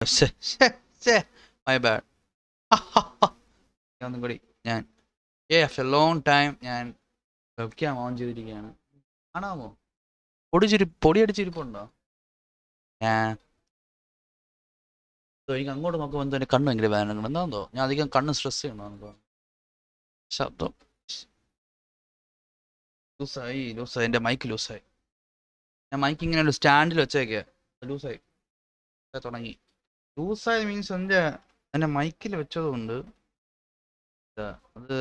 My bad. ഒന്നും കൂടി ഞാൻ ആഫ്റ്റർ ലോങ് ടൈം ഞാൻ വെബ്ക്യാം ഓൺ ചെയ്തിരിക്കുകയാണ്. കാണാമോ? പൊടി അടിച്ചിരിപ്പുണ്ടോ? എനിക്ക് അങ്ങോട്ട് നോക്കുമ്പോൾ എന്തോ എൻ്റെ കണ്ണ് ഭയങ്കര വേദന എന്താണെന്നോ, ഞാൻ അധികം കണ്ണ് സ്ട്രെസ് ചെയ്യണോ എന്തോ. ശബ്ദം ലൂസായി എൻ്റെ മൈക്ക് ലൂസായി. ഞാൻ മൈക്ക് ഇങ്ങനെ ഒരു സ്റ്റാൻഡിൽ വെച്ചേക്കുക, ലൂസായി തുടങ്ങി. ലൂസായി മീൻസ് എൻ്റെ മൈക്കിൽ വെച്ചതുകൊണ്ട് അത്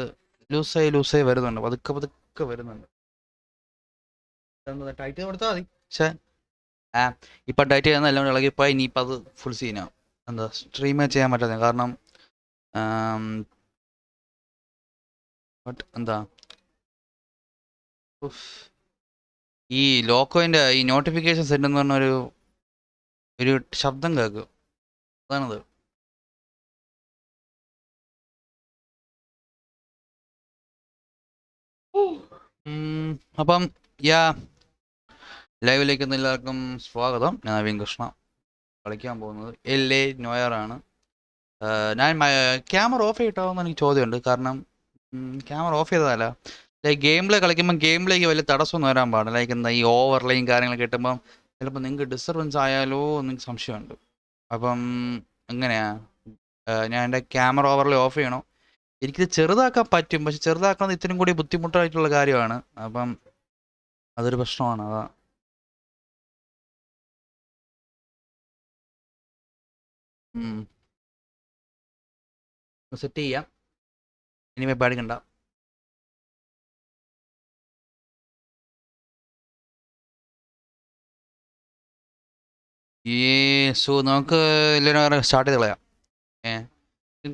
ലൂസായി വരുന്നുണ്ട്, പതുക്കെ വരുന്നുണ്ട്. ടൈറ്റ് കൊടുത്താൽ മതി. പക്ഷേ ഇപ്പം ടൈറ്റ് ചെയ്യുന്ന എല്ലാം ഇളകിപ്പോയി. ഇനിയിപ്പോൾ അത് ഫുൾ സീനാവും. എന്താ സ്ട്രീമേ ചെയ്യാൻ പറ്റാതെ, കാരണം എന്താ ഈ ലോക്കോൻ്റെ ഈ നോട്ടിഫിക്കേഷൻ സെറ്റ് എന്ന് പറഞ്ഞൊരു ശബ്ദം കേൾക്കും, അതാണത്. അപ്പം ലൈവിലേക്ക് എല്ലാവർക്കും സ്വാഗതം. ഞാൻ നവീൻ കൃഷ്ണ. കളിക്കാൻ പോകുന്നത് നോയർ ആണ്. ഞാൻ ക്യാമറ ഓഫ് ചെയ്തിട്ടാവുമെന്ന് എനിക്ക് ചോദ്യമുണ്ട്. കാരണം ക്യാമറ ഓഫ് ചെയ്തതല്ല, ലൈക്ക് ഗെയിം പ്ലേ കളിക്കുമ്പോൾ ഗെയിം പ്ലേക്ക് വലിയ തടസ്സമൊന്നും വരാൻ പാടില്ല. ലൈക്ക് എന്താ ഈ ഓവർലൈയും കാര്യങ്ങളൊക്കെ കിട്ടുമ്പം ചിലപ്പോൾ നിങ്ങൾക്ക് ഡിസ്റ്റർബൻസ് ആയാലോ എന്ന് സംശയമുണ്ട്. അപ്പം എങ്ങനെയാ ഞാൻ എൻ്റെ ക്യാമറ ഓവർലൈ ഓഫ് ചെയ്യണോ? എനിക്കിത് ചെറുതാക്കാൻ പറ്റും, പക്ഷെ ചെറുതാക്കുന്നത് ഇത്രയും കൂടി ബുദ്ധിമുട്ടായിട്ടുള്ള കാര്യമാണ്. അപ്പം അതൊരു പ്രശ്നമാണ്. അതാ സെറ്റ് ചെയ്യാം. ഇനിമേ പേടിക്കണ്ട. സോ നമുക്ക് എല്ലാവരും സ്റ്റാർട്ട് ചെയ്ത് കളയാം.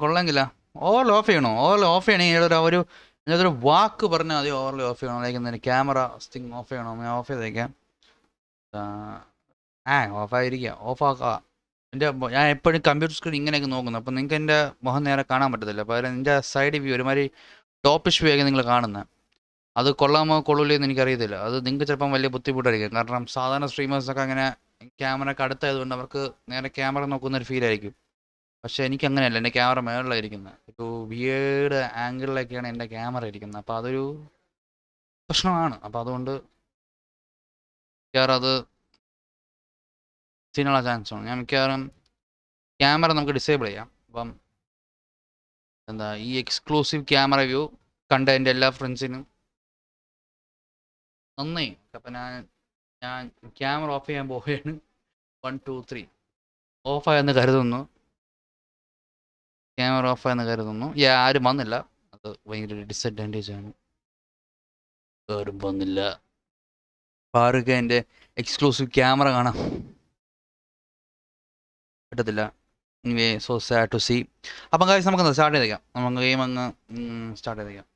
കൊള്ളാമെങ്കില ഓവർലൈ ഓഫ് ചെയ്യണോ? ഓവർലൈ ഓഫ് ചെയ്യണമെങ്കിൽ ഒരു വാക്ക് പറഞ്ഞാൽ മതി. ഓവർലൈ ഓഫ് ചെയ്യണോ? ലൈക്ക് ക്യാമറ സ്റ്റിങ് ഓഫ് ചെയ്യണോ? ഞാൻ ഓഫ് ചെയ്തേക്കാം. ഓഫായിരിക്കാം, ഓഫാക്കുക. ഞാൻ എപ്പോഴും കമ്പ്യൂട്ടർ സ്ക്രീൻ ഇങ്ങനെയൊക്കെ നോക്കുന്നു. അപ്പം നിങ്ങൾക്ക് എൻ്റെ മുഖം നേരെ കാണാൻ പറ്റത്തില്ല. അപ്പോൾ എൻ്റെ സൈഡ് വ്യൂ ഒരുമാതിരി ടോപ്പിഷ് വ്യൂ ആക്കി നിങ്ങൾ കാണുന്നത്. അത് കൊള്ളാമോ കൊള്ളൂലോ എന്ന് എനിക്കറിയത്തില്ല. അത് നിങ്ങൾക്ക് ചിലപ്പം വലിയ ബുദ്ധിമുട്ടായിരിക്കും. കാരണം സാധാരണ സ്ട്രീമേഴ്സൊക്കെ അങ്ങനെ ക്യാമറയ്ക്ക് അടുത്തായതുകൊണ്ട് അവർക്ക് നേരെ ക്യാമറ നോക്കുന്നൊരു ഫീൽ ആയിരിക്കും. പക്ഷേ എനിക്ക് അങ്ങനെയല്ല, എൻ്റെ ക്യാമറ മുകളിലായിരിക്കുന്നത്. ഒരു വിയേർഡ് ആംഗിളിലൊക്കെയാണ് എൻ്റെ ക്യാമറ ഇരിക്കുന്നത്. അപ്പോൾ അതൊരു പ്രശ്നമാണ്. അപ്പോൾ അതുകൊണ്ട് അത് ചെയ്യാനുള്ള ചാൻസ് ആണ്. ഞാൻ മിക്കവാറും ക്യാമറ നമുക്ക് ഡിസേബിൾ ചെയ്യാം. അപ്പം എന്താ ഈ എക്സ്ക്ലൂസീവ് ക്യാമറ വ്യൂ കണ്ട എൻ്റെ എല്ലാ ഫ്രണ്ട്സിനും നന്ദി. അപ്പം ഞാൻ ക്യാമറ ഓഫ് ചെയ്യാൻ പോവുകയാണ്. 1 2 3 ഓഫായെന്ന് കരുതുന്നു. ക്യാമറ ഓഫായെന്ന് കരുതുന്നു. ആരും വന്നില്ല. അത് ഭയങ്കര ഒരു ഡിസഡ്വാൻറ്റേജ് ആണ്. ആരും വന്നില്ല. ആർക്ക് എൻ്റെ എക്സ്ക്ലൂസീവ് ക്യാമറ കാണാം പറ്റത്തില്ല. Anyway so sad to see. അപ്പം കാര്യം നമുക്കൊന്ന് സ്റ്റാർട്ട് ചെയ്തേക്കാം. നമുക്ക് ഗെയിം അങ്ങ് സ്റ്റാർട്ട് ചെയ്തേക്കാം.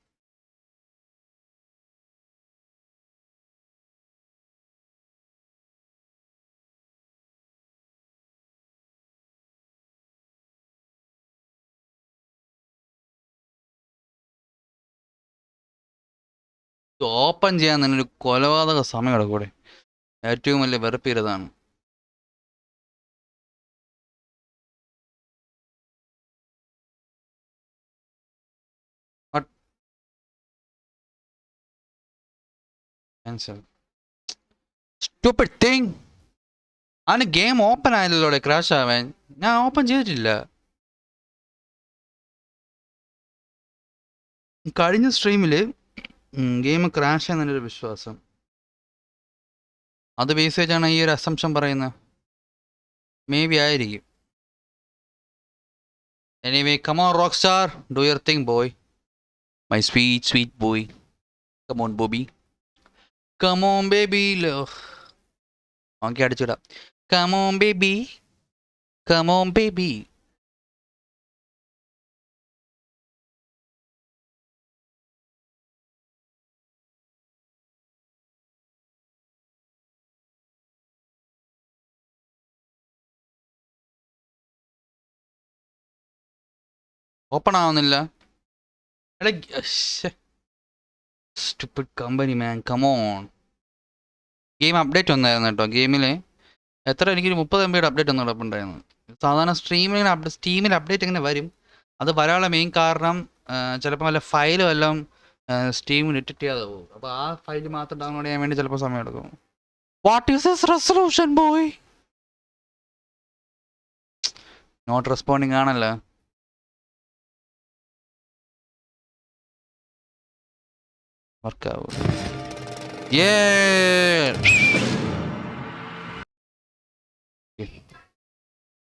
ഓപ്പൺ ചെയ്യാൻ തന്നെ ഒരു കൊലപാതക സമയം കൂടെ ഏറ്റവും വലിയ വെറുപ്പീരതാണ്. Stupid thing. അവന് ഗെയിം ഓപ്പൺ ആയല്ലോടെ ക്രാഷ് ആവാൻ. ഞാൻ ഓപ്പൺ ചെയ്തിട്ടില്ല. കഴിഞ്ഞ സ്ട്രീമിൽ ഗെയിം ക്രാഷ് ആയെന്നൊരു വിശ്വാസം. അത് ബേസേജാണ് ഈ ഒരു അസംഷൻ പറയുന്നത്. മേ ബി ആയിരിക്കും. Anyway come on Rockstar, do your thing boy, my sweet boy. Come on Bobby, come on baby love. Okay അടിച്ചിടാം. Come on baby, come on baby. Open ആവുന്നില്ല. Stupid company man, come on. Game update വന്നായിരുന്നു കേട്ടോ. ഗെയിമിൽ എനിക്കൊരു 30 MB update ഒന്നും കിടപ്പുണ്ടായിരുന്നു. സാധാരണ സ്റ്റീമിൽ update ഇങ്ങനെ വരും. അത് വരാനുള്ള മെയിൻ കാരണം ചിലപ്പോൾ വല്ല ഫയൽ വല്ലതും സ്റ്റീമിൽ ഡിറ്റക്ട് ചെയ്യാതെ പോകും. അപ്പോൾ ആ ഫയൽ മാത്രം ഡൗൺലോഡ് ചെയ്യാൻ വേണ്ടി ചിലപ്പോൾ സമയം എടുക്കും. What is this resolution boy? Not responding ആണല്ലോ. വർക്കാവും.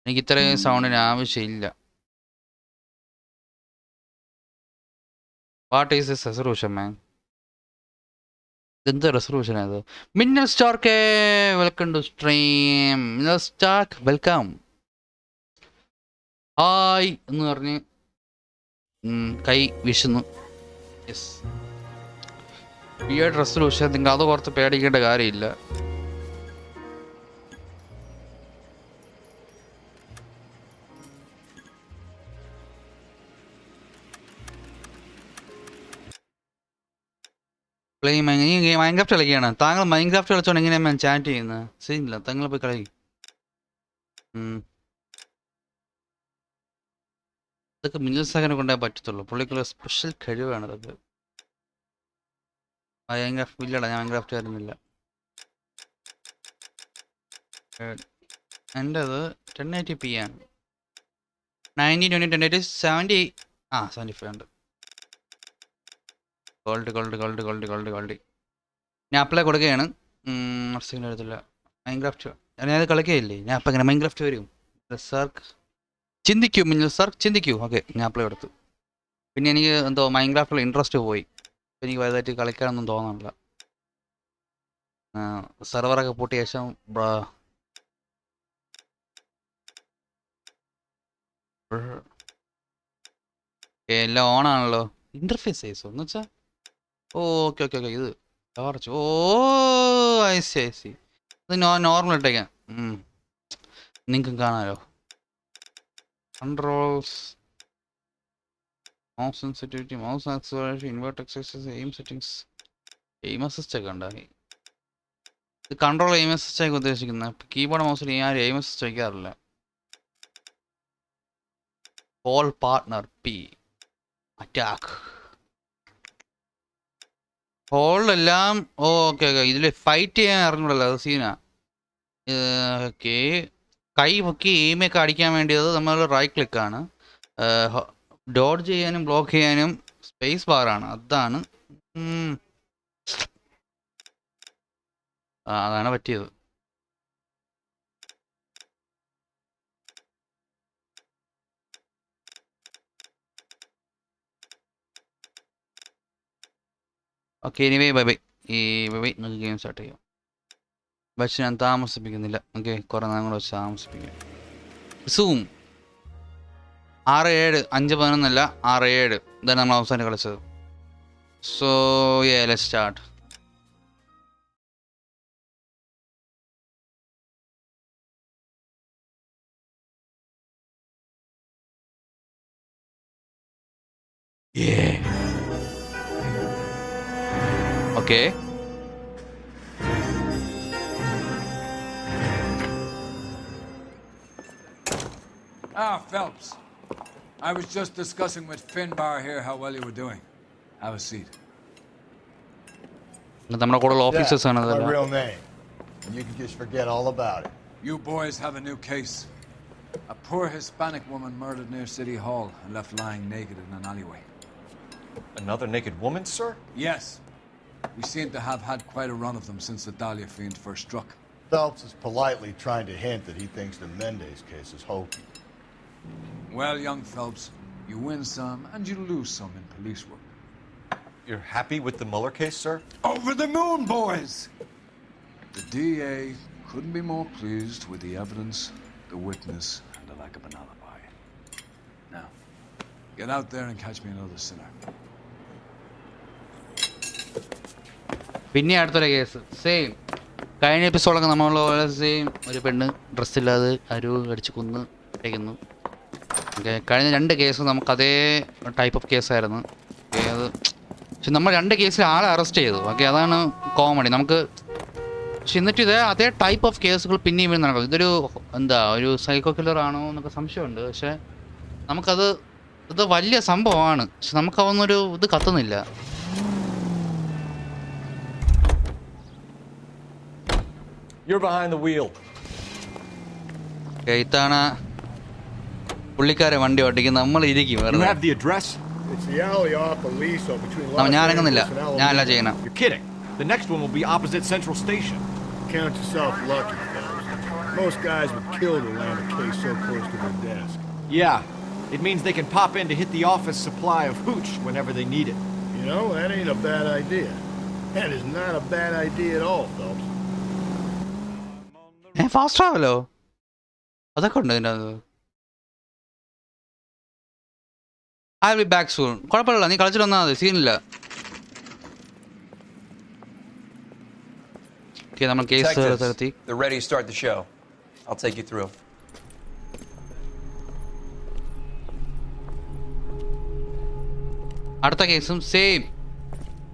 എനിക്ക് ഇത്രയും സൗണ്ടിന് ആവശ്യമില്ല. What is this resolution man? എന്ത് റെസൊല്യൂഷനാണ് ഇത്? Minnal Stark welcome to stream. Minnal Stark welcome. Hi എന്ന് പറഞ്ഞ് കൈ വീശുന്നു. Yes, beard resolution. നിങ്ങൾ അത് കുറച്ച് പേടിക്കേണ്ട കാര്യമില്ല. മൈൻക്രാഫ്റ്റ് കളിക്കുകയാണ്. താങ്കൾ മൈൻക്രാഫ്റ്റ് കളിച്ചോണ്ട് എങ്ങനെയാണ് ചാറ്റ് ചെയ്യുന്നത്? ശരിയില്ല, താങ്കൾ പോയി കളി. ഇതൊക്കെ മിന്നൽ സാഗിനെ കൊണ്ടേ പറ്റത്തുള്ളൂ. പുള്ളിക്കുള്ള സ്പെഷ്യൽ കഴിവാണ് ഇതൊക്കെ. മൈൻക്രാഫ്റ്റ് ഇല്ലടാ, ഞാൻ മൈൻക്രാഫ്റ്റ് വരുന്നില്ല. എൻ്റെത് 1080p ആണ്. 1920 1080 70 75 ഉണ്ട്. ഗോൾഡ്. ഞാൻ അപ്ലൈ കൊടുക്കുകയാണ്. എടുത്തില്ല. മൈൻക്രാഫ്റ്റ് ഞാനത് കളിക്കുകയില്ലേ. ഞാൻ അപ്പം എങ്ങനെ മൈൻക്രാഫ്റ്റ് വരും? സാർക്ക് ചിന്തിക്കൂ, മിന്നൽ സാർക്ക് ചിന്തിക്കൂ. ഓക്കെ, ഞാൻ അപ്ലൈ കൊടുത്തു. പിന്നെ എനിക്ക് എന്തോ മൈൻക്രാഫ്റ്റിൽ ഇൻട്രസ്റ്റ് പോയി. എനിക്ക് വലുതായിട്ട് കളിക്കാനൊന്നും തോന്നുന്നില്ല. സെർവറൊക്കെ പൂട്ടിയ ശേഷം എല്ലാം ഓണാണല്ലോ. ഇൻ്റർഫേസ് സൈസോ എന്ന് വെച്ചാൽ ഓക്കെ. ഇത് ടോർച്ച്. I see. ഇത് നോർമൽ ഇട്ടേക്കാം. നിങ്ങൾക്കും കാണാമല്ലോ. Controls, mouse sensitivity, mouse acceleration, invert axes, aim settings, aim assist ഒക്കെ ഉണ്ടായി. ഇത് കൺട്രോൾ എയിം അസിസ്റ്റ് ആക്കി ഉദ്ദേശിക്കുന്നത്. കീബോർഡ് മൗസിൽ ഞാൻ എയിം അസിസ്റ്റ് വയ്ക്കാറില്ല. Call partner P attack. ഹോൾഡെല്ലാം ഓക്കെ. ഇതിൽ ഫൈറ്റ് ചെയ്യാൻ അറിഞ്ഞൂടല്ലോ, അത് സീനാ. ഓക്കെ, കൈ പൊക്കി എയിമൊക്കെ അടിക്കാൻ വേണ്ടിയത് നമ്മൾ റൈറ്റ് ക്ലിക്കാണ്. ഡോഡ്ജ് ചെയ്യാനും ബ്ലോക്ക് ചെയ്യാനും സ്പേസ് ബാറാണ്. അതാണ് അതാണ് പറ്റിയത്. Okay, anyway by. നിങ്ങൾക്ക് ഗെയിം സ്റ്റാർട്ട് ചെയ്യാം. പക്ഷെ ഞാൻ താമസിപ്പിക്കുന്നില്ല. ഓക്കെ, കുറേ നേരം കൂടെ വെച്ച് താമസിപ്പിക്കാം. സൂം 6-7 5-11 6-7 ഇതാണ് നമ്മൾ അവസാനം കളിച്ചത്. So let's start. Okay. Phelps. I was just discussing with Finbar here how well you were doing. Have a seat. That's my real name. And you can just forget all about it. You boys have a new case. A poor Hispanic woman murdered near City Hall and left lying naked in an alleyway. Another naked woman, sir? Yes. We seem to have had quite a run of them since the Dahlia fiend first struck. Phelps is politely trying to hint that he thinks the Mendez case is hokey. Well, young Phelps, you win some and you lose some in police work. You're happy with the Mueller case, sir? Over the moon, boys! The DA couldn't be more pleased with the evidence, the witness, and the lack of an alibi. Now, get out there and catch me another sinner. പിന്നെ അടുത്തൊരു case same. കഴിഞ്ഞ എപ്പിസോഡൊക്കെ നമ്മളെ same. ഒരു പെണ്ണ് ഡ്രസ്സില്ലാതെ അരു അടിച്ച് കൊന്ന് ഇട്ടേക്കുന്നു. Okay, കഴിഞ്ഞ 2 case നമുക്ക് അതേ ടൈപ്പ് ഓഫ് കേസായിരുന്നു. അത് പക്ഷെ നമ്മൾ 2 കേസിൽ ആളെ അറസ്റ്റ് ചെയ്തു. ഓക്കെ, അതാണ് കോമഡി. നമുക്ക് പക്ഷെ എന്നിട്ട് ഇത് അതേ ടൈപ്പ് ഓഫ് കേസുകൾ പിന്നെയും നടക്കും. ഇതൊരു എന്താ ഒരു സൈക്കോ കില്ലർ ആണോ എന്നൊക്കെ സംശയമുണ്ട്. പക്ഷെ നമുക്കത് ഇത് വലിയ സംഭവമാണ്. പക്ഷെ നമുക്കതൊന്നൊരു ഇത് കത്തുന്നില്ല. You're behind the wheel. ഇത്തവണ പുള്ളിക്കാരെ വണ്ടി ഓട്ടിക്കും, നമ്മൾ ഇരിക്കും. You have the address? It's the alley off Aliso between Los ഞാൻ Angeles ഇറങ്ങുന്നില്ല, and Alameda. ഞാനല്ല ചെയ്യണം. You're kidding. The next one will be opposite Central Station. Count yourself lucky, fellas. Most guys would kill to land a case so close to their desk. Yeah. It means they can pop in to hit the office supply of hooch whenever they need it. You know, that ain't a bad idea. That is not a bad idea at all, Phelps. Fast ട്രാവലോ അതൊക്കെ ഉണ്ട് ഇതിൻ്റെ അത്. I will be back soon. കുഴപ്പമില്ല, നീ കളിച്ചിട്ട് വന്നാൽ മതി, സീനില്ല. ഓക്കെ, നമ്മൾ കേസ് നടത്തി. They're ready to start the show. I'll take you through. അടുത്ത കേസും സെയിം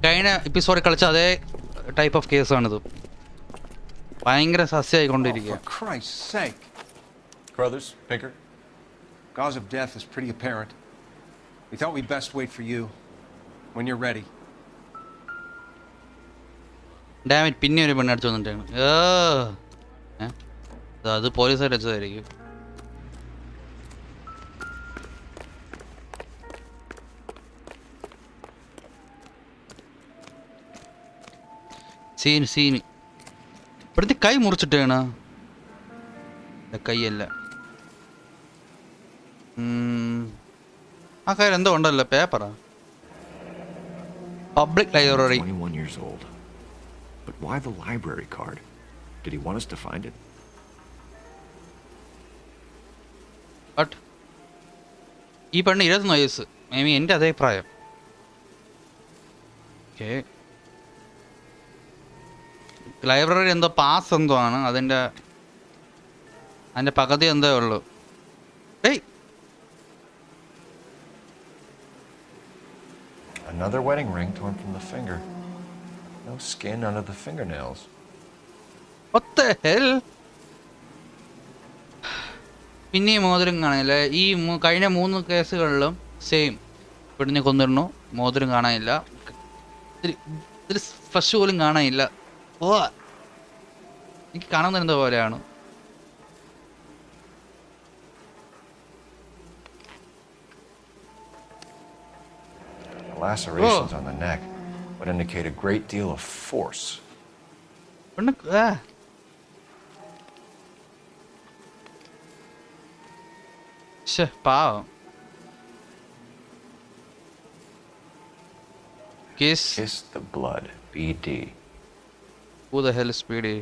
കഴിഞ്ഞ എപ്പിസോഡിൽ കളിച്ച അതേ ടൈപ്പ് ഓഫ് കേസാണിത്. ഭയങ്കര സസ്യമായിക്കൊണ്ടിരിക്കുക. For Christ's sake. Carruthers, Pinker. Cause of death is pretty apparent. We thought we'd best wait for you when you're ready. Damage പിന്നെ ഒരു പെണ്ണടിച്ചു വന്നിട്ടാണ്. അത് പോലീസുകാർ വെച്ചതായിരിക്കും. സീന് ഇവിടുത്തെ കൈ മുറിച്ചിട്ടാണ്. കൈയല്ല, ആ കയ്യിൽ എന്തോ ഉണ്ടല്ലോ, പേപ്പറാ. Public library. 21 years old. But why the library card? Did he want us to find it? But ഈ പെണ്ണ് 21 വയസ്സ്, മേ ബി എൻ്റെ അതേ പ്രായം. ഓക്കെ, ലൈബ്രറി എന്തോ പാസ് എന്തോ ആണ്, അതിൻ്റെ പകുതി എന്തോ ഉള്ളു. ഏയ്, Another wedding ring torn from the finger. No skin under the fingernails. what the hell? പിന്നെയും മോതിരം കാണാനില്ല. ഈ കഴിഞ്ഞ 3 കേസുകളിലും സെയിം, പെണ്ണിനെ കൊന്നിരുന്നു, മോതിരം കാണാനില്ല, ഇതിൽ ഫ്രഷ് പോലും കാണാനില്ല. ഓ, എനിക്ക് കാണുന്ന എന്തോ പോലെയാണ്. Lacerations on the neck would indicate a great deal of force. പെണ്ണ് പാവം. Kiss the blood. BD. Who the hell is Speedy?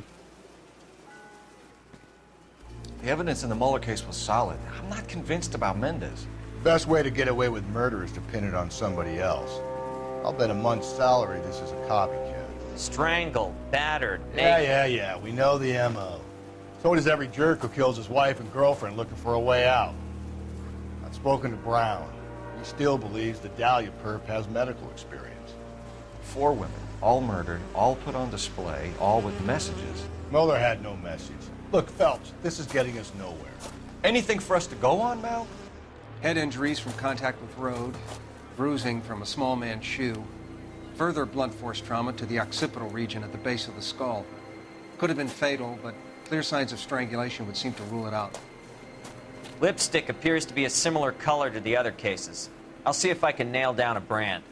The evidence in the Mueller case was solid. I'm not convinced about Mendez. Best way to get away with murder is to pin it on somebody else. I'll bet a month's salary this is a copycat. Strangled, battered, naked. Yeah. We know the MO. So does every jerk who kills his wife and girlfriend looking for a way out. I've spoken to Brown. He still believes the Dahlia perp has medical experience. 4 women, all murdered, all put on display, all with messages. Mueller had no message. Look, Phelps, this is getting us nowhere. Anything for us to go on, Mal? Head injuries from contact with road, bruising from a small man's shoe, further blunt force trauma to the occipital region at the base of the skull. Could have been fatal, but clear signs of strangulation would seem to rule it out. Lipstick appears to be a similar color to the other cases. I'll see if I can nail down a brand.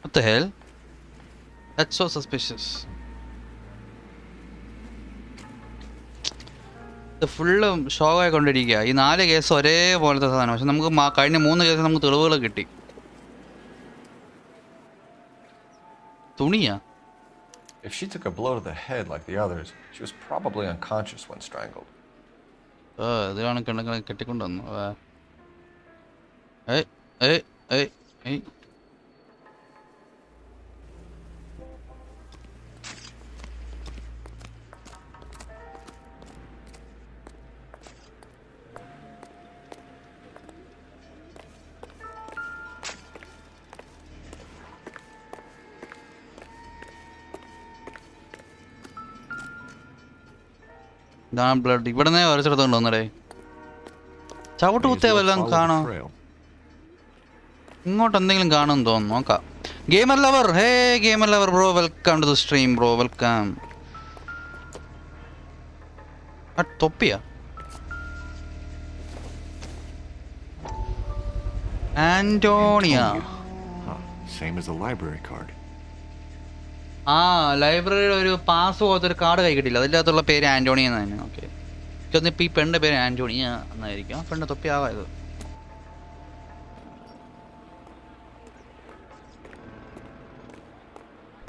What the hell? That's so suspicious. ഇത് full ഷോക്കായിക്കൊണ്ടിരിക്കുക. ഈ 4 case ഒരേപോലത്തെ സാധനം. പക്ഷെ നമുക്ക് കഴിഞ്ഞ 3 case നമുക്ക് തെളിവുകൾ കിട്ടി. തുണിയാ? If she took a blow to the head like the others, she was probably unconscious when strangled. ഇതിലാണ് കെട്ടിക്കൊണ്ട് വന്നു. ഏയ് ഇതാണ് ബ്ലഡ്. ഇവിടെ നിന്ന് വരച്ചെടുത്തോണ്ട് വന്നടേ. ചവിട്ട് May as കുത്തിയ well വല്ലതും follow the കാണോ? trail. ഇങ്ങോട്ട് എന്തെങ്കിലും കാണുമെന്ന് തോന്നുന്നു. നോക്കാം. Gamer lover, hey gamer lover bro, welcome to the stream bro, welcome. ആ തൊപ്പിയാ? Antonia. Huh. Same as the library card. ആ ലൈബ്രറിയുടെ ഒരു പാസ് പോലത്തെ ഒരു കാർഡ് കൈ കിട്ടില്ല. അതിൻ്റെ അകത്തുള്ള പേര് ആന്റോണിയ എന്ന് തന്നെ. ഓക്കെ, ഇപ്പം ഈ പെണ്ണിൻ്റെ പേര് ആന്റോണിയ എന്നായിരിക്കും. ആ പെണ്ണ് തൊപ്പി ആവായത്.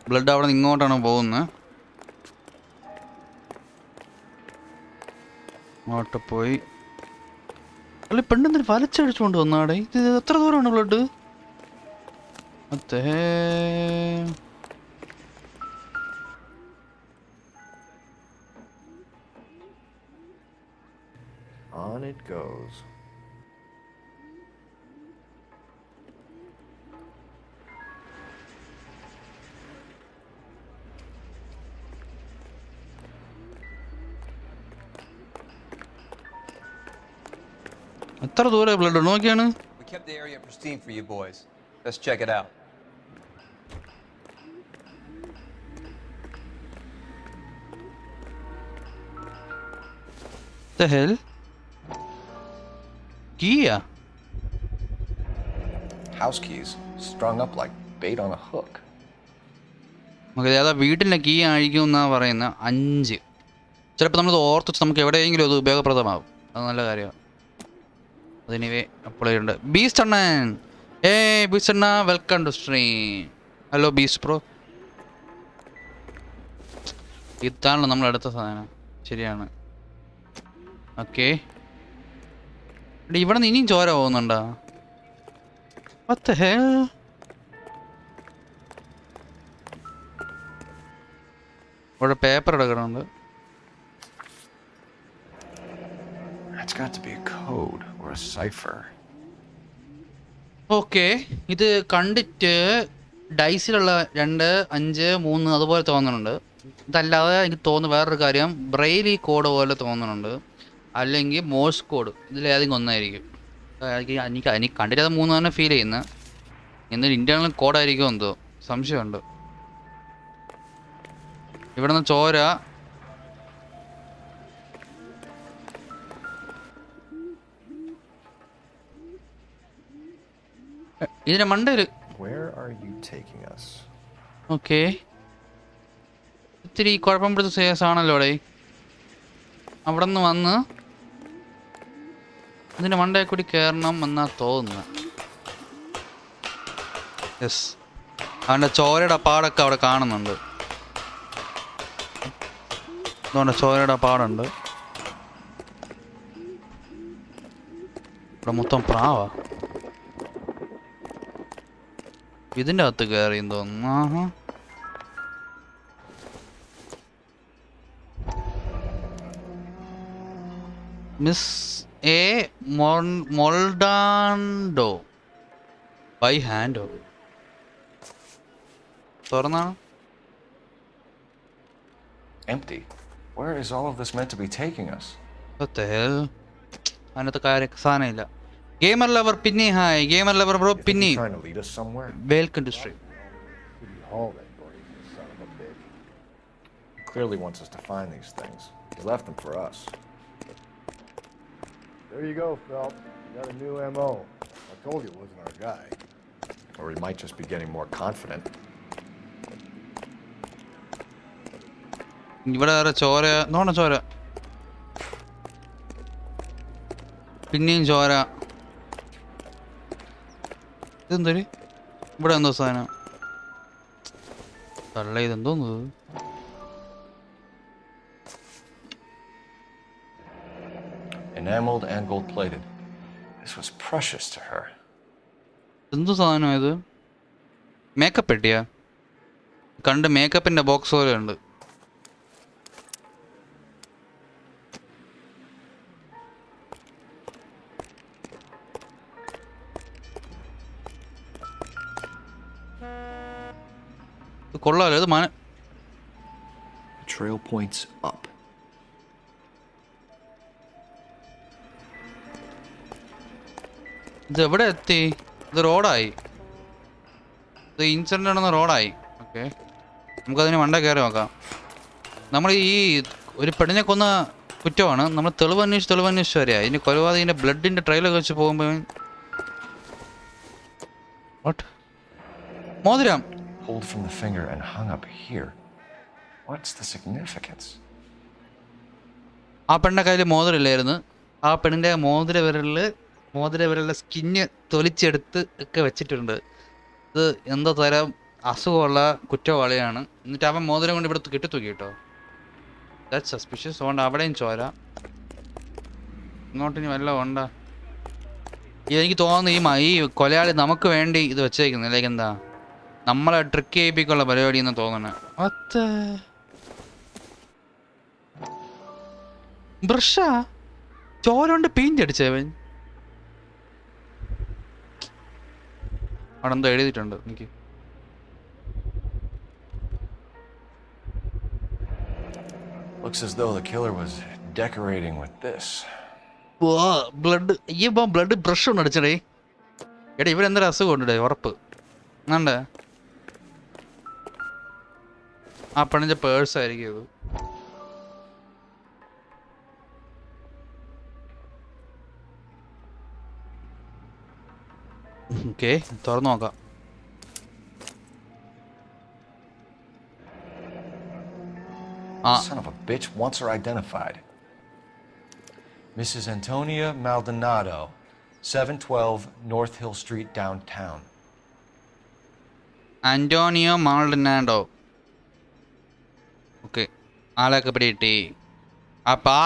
ബ്ലഡ് അവിടെ നിന്ന് ഇങ്ങോട്ടാണ് പോകുന്നത്. അങ്ങോട്ട് പോയി. അല്ല പെണ്ണെന്തിന് വലിച്ചടിച്ചുകൊണ്ട് വന്നാടെ? ഇത് എത്ര ദൂരമാണ് ബ്ലഡ്? അത്തേ On it goes. എത്ര ദൂരം ബ്ലഡ് നോക്കിയാണ്? We kept the area pristine for you boys. Let's check it out. The hell? Key? House keys strung up like bait on a hook. നമുക്ക് അതാ വീട്ടിലെ കീ ആയിരിക്കും എന്നാണ് പറയുന്നത്. 5. ചിലപ്പോൾ നമ്മൾ ഓർത്ത് വെച്ച് നമുക്ക് എവിടെയെങ്കിലും അത് ഉപയോഗപ്രദമാകും. അത് നല്ല കാര്യമാണ്. അതിനിവേ അപ്ലൈ ഉണ്ട്. ബീസ്റ്റ് അണ്ണൻ, ബീസ്റ്റ് അണ്ണ, welcome to stream. Hello beast bro. ഇതാണല്ലോ നമ്മൾ അടുത്ത സാധനം. ശരിയാണ്. ഓക്കെ, ഇവിടെ നിന്ന് ഇനിയും ചോര പോകുന്നുണ്ടോ? What the hell? ഇവിടെ പേപ്പർ എടുക്കണുണ്ട്. That's got to be a code or a cipher. Okay, ഇത് കണ്ടിട്ട് ഡൈസിലുള്ള 2, 5, 3 അതുപോലെ തോന്നുന്നുണ്ട്. ഇതല്ലാതെ എനിക്ക് തോന്നുന്നു വേറൊരു കാര്യം, ബ്രെയിലി കോഡ് പോലെ തോന്നുന്നുണ്ട്, അല്ലെങ്കിൽ മോഴ്സ് കോഡ്. ഇതിലേതെങ്കിലും ഒന്നായിരിക്കും. എനിക്ക് കണ്ടിട്ട് അത് 3 തന്നെ ഫീൽ ചെയ്യുന്നത്. എന്നൊരു ഇൻറ്റേർണൽ കോഡായിരിക്കും എന്തോ സംശയമുണ്ട്. ഇവിടെ നിന്ന് ചോര. ഇതിന്റെ മണ്ടയിൽ. Where are you taking us? Okay, ഇത്തിരി കുഴപ്പം പിടിച്ച സേസാണല്ലോ അവിടെ. അവിടെ നിന്ന് വന്ന് ഇതിന്റെ മണ്ടയിൽ കൂടി കയറണം എന്നാ തോന്നുന്നത്. യെസ്, അവൻ്റെ ചോരയുടെ പാടൊക്കെ അവിടെ കാണുന്നുണ്ട്. അതുകൊണ്ട് ചോരയുടെ പാടുണ്ട്. ഇവിടെ മൊത്തം പ്രാവാ. ഇതിൻ്റെ അകത്ത് കയറിയെന്ന് തോന്നുന്നു. ആഹാ, മിസ് എ മൊൾഡാൻഡോ ബൈ ഹാൻഡോ. തുറന്നാണ്. Empty. Where is all of this meant to be taking us? What the hell? അതിനകത്ത് സാധനമില്ല. ഗെയിമർ ലവർ പിന്നെ ഹായ്. ഗെയിമർ ലവർ ബ്രോ പിന്നെ Trying to lead us somewhere? Welcome to stream. He clearly wants us to find these things. He left them for us. There you go, Phelps. You got a new MO. I told you it wasn't our guy. Or he might just be getting more confident. ഇവിടെ വേറെ ചോര. നോണ ചോര. പിന്നെയും ചോര. ഇതെന്തൊരു ഇവിടെ എന്തോ സാധനം തള്ള. ഇതെന്തോന്ന്? Enameled and gold-plated. This was precious to her. എന്തു സാധനം ഇത്? മേക്കപ്പ് പെട്ടിയാ? കണ്ട് മേക്കപ്പിന്റെ ബോക്സ് പോലെ ഉണ്ട്. കൊള്ളാലോ ഇത്. The trail points up. ഇത് എവിടെ എത്തി? ഇത് റോഡായി. ഇത് ഇൻസിഡൻ്റ് നടന്ന റോഡായി. ഓക്കെ, നമുക്കതിന് മണ്ട കയറി നോക്കാം. നമ്മൾ ഈ ഒരു പെണ്ണിനെ കൊന്ന കുറ്റമാണ്. നമ്മൾ തെളിവന്വേഷിച്ച് വരിക. ഇതിൻ്റെ കൊലപാതകത്തിൻ്റെ ബ്ലഡിൻ്റെ ട്രെയിലൊക്കെ വെച്ച് പോകുമ്പോൾ മോതിരം Pulled from the finger and hung up here. What's the significance? ആ പെണ്ണിൻ്റെ കയ്യിൽ മോതിരമില്ലായിരുന്നു. ആ പെണ്ണിൻ്റെ മോതിര വിരലിലെ സ്കിന്ന് തൊലിച്ചെടുത്ത് ഒക്കെ വെച്ചിട്ടുണ്ട്. ഇത് എന്തോ തരം അസുഖമുള്ള കുറ്റവാളിയാണ്. എന്നിട്ട് അവൻ മോതിരം കൊണ്ട് ഇവിടെ കെട്ടിത്തൂക്കി കേട്ടോ. That's suspicious. അതുകൊണ്ട് അവിടെയും ചോര. ഇങ്ങോട്ടിനി വല്ലതും ഉണ്ടാ? എനിക്ക് തോന്നുന്നു ഈ കൊലയാളി നമുക്ക് വേണ്ടി ഇത് വെച്ചേക്കുന്നത്. ലൈക്ക് എന്താ നമ്മളെ ട്രിക്ക് ചെയ്യിപ്പിക്കുള്ള പരിപാടി എന്ന് തോന്നണേ. ബ്രഷാ ചോര കൊണ്ട് പെയിന്റ് അടിച്ചവൻ. അവിടെ എന്തോ എഴുതിയിട്ടുണ്ട് എനിക്ക്. Looks as though the killer was decorating with this. Blood. ഈ ബ്ലഡ് ബ്രഷ് കൊണ്ട് അടിച്ചടേ. എടാ ഇവരെന്തൊരു അസുഖം ഉണ്ടേ ഉറപ്പ്. എന്നാണ്ടേ ആ പെണ്ണിൻ്റെ പേഴ്സായിരിക്കും ഇത്. ഓക്കെ, തുറന്നു നോക്കാം. Son of a bitch wants her identified. Mrs. Antonia Maldonado, 712 North Hill Street, downtown. Antonio Maldonado. Okay, ആളൊക്കെ പിടികിട്ടി. അപ്പം ആ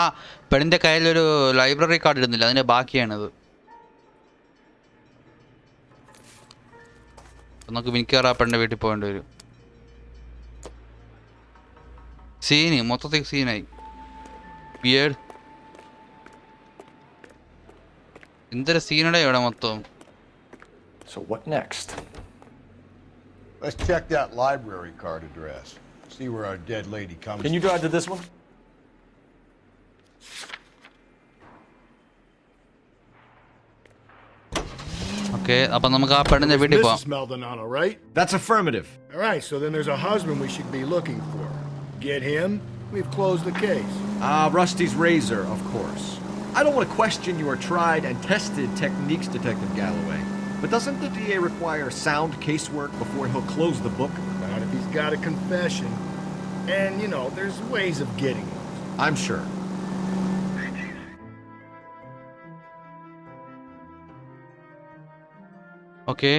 പെണ്ണിൻ്റെ കയ്യിലൊരു ലൈബ്രറി കാർഡ് ഇടുന്നില്ല, അതിൻ്റെ ബാക്കിയാണിത്. നമുക്ക് മിക്കവാറും ആ പെണ്ണിൻ്റെ വീട്ടിൽ പോകേണ്ടി വരും. സീന് മൊത്തത്തിൽ സീനായി. ബിയേഡ് എന്തൊരു സീനടെ ഇവിടെ മൊത്തം. So what next? Let's check that library card address. See where our dead lady comes Can you drive to this one? Okay, അപ്പം നമുക്ക് ആ പെണ്ണിൻ്റെ വീട്ടിൽ പോവാം. Mrs. Maldonado, right? That's affirmative. All right, so then there's a husband we should be looking for. Get him, we've closed the case. Rusty's razor, of course. I don't want to question your tried and tested techniques, Detective Galloway. But doesn't the DA require sound casework before he'll close the book? Not if he's got a confession. And, you know, there's ways of getting it. I'm sure. Okay,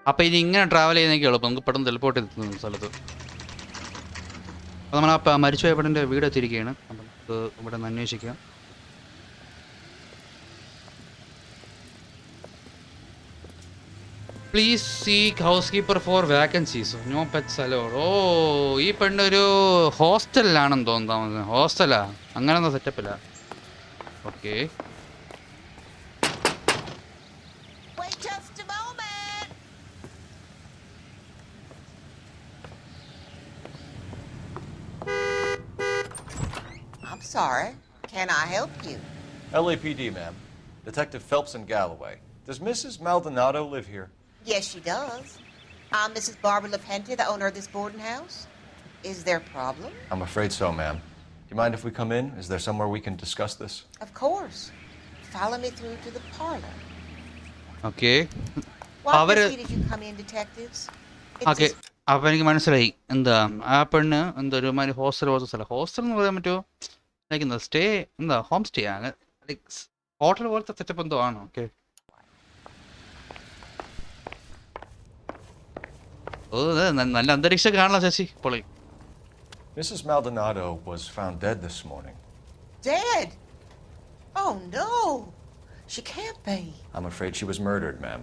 അപ്പം ഇനി ഇങ്ങനെ travel ചെയ്യുന്നതൊക്കെ എളുപ്പം. നമുക്ക് പെട്ടെന്ന് teleport എത്തുന്ന സ്ഥലത്ത്. അപ്പോൾ നമ്മൾ ആ മരിച്ചുപോയ പെണ്ണിൻ്റെ വീട് എത്തിയിരിക്കുകയാണ്. അപ്പം നമുക്ക് ഇവിടെ നിന്ന് അന്വേഷിക്കാം. Please seek house keeper for vacancies. No pets allowed. ഓ, ഈ പെണ്ണൊരു ഹോസ്റ്റലിലാണെന്ന് തോന്നുന്നു താമസം. ഹോസ്റ്റലാ, അങ്ങനെയൊന്നും സെറ്റപ്പില്ല. Okay, Wait just a moment. I'm sorry. Can I help you? LAPD, ma'am. Detective Phelps and Galloway. Does Mrs. Maldonado live here? Yes, she does. I'm Mrs. Barbara LaPenta, the owner of this boarding house. Is there a problem? I'm afraid so, ma'am. Do you mind if we come in? Is there somewhere we can discuss this? Of course. Follow me through to the parlor. Okay. What അവര് did you come in, detectives? It's okay, അപ്പം എനിക്ക് മനസ്സിലായി. എന്താ ആ പെണ്ണ് എന്താ ഒരുമാതിരി hostel പോലത്തെ സ്ഥലം. ഹോസ്റ്റൽ എന്ന് പറയാൻ പറ്റുമോ? ലൈക്ക് എന്താ സ്റ്റേ, എന്താ ഹോം സ്റ്റേ ആണ്, ലൈക്ക് ഹോട്ടൽ പോലത്തെ സെറ്റപ്പ് എന്തോ ആണ്. ഓക്കെ, ഓ നല്ല അന്തരീക്ഷം കാണാം ശശി. പൊളി. Mrs. Maldonado was found dead this morning. dead. Oh no. She can't be. I'm afraid she was murdered, ma'am.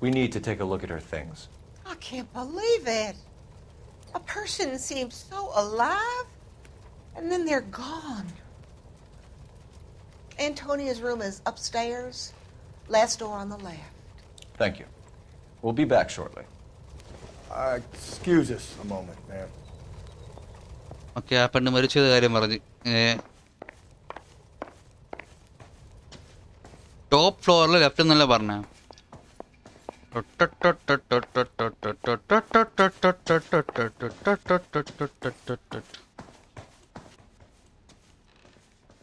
We need to take a look at her things. I can't believe it. A person seems so alive, and then they're gone. Antonia's room is upstairs, last door on the left. Thank you. We'll be back shortly. Excuse us a moment, ma'am. Okay, ആ പെണ്ണ് മരിച്ചത് കാര്യം പറഞ്ഞ് top ഫ്ലോറിൽ left എന്നല്ല പറഞ്ഞ.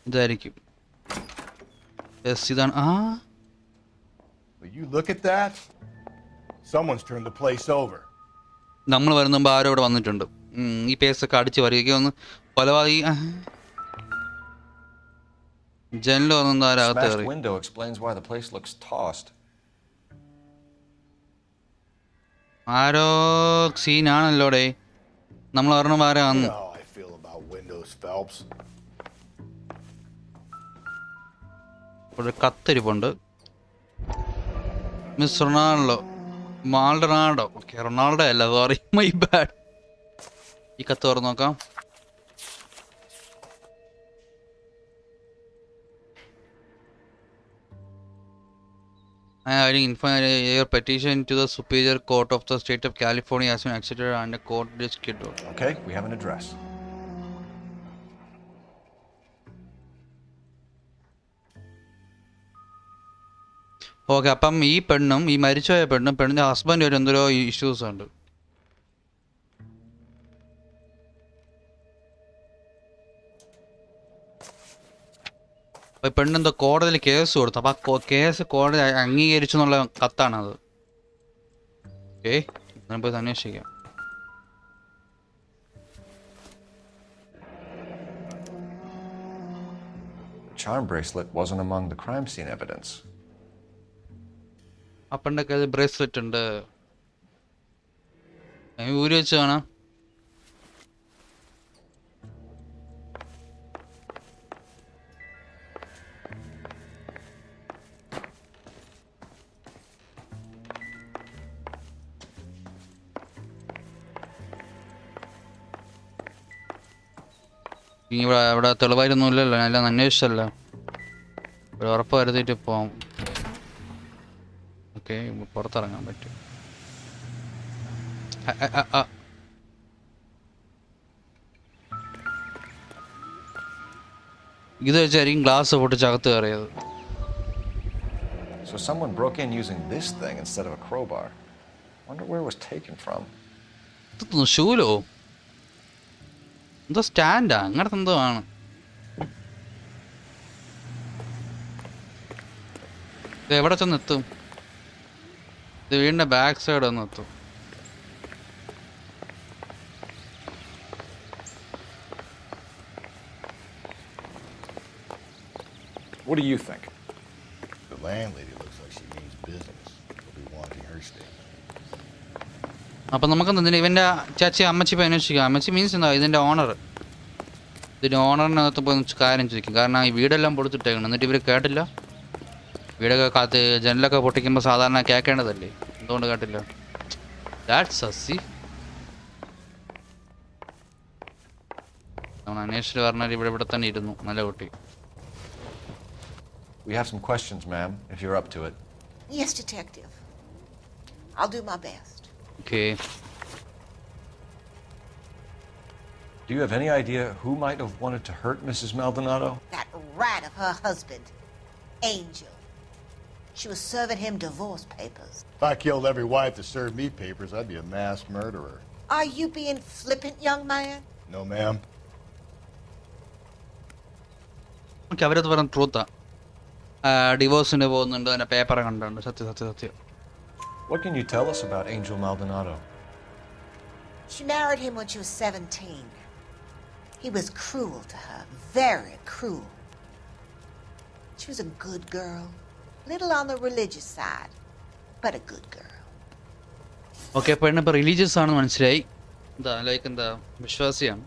ഇതായിരിക്കും. ഇതാണ്. ആ Will you look at that? Someone's turned the place over. നമ്മൾ വരുന്ന മുമ്പ് ആരോ ഇവിടെ വന്നിട്ടുണ്ട്. ഈ പേസൊക്കെ അടിച്ച് വരിക ഒന്ന് കൊലപാതകി. ജനൽ വന്നു ആരകത്ത് Smashed കയറി. window explains why the place looks tossed. ആരോ സീനാണല്ലോടെ. നമ്മൾ പറഞ്ഞ ആരാ You വന്നു. know how I feel about windows, Phelps. ഒരു കത്തിരിപ്പുണ്ട്. Miss Ronaldo. Maldonado. Okay, Ronaldo അല്ല, സോറി, മൈ ബാഡ്. ഈ കത്ത് തുറന്ന് നോക്കാം. I inform your petition to the Superior Court of the State of California has been accepted and a court is scheduled. Okay, we have an address. Okay, അപ്പം ഈ പെണ്ണും ഈ മരിച്ചുപോയ പെണ്ണിൻ്റെ ഹസ്ബൻഡ് ഒരു എന്തോ ഇഷ്യൂസ് ഉണ്ട്. അപ്പോൾ പെണ്ണെന്തോ കോടതിയിൽ കേസ് കൊടുത്തു. അപ്പം ആ കേസ് കോടതി അംഗീകരിച്ചു എന്നുള്ള കത്താണത്. ഓക്കെ, നമുക്ക് അന്വേഷിക്കാം. The charm bracelet wasn't among the crime scene evidence. അപ്പൻ്റെ കയ്യിൽ ബ്രേസ്ലെറ്റ് ഉണ്ട്. ഊരി വെച്ച് കാണാം. ഇവിടെ തെളിവായിട്ടൊന്നും ഇല്ലല്ലോ, എല്ലാം അന്വേഷിച്ചല്ലോ. ഒരു ഉറപ്പ് വരുത്തിയിട്ട് പോവാം. ഓക്കെ, പുറത്തിറങ്ങാൻ പറ്റും. ഇത് വെച്ചായിരിക്കും ഗ്ലാസ് പൊട്ടിച്ചകത്ത് കയറിയത്. So someone broke in using this thing instead of a crowbar. Wonder where it was taken from. ഇതൊന്നും ഷൂലോ എന്തോ സ്റ്റാൻഡാ അങ്ങനത്തെ എന്തോ ആണ്. ഇത് എവിടെ ചെന്നെത്തും? ഇത് വീടിൻ്റെ ബാക്ക് സൈഡ് ഒന്ന് എത്തും. What do you think? The landlady looks like she means business. She'll be wanting her stake. അപ്പം നമുക്ക് എന്തിനാ ഇവൻ്റെ ചേച്ചി അമ്മച്ചി പോയി അന്വേഷിക്കാം. അമ്മച്ചി മീൻസ് എന്താ ഇതിൻ്റെ ഓണർ. ഇതിൻ്റെ ഓണറിനകത്ത് പോയി കാര്യം ചോദിക്കും. കാരണം ഈ വീടെല്ലാം പൊടുത്തിട്ടേക്കണം. എന്നിട്ട് ഇവർ കേട്ടില്ല. വീടൊക്കെ കാത്ത് ജനലൊക്കെ പൊട്ടിക്കുമ്പോൾ സാധാരണ കേൾക്കേണ്ടതല്ലേ, എന്തുകൊണ്ട് കേട്ടില്ല? ദാറ്റ്സ് സസി. നമ്മൾ അന്വേഷിച്ച് പറഞ്ഞാൽ ഇവിടെ തന്നെ ഇരുന്നു. നല്ല കുട്ടി. We have some questions, ma'am, if you're up to it. Yes, detective. I'll do my best. Okay, Do you have any idea who might have wanted to hurt Mrs. Maldonado? That rat of her husband, Angel. She was serving him divorce papers. If I killed every wife that served me papers, I'd be a mass murderer. Are you being flippant, young man? No, ma'am. Okay, അവരത് പറഞ്ഞ ട്രൂത്താ. ഡിവോഴ്സിന് പോകുന്നുണ്ട്, അതിൻ്റെ paper കണ്ടുണ്ട്. സത്യം. What can you tell us about Angel Maldonado? She married him when she was 17. He was cruel to her, very cruel. She was a good girl, little on the religious side, but a good girl. Okay, പെണ്ണ് ഇപ്പോൾ religious ആണെന്ന് മനസ്സിലായി. എന്താ like എന്താ വിശ്വാസിയാണ്.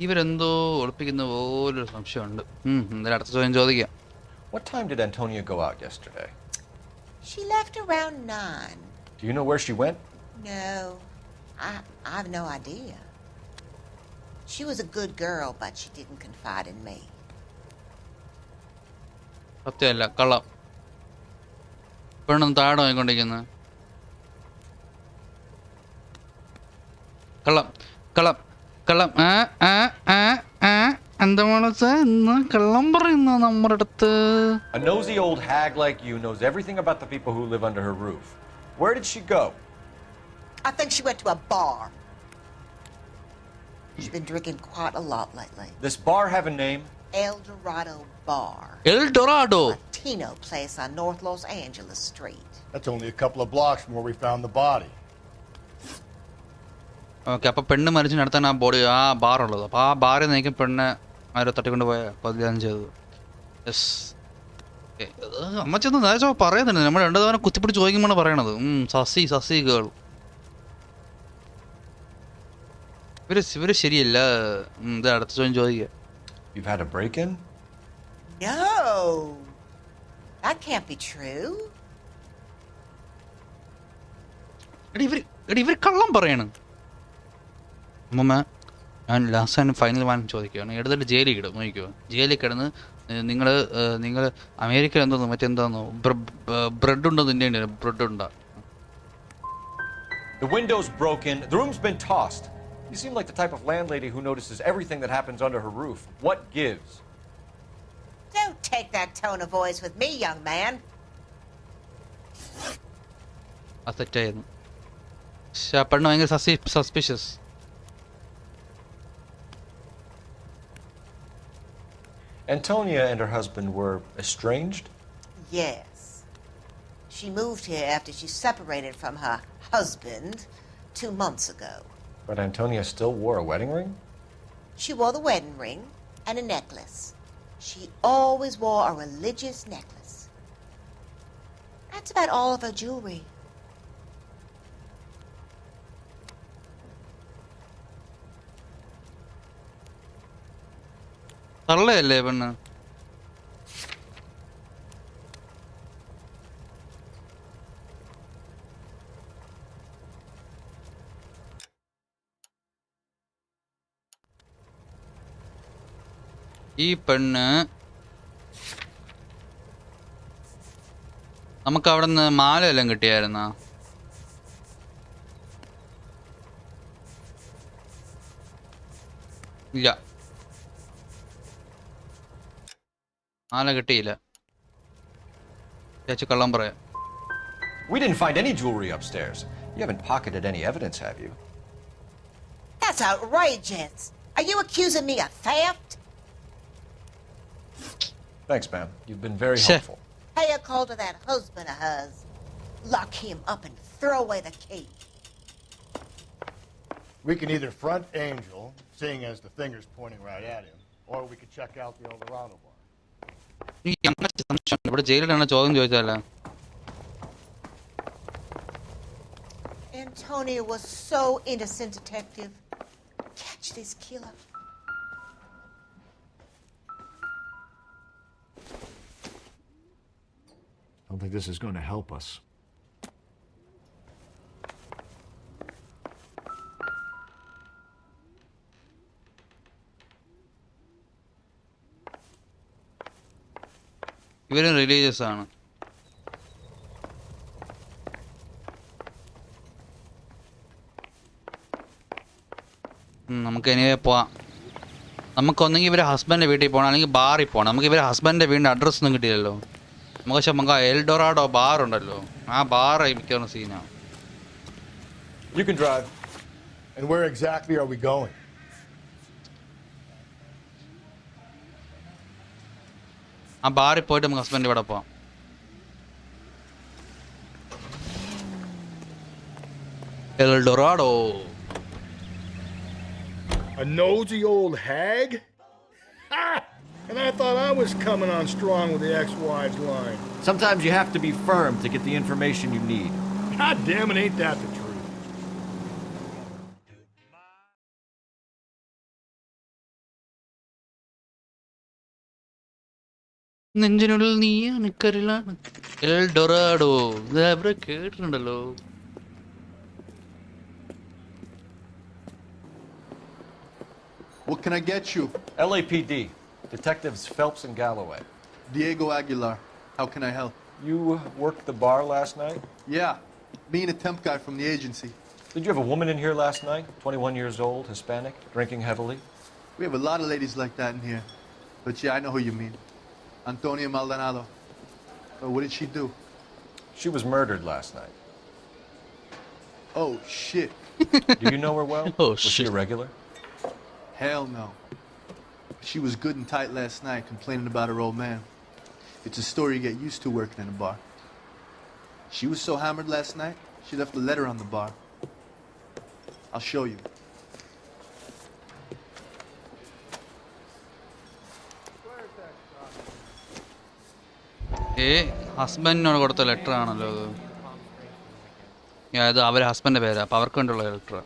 ഇവരെന്തോ ഒളിപ്പിക്കുന്ന പോലൊരു സംശയമുണ്ട്. എന്തായാലും അടുത്ത ചോദ്യം ചോദിക്കാം. What time did Antonia go out yesterday? She left around 9. Do you know where she went? No, I've no idea. She was a good girl, but she didn't confide in me. സത്യമല്ല, കള്ളം. പെണ്ണൊന്നും താഴെ വാങ്ങിക്കൊണ്ടിരിക്കുന്നത്. കള്ളം. എന്താ മോളെ ഇന്ന് കള്ളം പറയുന്ന നമ്മുടെ അടുത്ത്? A nosy old hag like you knows everything about the people who live under her roof. Where did she go? I think she went to a bar. She's been drinking quite a lot lately. This bar have a name? El Dorado Bar. El Dorado. Latino place on North Los Angeles Street. That's only a couple of blocks from where we found the body. Okay, അപ്പോൾ പെണ്ണ് മരിച്ചിനടുത്താണ് ആ body, ആ ബാറുള്ളത്. അപ്പോൾ ആ ബാറിൽ നിന്നേക്കും പെണ്ണ് ആരോ തട്ടിക്കൊണ്ട് പോയ പതിലാണ് ചെയ്തത്. യെസ്. അമ്മ ചെന്ന് നേരത്തെ പറയുന്നുണ്ട്, നമ്മൾ രണ്ടു തവണ കുത്തിപ്പിടിച്ച് ചോദിക്കുമ്പോഴാണ് പറയണത്. സസി സസി ഗേൾ. ഇവര് ശരിയല്ല. ഇത് അടുത്ത ചോദ്യം ചോദിക്കുക. You've had a break-in? No. That can't be true. ഇവർ കള്ളം പറയണം. അമ്മമ്മ, ഞാൻ ലാസ്റ്റ് ആൻഡ് ഫൈനൽ വൺ ചോദിക്കുകയാണ്. എടുത്തിട്ട് ജയിലിൽ കിടും, നോക്കിക്കോ. ജയിലിൽ കിടന്ന് നിങ്ങൾ അമേരിക്കയിൽ എന്തോന്നു മറ്റെന്താന്നോ ബ്രെഡ് ഉണ്ടോ? നിൻ്റെ ബ്രെഡ് ഉണ്ടാ? The window's broken. The room's been tossed. You seem like the type of landlady who notices everything that happens under her roof. What gives? Don't take that tone of voice with me, young man. ആ തെറ്റായിരുന്നു. പക്ഷെ ആ പെണ്ണ് ഭയങ്കര suspicious. Antonia and her husband were estranged? Yes. She moved here after she separated from her husband 2 months ago. But Antonia still wore a wedding ring? She wore the wedding ring and a necklace. She always wore a religious necklace. That's about all of her jewelry. തള്ളയല്ലേ പെണ്ണ്? ഈ പെണ്ണ് നമുക്ക് അവിടെ നിന്ന് മാലയെല്ലാം കിട്ടിയായിരുന്നാ? ഇല്ല, മാല കിട്ടിയില്ല. ചേച്ചി കള്ളം പറയാം. We didn't find any jewelry upstairs. You haven't pocketed any evidence, have you? That's outrageous. Are you accusing me of theft? Thanks, ma'am. You've been very Sure. helpful. Pay a call to that husband of hers. Lock him up and throw away the key. We can either front Angel, seeing as the finger's pointing right at him, or we could check out the El Dorado bar. ഇവിടെ ജയിലിലാണ് ചോദ്യം ചോദിച്ചാലോ? Antonia was so innocent, detective. Catch this killer. I don't think this is going to help us. ഇവരും religious ആണ്. നമുക്ക് anyway പോവാം. നമുക്കൊന്നെങ്കിൽ ഇവരെ ഹസ്ബൻഡിൻ്റെ വീട്ടിൽ പോകണം, അല്ലെങ്കിൽ ബാറിൽ പോകണം. നമുക്ക് ഇവരെ ഹസ്ബൻഡിൻ്റെ വീടിൻ്റെ അഡ്രസ്സ് ഒന്നും കിട്ടിയില്ലല്ലോ. നമുക്ക് എൽ ഡൊറാഡോ ബാർ ഉണ്ടല്ലോ, ആ ബാർ മിക്കവാറും സീനാണ്. You can drive. And where exactly are we going? ആ ബാറിൽ പോയിട്ട് നമുക്ക് ഹസ്ബൻഡ് ഇവിടെ പോവാം. L Dorado. A nosy old hag? Ha! And I thought I was coming on strong with the ex-wives line. Sometimes you have to be firm to get the information you need. God damn it, ain't that the truth? നെഞ്ചിനുള്ളിൽ നീ നിക്കറിലാണ് L Dorado. ഇത് എവിടെ കേട്ടിട്ടുണ്ടല്ലോ. What can I get you? LAPD. Detectives Phelps and Galloway. Diego Aguilar. How can I help? You worked the bar last night? Yeah, me and a temp guy from the agency. Did you have a woman in here last night? 21 years old, Hispanic, drinking heavily? We have a lot of ladies like that in here. But yeah, I know who you mean. Antonia Maldonado. Oh, what did she do? She was murdered last night. Oh, shit. Do you know her well? Oh, Was she a shit. regular? Hell no. She was good and tight last night, complaining about her old man. It's a story you get used to working in a bar. She was so hammered last night, she left a letter on the bar. I'll show you. ഹസ്ബൻഡിനോട് കൊടുത്ത letter ആണല്ലോ അത്. അത് അവരെ ഹസ്ബൻഡിന്റെ പേരാ, അപ്പൊ അവർക്ക് വേണ്ടിയുള്ള letter.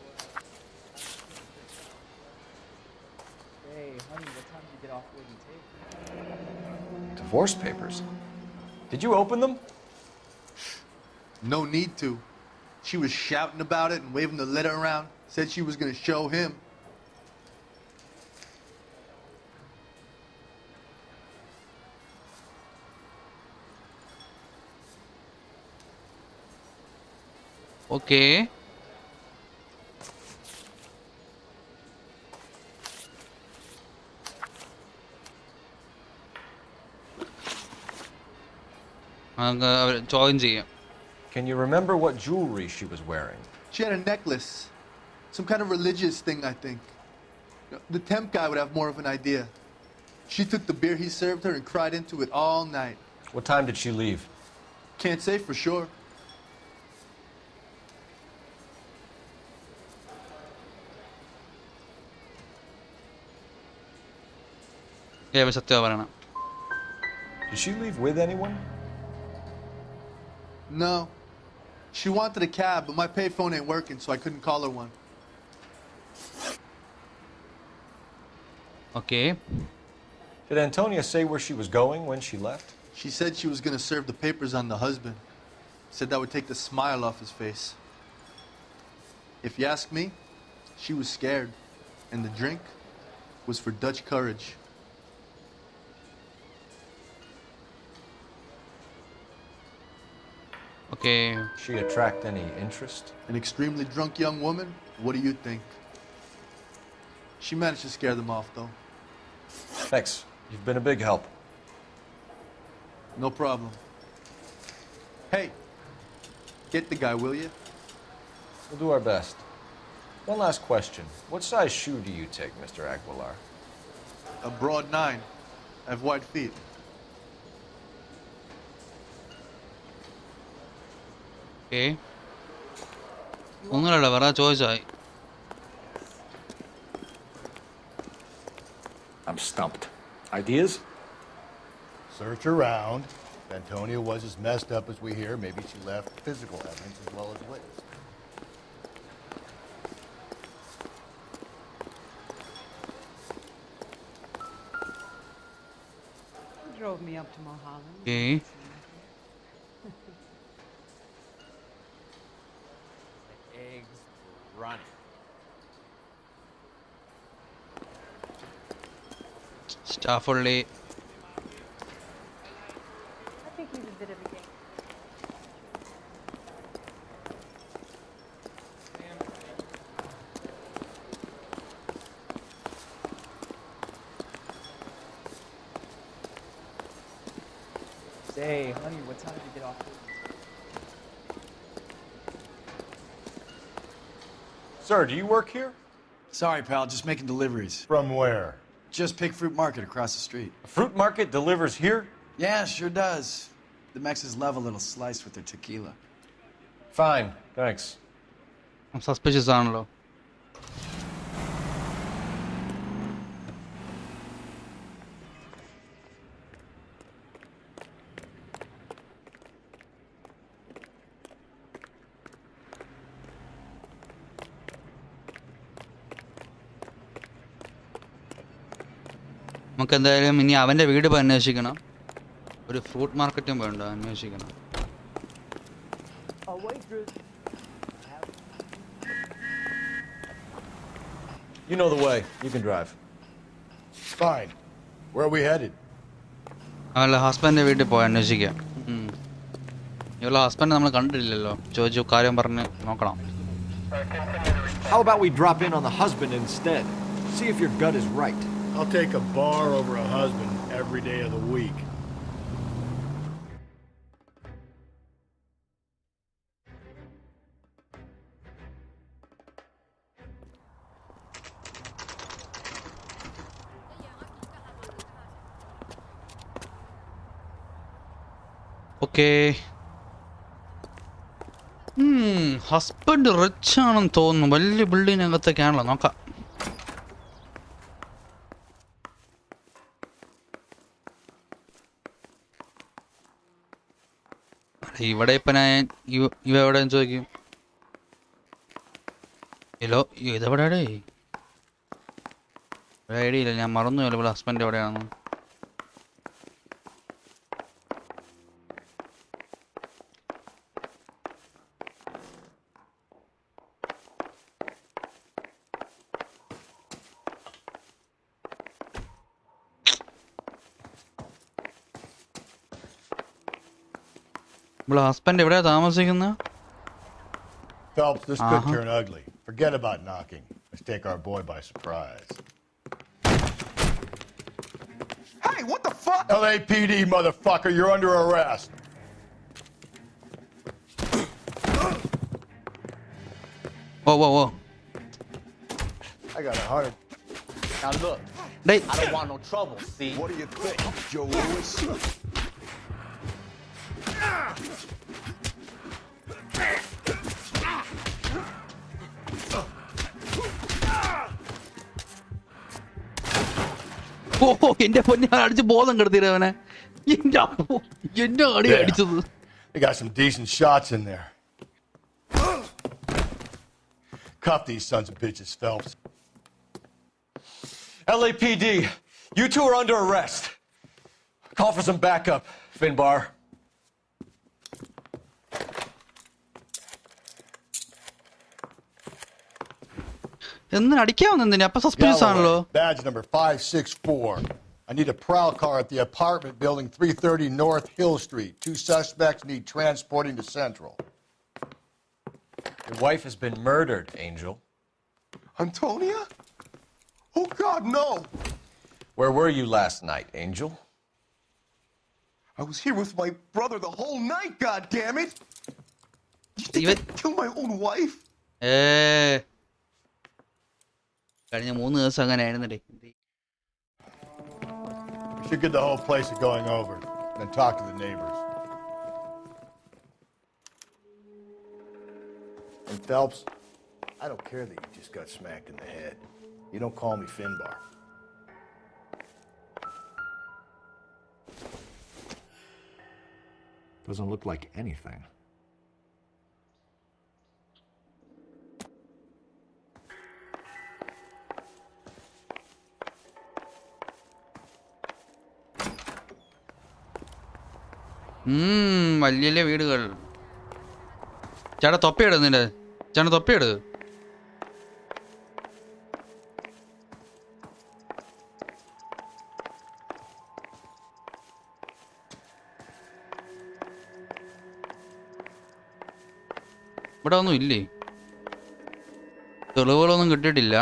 Divorce papers. Did you open them? No need to. She was shouting about it and waving the letter around. Said she was going to show him. Okay. Join ചെയ്യാം. Can you remember what jewelry she was wearing? She had a necklace. Some kind of religious thing, I think. The temp guy would have more of an idea. She took the beer he served her and cried into it all night. What time did she leave? Can't say for sure. സത്യം പറയണം. Did she leave with anyone? No. She wanted a cab, but my payphone ain't working, so I couldn't call her one. Okay. Did Antonia say where she was going when she left? She said she was going to serve the papers on the husband. Said that would take the smile off his face. If you ask me, she was scared. And the drink was for Dutch courage. Okay. She attract any interest? An extremely drunk young woman? What do you think? She managed to scare them off, though. Thanks. You've been a big help. No problem. Hey, get the guy, will you? We'll do our best. One last question. What size shoe do you take, Mr. Aguilar? A broad 9. I have wide feet. Okay. ഒന്നുമല്ല വേറെ ചോദിച്ചായി. I'm stumped. Ideas? Search around. If Antonia was as messed up as we hear, maybe she left physical evidence as well as witness. He drove me up to Mulholland. Okay. Eggs running. Staffordly. I think he's a bit of a gangster. Say, honey, what time did you get off? Sir, do you work here? Sorry, pal, just making deliveries. From where? Just Pig Fruit Market across the street. A fruit market delivers here? Yeah, sure does. The Mexes love a little slice with their tequila. Fine, thanks. I'm suspicious ആണല്ലോ. നമുക്ക് എന്തായാലും ഇനി അവൻ്റെ വീട് പോയി അന്വേഷിക്കണം. ഒരു fruit മാർക്കറ്റും വേണ്ട, അന്വേഷിക്കണം. You know the way. You can drive. Fine. Where are we headed? അവളുടെ ഹസ്ബൻഡിൻ്റെ വീട്ടിൽ പോയി അന്വേഷിക്കാം. ഇവളുടെ ഹസ്ബൻഡ് നമ്മൾ കണ്ടിട്ടില്ലല്ലോ. ചോദിച്ചു കാര്യം പറഞ്ഞ് നോക്കണം. How about we drop in on the husband instead? See if your gut is right. I'll take a bar over a husband every day of the week. Okay. Husband rich ആണെന്ന് തോന്നുന്നു. വലിയ ബിൽഡിങ്ങിനകത്തൊക്കെയാണല്ലോ. നോക്കാം. ഇവിടെ ഇപ്പൊ ഞാൻ ഇവ എവിടെയെന്ന് ചോദിക്കും. ഹലോ, ഇതെവിടെയാടേ? ഒരു ഐഡിയ ഇല്ല. ഞാൻ മറന്നുപോയല്ലോ ഇവിടെ ഹസ്ബൻഡ് എവിടെയാണെന്ന്. ഇവിടെ ഹസ്ബൻഡ് എവിടെയാ താമസിക്കുന്നത്? Phelps, this could turn ugly. Forget about knocking. Let's take our boy by surprise. Hey, what the fuck? LAPD, motherfucker, you're under arrest. Whoa. I got 100. Now look, Hey. I don't want no trouble, see? What do you think, Joe Louis? എന്റെ പൊന്നെ അടിച്ച് ബോധം കെടുത്തിരവനെ. എന്റെ അടി അടിച്ചത്. They got some decent shots in there. Cuff these sons of bitches, Phelps. LAPD, you two are under arrest. Call for some backup, Finbar. എന്ന് അടിക്കാവുന്നതിന് അപ്പൊ suspicious ആണല്ലോ. Badge number 564. I need a prowl car at the apartment building 330 North Hill Street. 2 suspects need transporting to Central. Your wife has been murdered, Angel. Antonia? Oh, God, no! Where were you last night, Angel? I was here with my brother the whole night, goddammit! You think Even- I'd kill my own wife? കഴിഞ്ഞ 3 ദിവസം അങ്ങനെ ആയിരുന്നേ. We should get the whole place going over, then talk to the neighbors. And Phelps, I don't care that you just got smacked in the head. You don't call me Finbar. Doesn't look like anything. വലിയ വീടുകൾ. ചേട്ടാ തൊപ്പിയെടു, നിന്റെ ചേട്ടാ തൊപ്പിയെടു. ഇവിടെ ഒന്നും ഇല്ലേ? തെളിവുകളൊന്നും കിട്ടിയിട്ടില്ല.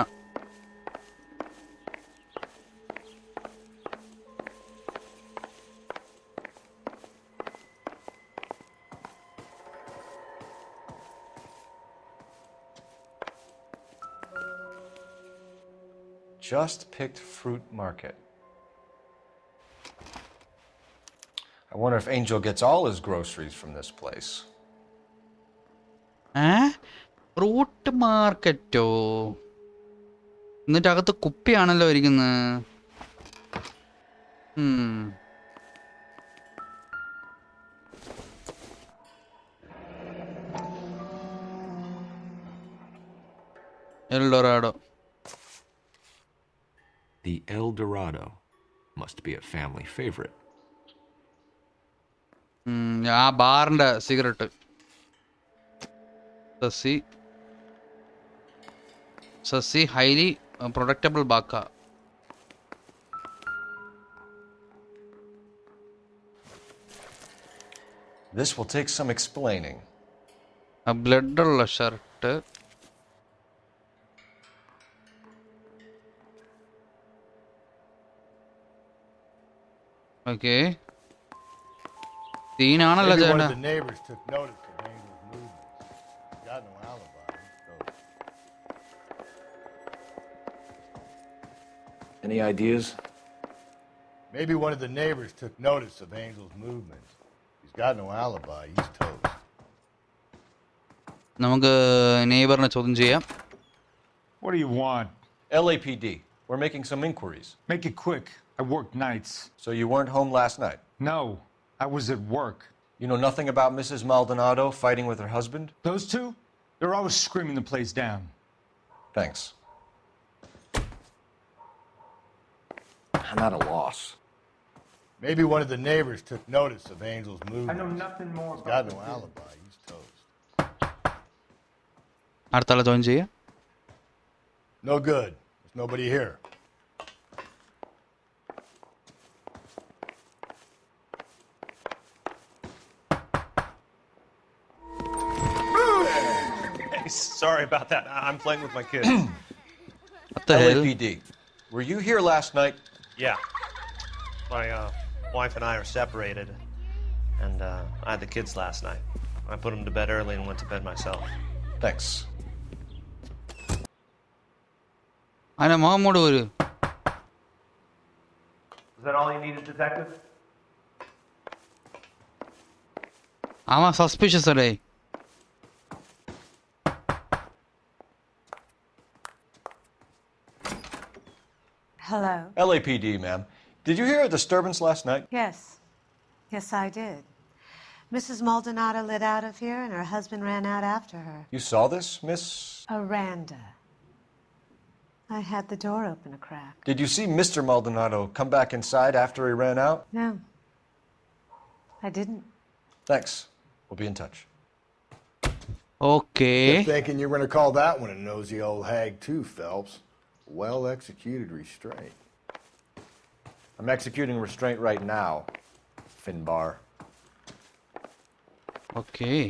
Just picked fruit market. I wonder if Angel gets all his groceries from this place. Fruit മാർക്കറ്റോ? എന്നിട്ട് അകത്ത് കുപ്പിയാണല്ലോ ഇരിക്കുന്നത്. El Dorado. The El Dorado must be a family favorite. ആ ബാറിന്റെ cigarette. Sassy highly predictable back. This will take some explaining. Blood ഉള്ള shirt. Okay. സീനാണല്ലോ Maybe one ചേട്ടാ. of the neighbors took notice of Angel's movements. He's got no alibi. Any ideas? Maybe one of the neighbors took notice of Angel's movements. He's got no alibi. He's toast. നമുക്ക് നെയ്ബറിനെ ചോദ്യം ചെയ്യാം. What do you want? LAPD. We're making some inquiries. Make it quick. I work nights. So you weren't home last night? No, I was at work. You know nothing about Mrs. Maldonado fighting with her husband? Those two? They're always screaming the place down. Thanks. I'm at a loss. Maybe one of the neighbors took notice of Angel's movements. I know nothing more He's about got no this. alibi. He's toast. അടുത്ത ആളെ ചോദ്യം ചെയ്യാം. No good. There's nobody here. Sorry about that. I'm playing with my kids. What the hell? LAPD. Were you here last night? Yeah. My wife and I are separated, and I had the kids last night. I put them to bed early and went to bed myself. Thanks. അതിനെ മാമോട് വരൂ. Is that all you needed, detective? അവൻ suspicious അല്ലേ? Hello. LAPD, ma'am. Did you hear a disturbance last night? Yes. Yes, I did. Mrs. Maldonado lit out of here and her husband ran out after her. You saw this, Miss? Aranda. I had the door open a crack. Did you see Mr. Maldonado come back inside after he ran out? No. I didn't. Thanks. We'll be in touch. Okay. You're thinking you were going to call that one a nosy old hag too, Phelps. Well executed restraint. I'm executing restraint right now, Finbar. Okay.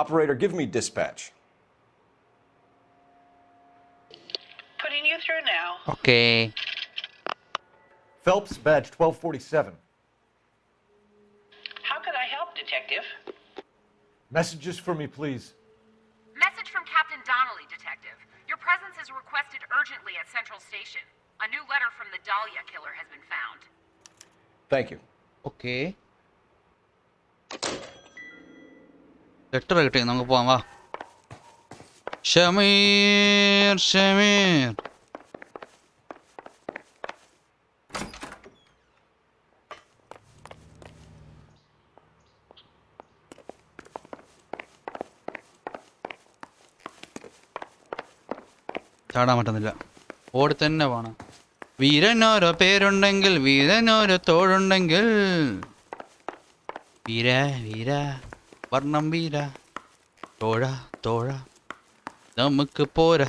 Operator, give me dispatch. Putting you through now. Okay. Phelps, badge 1247. How can I help, Detective? Messages for me, please. Message from Captain Donnelly, Detective. Your presence is requested urgently at Central Station. A new letter from the Dahlia killer has been found. Thank you. Okay. Letter കിട്ടി, നമുക്ക് പോവാം. വാ ഷമീർ. ചാടാൻ പറ്റുന്നില്ല, ഓടി തന്നെ പോണം. വീരനോരോ പേരുണ്ടെങ്കിൽ വീരനോരോ തോടുണ്ടെങ്കിൽ വീര വീര വർണ്ണം വീര തോഴ തോഴ നമുക്ക് പോരാ.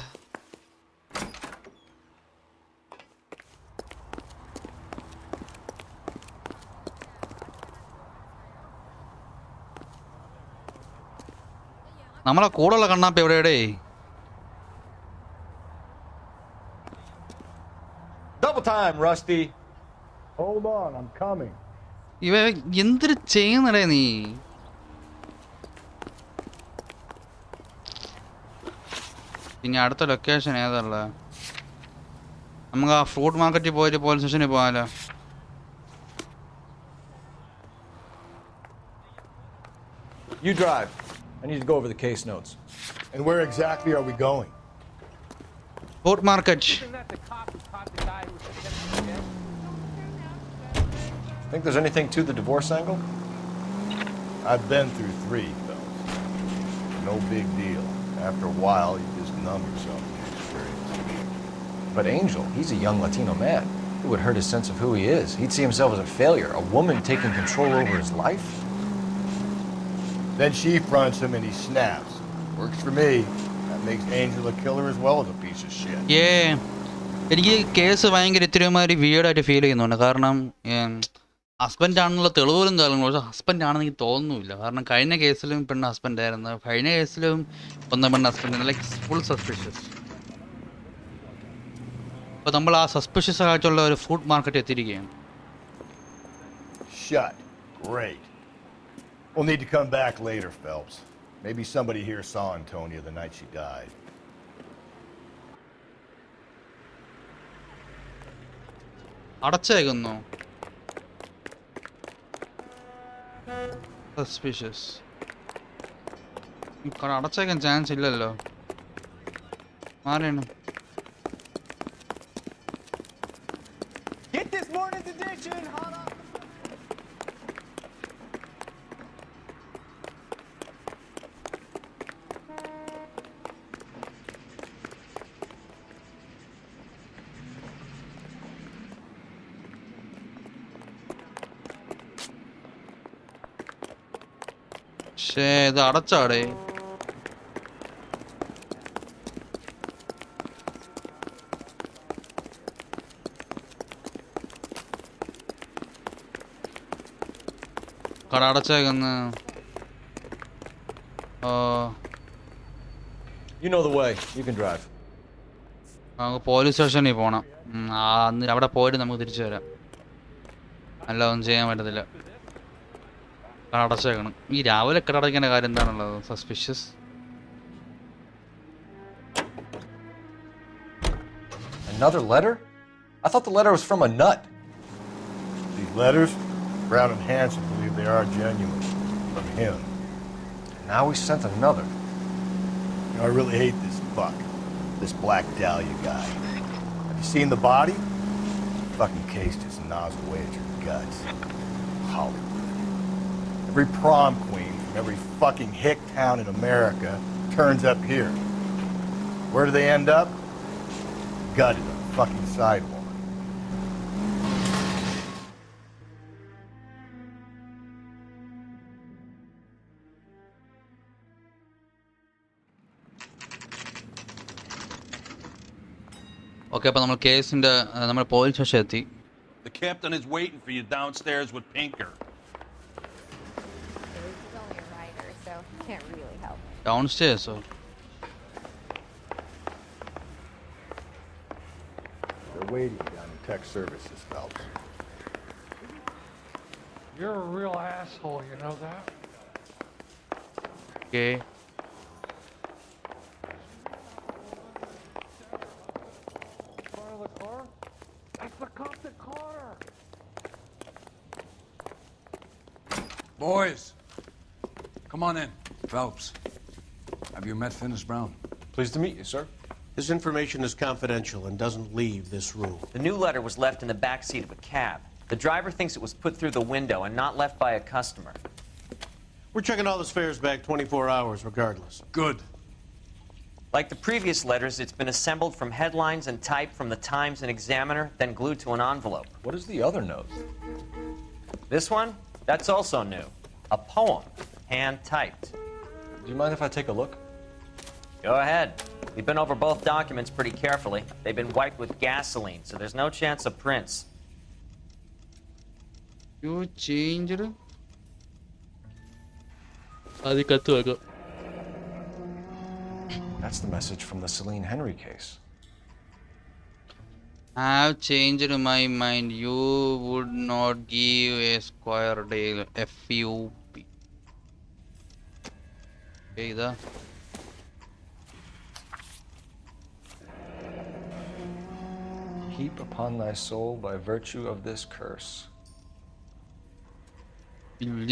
നമ്മളെ കൂടെയുള്ള കണ്ണാപ്പ എവിടെയടേ? Double time, Rusty. Hold on, I'm coming. ഇവ എന്തൊരു ചെയ്യുന്നടേ നീ? ഇനി അടുത്ത ലൊക്കേഷൻ ഏതല്ല? നമുക്ക് ആ ഫ്രൂട്ട് മാർക്കറ്റിൽ പോയിട്ട് പോലീസ് സ്റ്റേഷനിൽ പോകാലോ. You drive. I need to go over the case notes. And where exactly are we going? Fruit market. Think there's anything to the divorce angle? I've been through 3, fellas. No big deal. After a while, you just numb yourself to the experience. But Angel, he's a young Latino man. It would hurt his sense of who he is. He'd see himself as a failure, a woman taking control over his life. Then she fronts him and he snaps. Works for me. That makes Angel a killer as well as a piece of shit. Yeah. എനിക്ക് case ഭയങ്കര ഇത്തിരിമാതിരി വിയേർഡായിട്ട് feel ചെയ്യുന്നുണ്ട്. കാരണം husband ആണെന്നുള്ള തെളിവുകളും കാര്യങ്ങളും, പക്ഷേ husband ആണെന്ന് എനിക്ക് തോന്നുന്നില്ല. കാരണം കഴിഞ്ഞ കേസിലും പെണ്ണ് ഹസ്ബൻഡ് ആയിരുന്നു, കഴിഞ്ഞ കേസിലും ഒന്ന പെണ്ണ് ഹസ്ബൻഡ്, ലൈക്ക് ഫുൾ സസ്പിഷ്യസ്. അപ്പോൾ നമ്മൾ ആ സസ്പിഷ്യസ് ആയിട്ടുള്ള ഒരു ഫുഡ് മാർക്കറ്റ് എത്തിയിരിക്കുകയാണ്. Shut. Great. We'll need to come back later, Phelps. Maybe somebody here saw Antonia the night she died. അടച്ചേക്കുന്നു. സസ്പിഷ്യസ്. അടച്ചേക്കാൻ ചാൻസ് ഇല്ലല്ലോ. ആരാണ്? പക്ഷേ ഇത് അടച്ചാടേ. കട അടച്ചേക്കുന്നു. You know the way. You can drive. നമുക്ക് പോലീസ് സ്റ്റേഷനിൽ പോകണം. അന്ന് അവിടെ പോയിട്ട് നമുക്ക് തിരിച്ചു വരാം. അല്ല ഒന്നും ചെയ്യാൻ പറ്റത്തില്ല. കട അടച്ചേക്കണം. ഈ രാവിലെ കട അടയ്ക്കേണ്ട കാര്യം എന്താണുള്ളത്? Suspicious. Another letter? I thought the letter was from a nut. These letters, Brown and Hanson believe they are genuine. From him. Now we sent another. You know, I really hate this fuck. This Black Dahlia guy. Have you seen the body? Fucking case just gnaws away at your guts. Hollywood. Every prom queen from every fucking hick town in America turns up here. Where do they end up? Gutted on the fucking sidewalk. Okay, അപ്പോൾ നമ്മൾ കേസിൻ്റെ നമ്മൾ police station എത്തി. The captain is waiting for you downstairs with Pinker. Can't really help. Downstairs, or? They're waiting down in tech services, Phelps. You're a real asshole, you know that? Okay. Front of the car? That's the cop that caught her. Boys, come on in. Phelps, have you met Finis Brown? Pleased to meet you, sir. This information is confidential and doesn't leave this room. The new letter was left in the back seat of a cab. The driver thinks it was put through the window and not left by a customer. We're checking all the fares back 24 hours regardless. Good. Like the previous letters, it's been assembled from headlines and typed from the Times and Examiner, then glued to an envelope. What is the other note? This one? That's also new. A poem, hand-typed. Do you mind if I take a look? Go ahead. We've been over both documents pretty carefully. They've been wiped with gasoline, so there's no chance of prints. You changed? That's the message from the Celine Henry case. I've changed my mind. You would not give a square deal. FUP. Okay, da. Keep upon thy soul by virtue of this curse.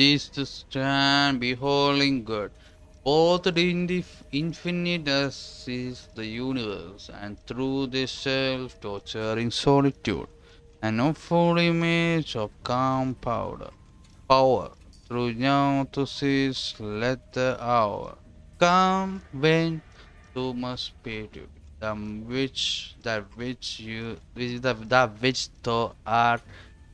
This to stand beholding good. Both in the infinite as is the universe, and through this self-torturing solitude, an awful image of calm power, through now to cease, let the hour come when thou must pay to that which thou art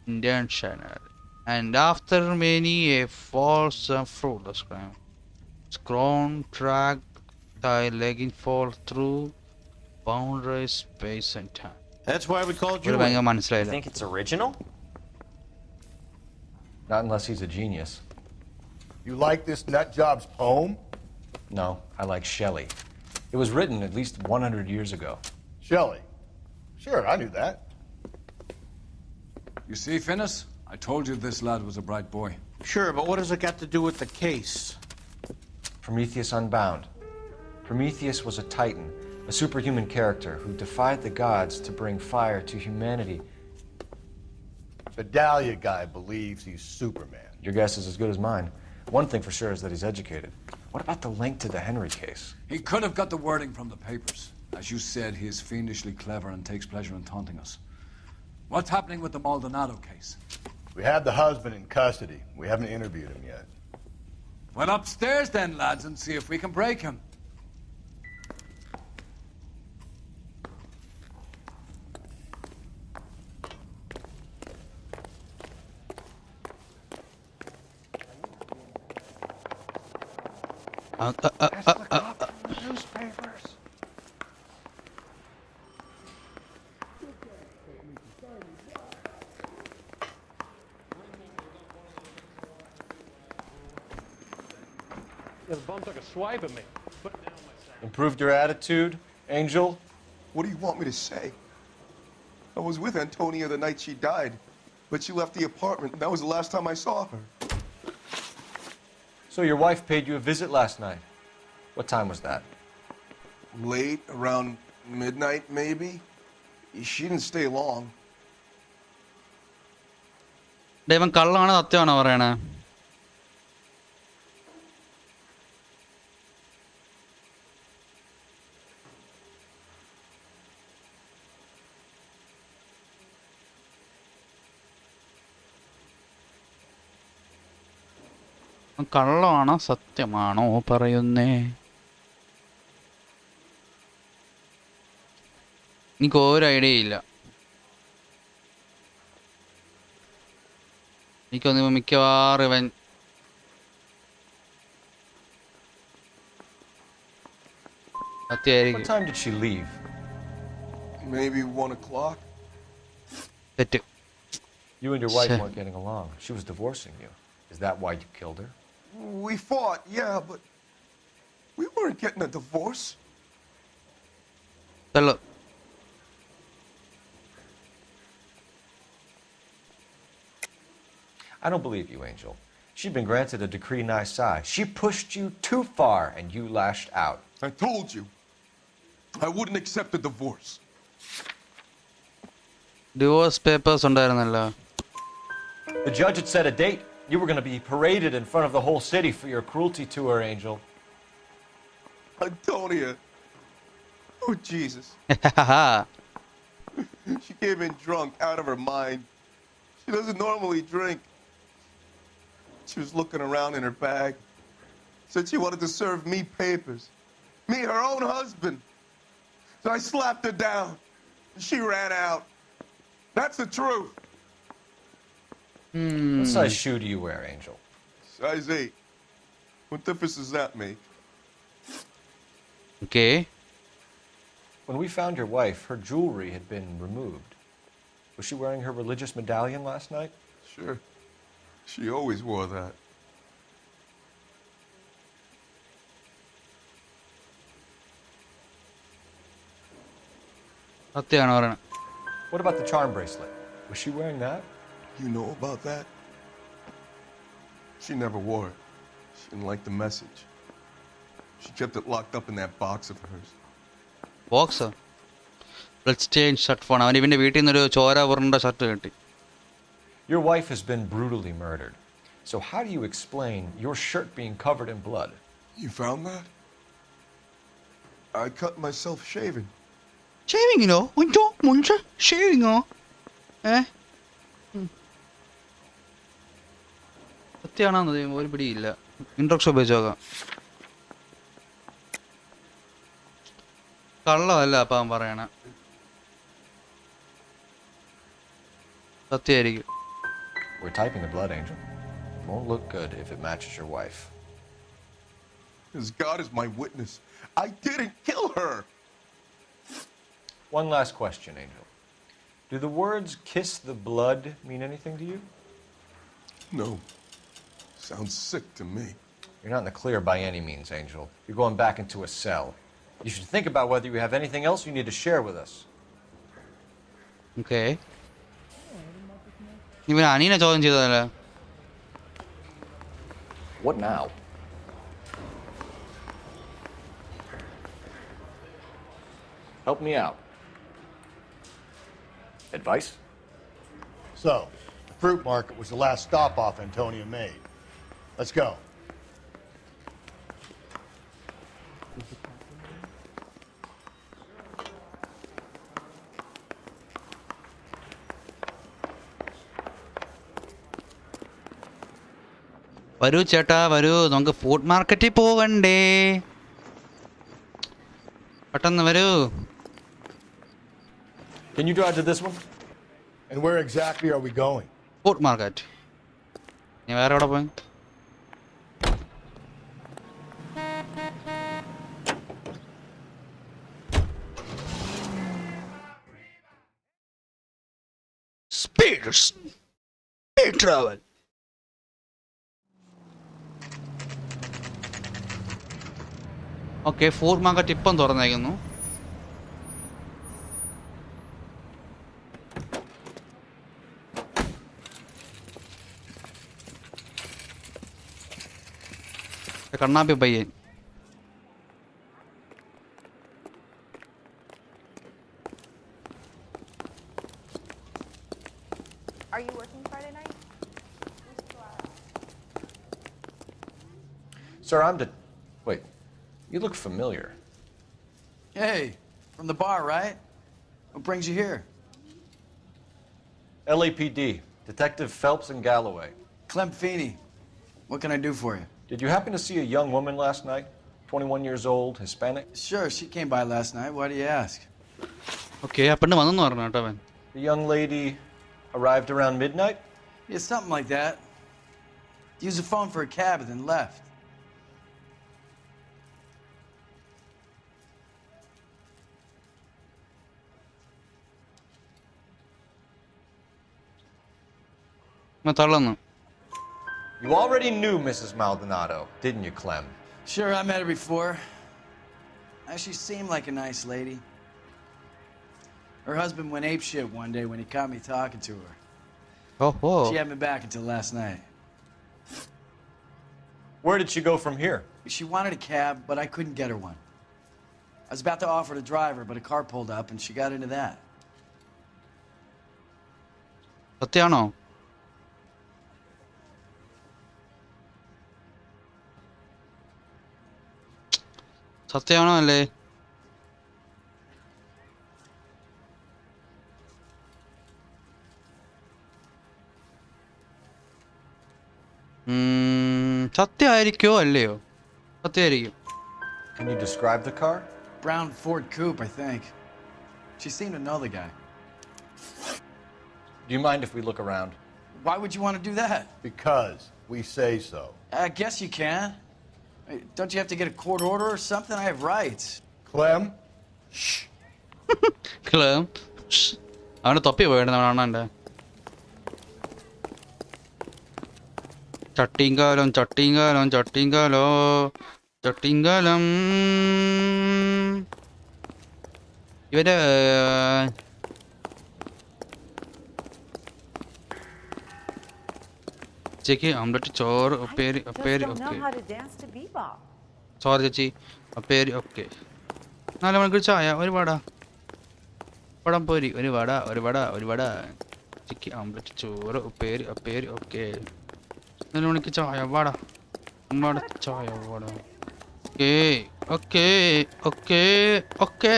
intentional, and after many a false and fruitless crime, Scroll track tile legging fall through boundaries, space and time. That's why we called you ഒരു in. ഭയങ്കര You മനസ്സിലായില്ല. think it's original? Not unless he's a genius. You like this nut job's poem? No, I like Shelley. It was written at least 100 years ago. Shelley. Sure, I knew that. You see, Finnis? I told you this lad was a bright boy. Sure, but what does it got to do with the case? Prometheus Unbound. Prometheus was a titan, a superhuman character who defied the gods to bring fire to humanity. The Dahlia guy believes he's Superman. Your guess is as good as mine. One thing for sure is that he's educated. What about the link to the Henry case? He could have got the wording from the papers. As you said, he is fiendishly clever and takes pleasure in taunting us. What's happening with the Maldonado case? We have the husband in custody. We haven't interviewed him yet. Well, upstairs then, lads, and see if we can break him. Newspapers. The bum took a swipe at me. Improved your attitude, Angel? What do you want me to say? I was with Antonia the night she died, but she left the apartment, and that was the last time I saw her. So your wife paid you a visit last night. What time was that? Late, around midnight, maybe? She didn't stay long. ഇവൻ കള്ളാണ് സത്യമാണോ പറയണേ? കള്ളമാണോ സത്യമാണോ പറയുന്നേ? എനിക്ക് ഒരു idea ഇല്ല. എനിക്കൊന്ന് മിക്കവാറും ഇവൻ സത്യമായിരിക്കും. What time did she leave? Maybe 1 o'clock. തെറ്റ്. You and your wife weren't getting along. She was divorcing you. Is that why you killed her? We fought, yeah, but we weren't getting a divorce. Hello. I don't believe you, Angel. She'd been granted a decree nisi. She pushed you too far, and you lashed out. I told you. I wouldn't accept a divorce. Divorce papers ഉണ്ടായിരുന്നല്ലോ. The judge had set a date. You were going to be paraded in front of the whole city for your cruelty to her, Angel. Antonia. Oh, Jesus. She came in drunk, out of her mind. She doesn't normally drink. She was looking around in her bag. Said she wanted to serve me papers. Me, her own husband. So I slapped her down. She ran out. That's the truth. What size shoe do you wear, Angel? Size 8. What difference does that make? Okay. When we found your wife, her jewelry had been removed. Was she wearing her religious medallion last night? Sure. She always wore that. സത്യമാണ് പറയണേ. What about the charm bracelet? Was she wearing that? You know about that? She never wore it. She didn't like the message. She kept it locked up in that box of hers. Box blood stain shirt phone. അവൻ ഇവൻ്റെ വീട്ടിൽ നിന്നൊരു ചോര ഉരുണ്ട shirt കിട്ടി. Your wife has been brutally murdered. So how do you explain your shirt being covered in blood? You found that? I cut myself shaving. ഷേവിങ്ങിനോ? മുൻപ് ഷേവിങ്ങോ? സത്യമാണെന്നത് ഒരു പിടിയില്ല. ഇൻട്രോക്ഷൻ ഉപയോഗിച്ച് നോക്കാം. കള്ളമല്ല അപ്പം അവൻ പറയണ. സത്യമായിരിക്കും. We're typing the blood, Angel. Won't look good if it matches your wife. As God is my witness, I didn't kill her. One last question, Angel. Do the words kiss the blood mean anything to you? No. Sounds sick to me. You're not in the clear by any means, Angel. You're going back into a cell. You should think about whether you have anything else you need to share with us. Okay. ഇവൻ അനീനെ ചോദ്യം ചെയ്തതല്ലേ? What now? Help me out. Advice? So, the fruit market was the last stop off Antonia made. Let's go. വരൂ ചേട്ടാ വരൂ, നമുക്ക് food മാർക്കറ്റിൽ പോകണ്ടേ? പെട്ടെന്ന് വരൂ. Can you drive to this one? And where exactly are we going? Food market. നീ വേറെ എവിടെ പോയി? Speed travel. Okay, food market ഇപ്പം തുറന്നേക്കുന്നു. കണ്ണാപ്പി പയ്യൻ. Are you working Friday night? Sir, Wait, you look familiar. Hey, from the bar, right? What brings you here? LAPD, Detective Phelps and Galloway. Clem Feeney. What can I do for you? Did you happen to see a young woman last night? 21 years old, Hispanic? Sure, she came by last night. Why do you ask? Okay, ആ പെണ്ണ് വന്നെന്ന് പറഞ്ഞു കേട്ടോ അവൻ. The young lady arrived around midnight? Yeah, something like that. Used the phone for a cab and then left. തള്ളുന്നു. You already knew Mrs. Maldonado, didn't you, Clem? Sure, I met her before. She seemed like a nice lady. Her husband went apeshit one day when he caught me talking to her. Oh. She had me back until last night. Where did she go from here? She wanted a cab, but I couldn't get her one. I was about to offer to drive her, but a car pulled up and she got into that. സത്യാണോ? സത്യമാണോ അല്ലേ? സത്യമായിരിക്കോ അല്ലയോ? സത്യമായിരിക്കും. Can you describe the car? Brown Ford Coupe, I think. She seemed to know the guy. Do you mind if we look around? Why would you want to do that? Because we say so. I guess you can. Don't you have to get a court order or something? I have rights. Clem? Shh. Clem? Shh. അവൻ്റെ തൊപ്പി പോയിട്ട് കാണാൻ്റെ. ചട്ടിങ്കാലം ചട്ടിങ്കാലം ചട്ടിങ്കാലോ ചട്ടിങ്കാലം. ഇവര് ചേച്ചി omelette ചോറ് ഉപ്പേരി ഉപ്പേരി okay. Sorry ചേച്ചി, ഉപ്പേരി ഓക്കെ. 4 മണിക്കൂർ ചായ, ഒരു വട, പടം പോരി, ഒരു വട ഒരു വട ഒരു വട. ചിക്കൻ ഓംലെറ്റ് ചോറ് ഉപ്പേരി ഉപ്പേരി ഓക്കെ. 4 മണിക്ക് ചായ വട വട ചായ വട. Okay okay okay okay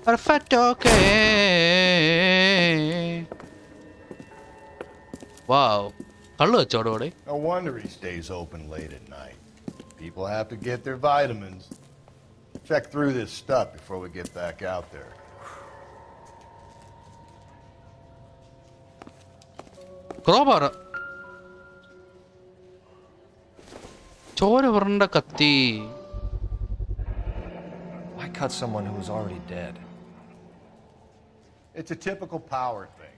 perfect okay. Wow, കള്ളു വെച്ചോടോടെ. No wonder he stays open late at night. People have to get their vitamins. Check through this stuff before we get back out there. Crowbar, ചോര പുരണ്ട കത്തി. cut someone who was already dead? It's a typical power thing.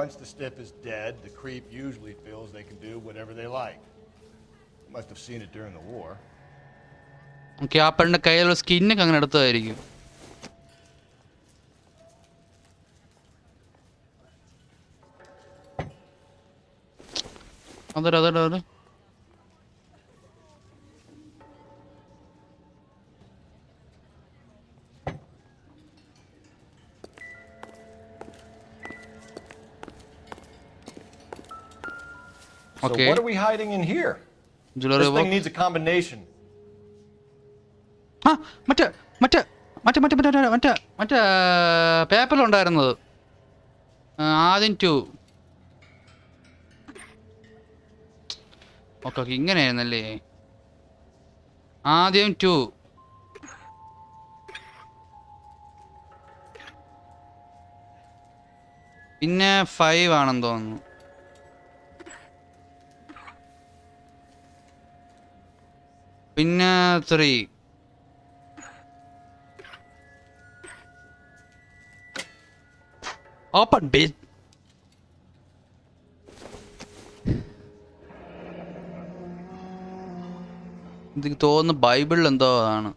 Once the stiff is dead, the creep usually feels they can do whatever they like. You must have seen it during the war. Okay, ആ പെണ്ണിന്റെ കയ്യിലുള്ള സ്കിന്നൊക്കെ അങ്ങനെ എടുത്തതായിരിക്കും. അതൊരു So what are we hiding in here? This thing needs a combination. മറ്റേ പേപ്പറിലുണ്ടായിരുന്നത് ആദ്യം 2. Okay ഇങ്ങനെയായിരുന്നല്ലേ, ആദ്യം 2, പിന്നെ 5 ആണെന്ന് തോന്നുന്നു. പിന്നെ 3. Open bitch. എനിക്ക് തോന്നുന്നു ബൈബിളിൽ എന്തോ ആണ്.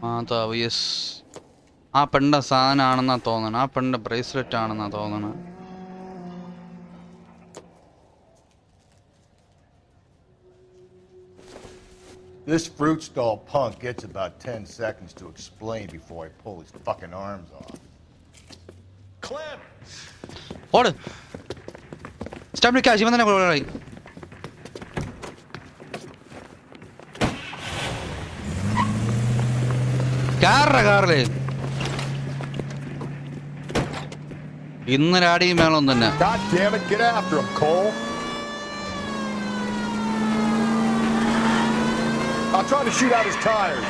മാതാവ്, യെസ്, ആ പെണ്ണിന്റെ സാധനമാണെന്നാ തോന്നണം, ആ പെണ്ണിന്റെ ബ്രേസ്ലെറ്റ് ആണെന്നാ തോന്നണം. This fruit stall punk gets about 10 seconds to explain before I pull his fucking arms off. Clem! ഓട്, സ്റ്റംപ് കാശ് ഇവൻ തന്നെ കൊള്ളായി. കാറില് ഇന്നൊരാടിയും വേണം തന്നെ. God damn it, get after him, Cole. I'll try to shoot out his tires.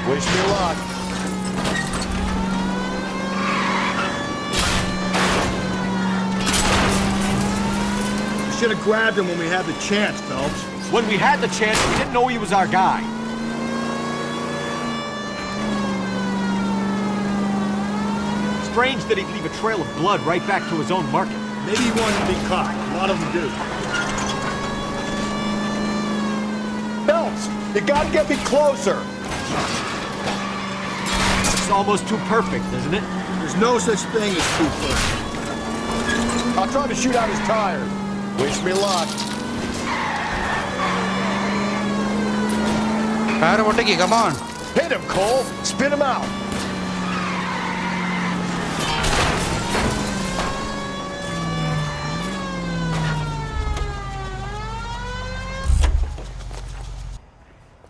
Wish me luck. We should have grabbed him when we had the chance, Phelps. When we had the chance, we didn't know he was our guy. Strange that he'd leave a trail of blood right back to his own market. Maybe he wanted to be caught. A lot of them do. Phelps, you gotta get me closer. It's almost too perfect, isn't it? There's no such thing as too perfect. I'll try to shoot out his tires. Wish me luck. Come on. Hit him, Cole. Spin him out.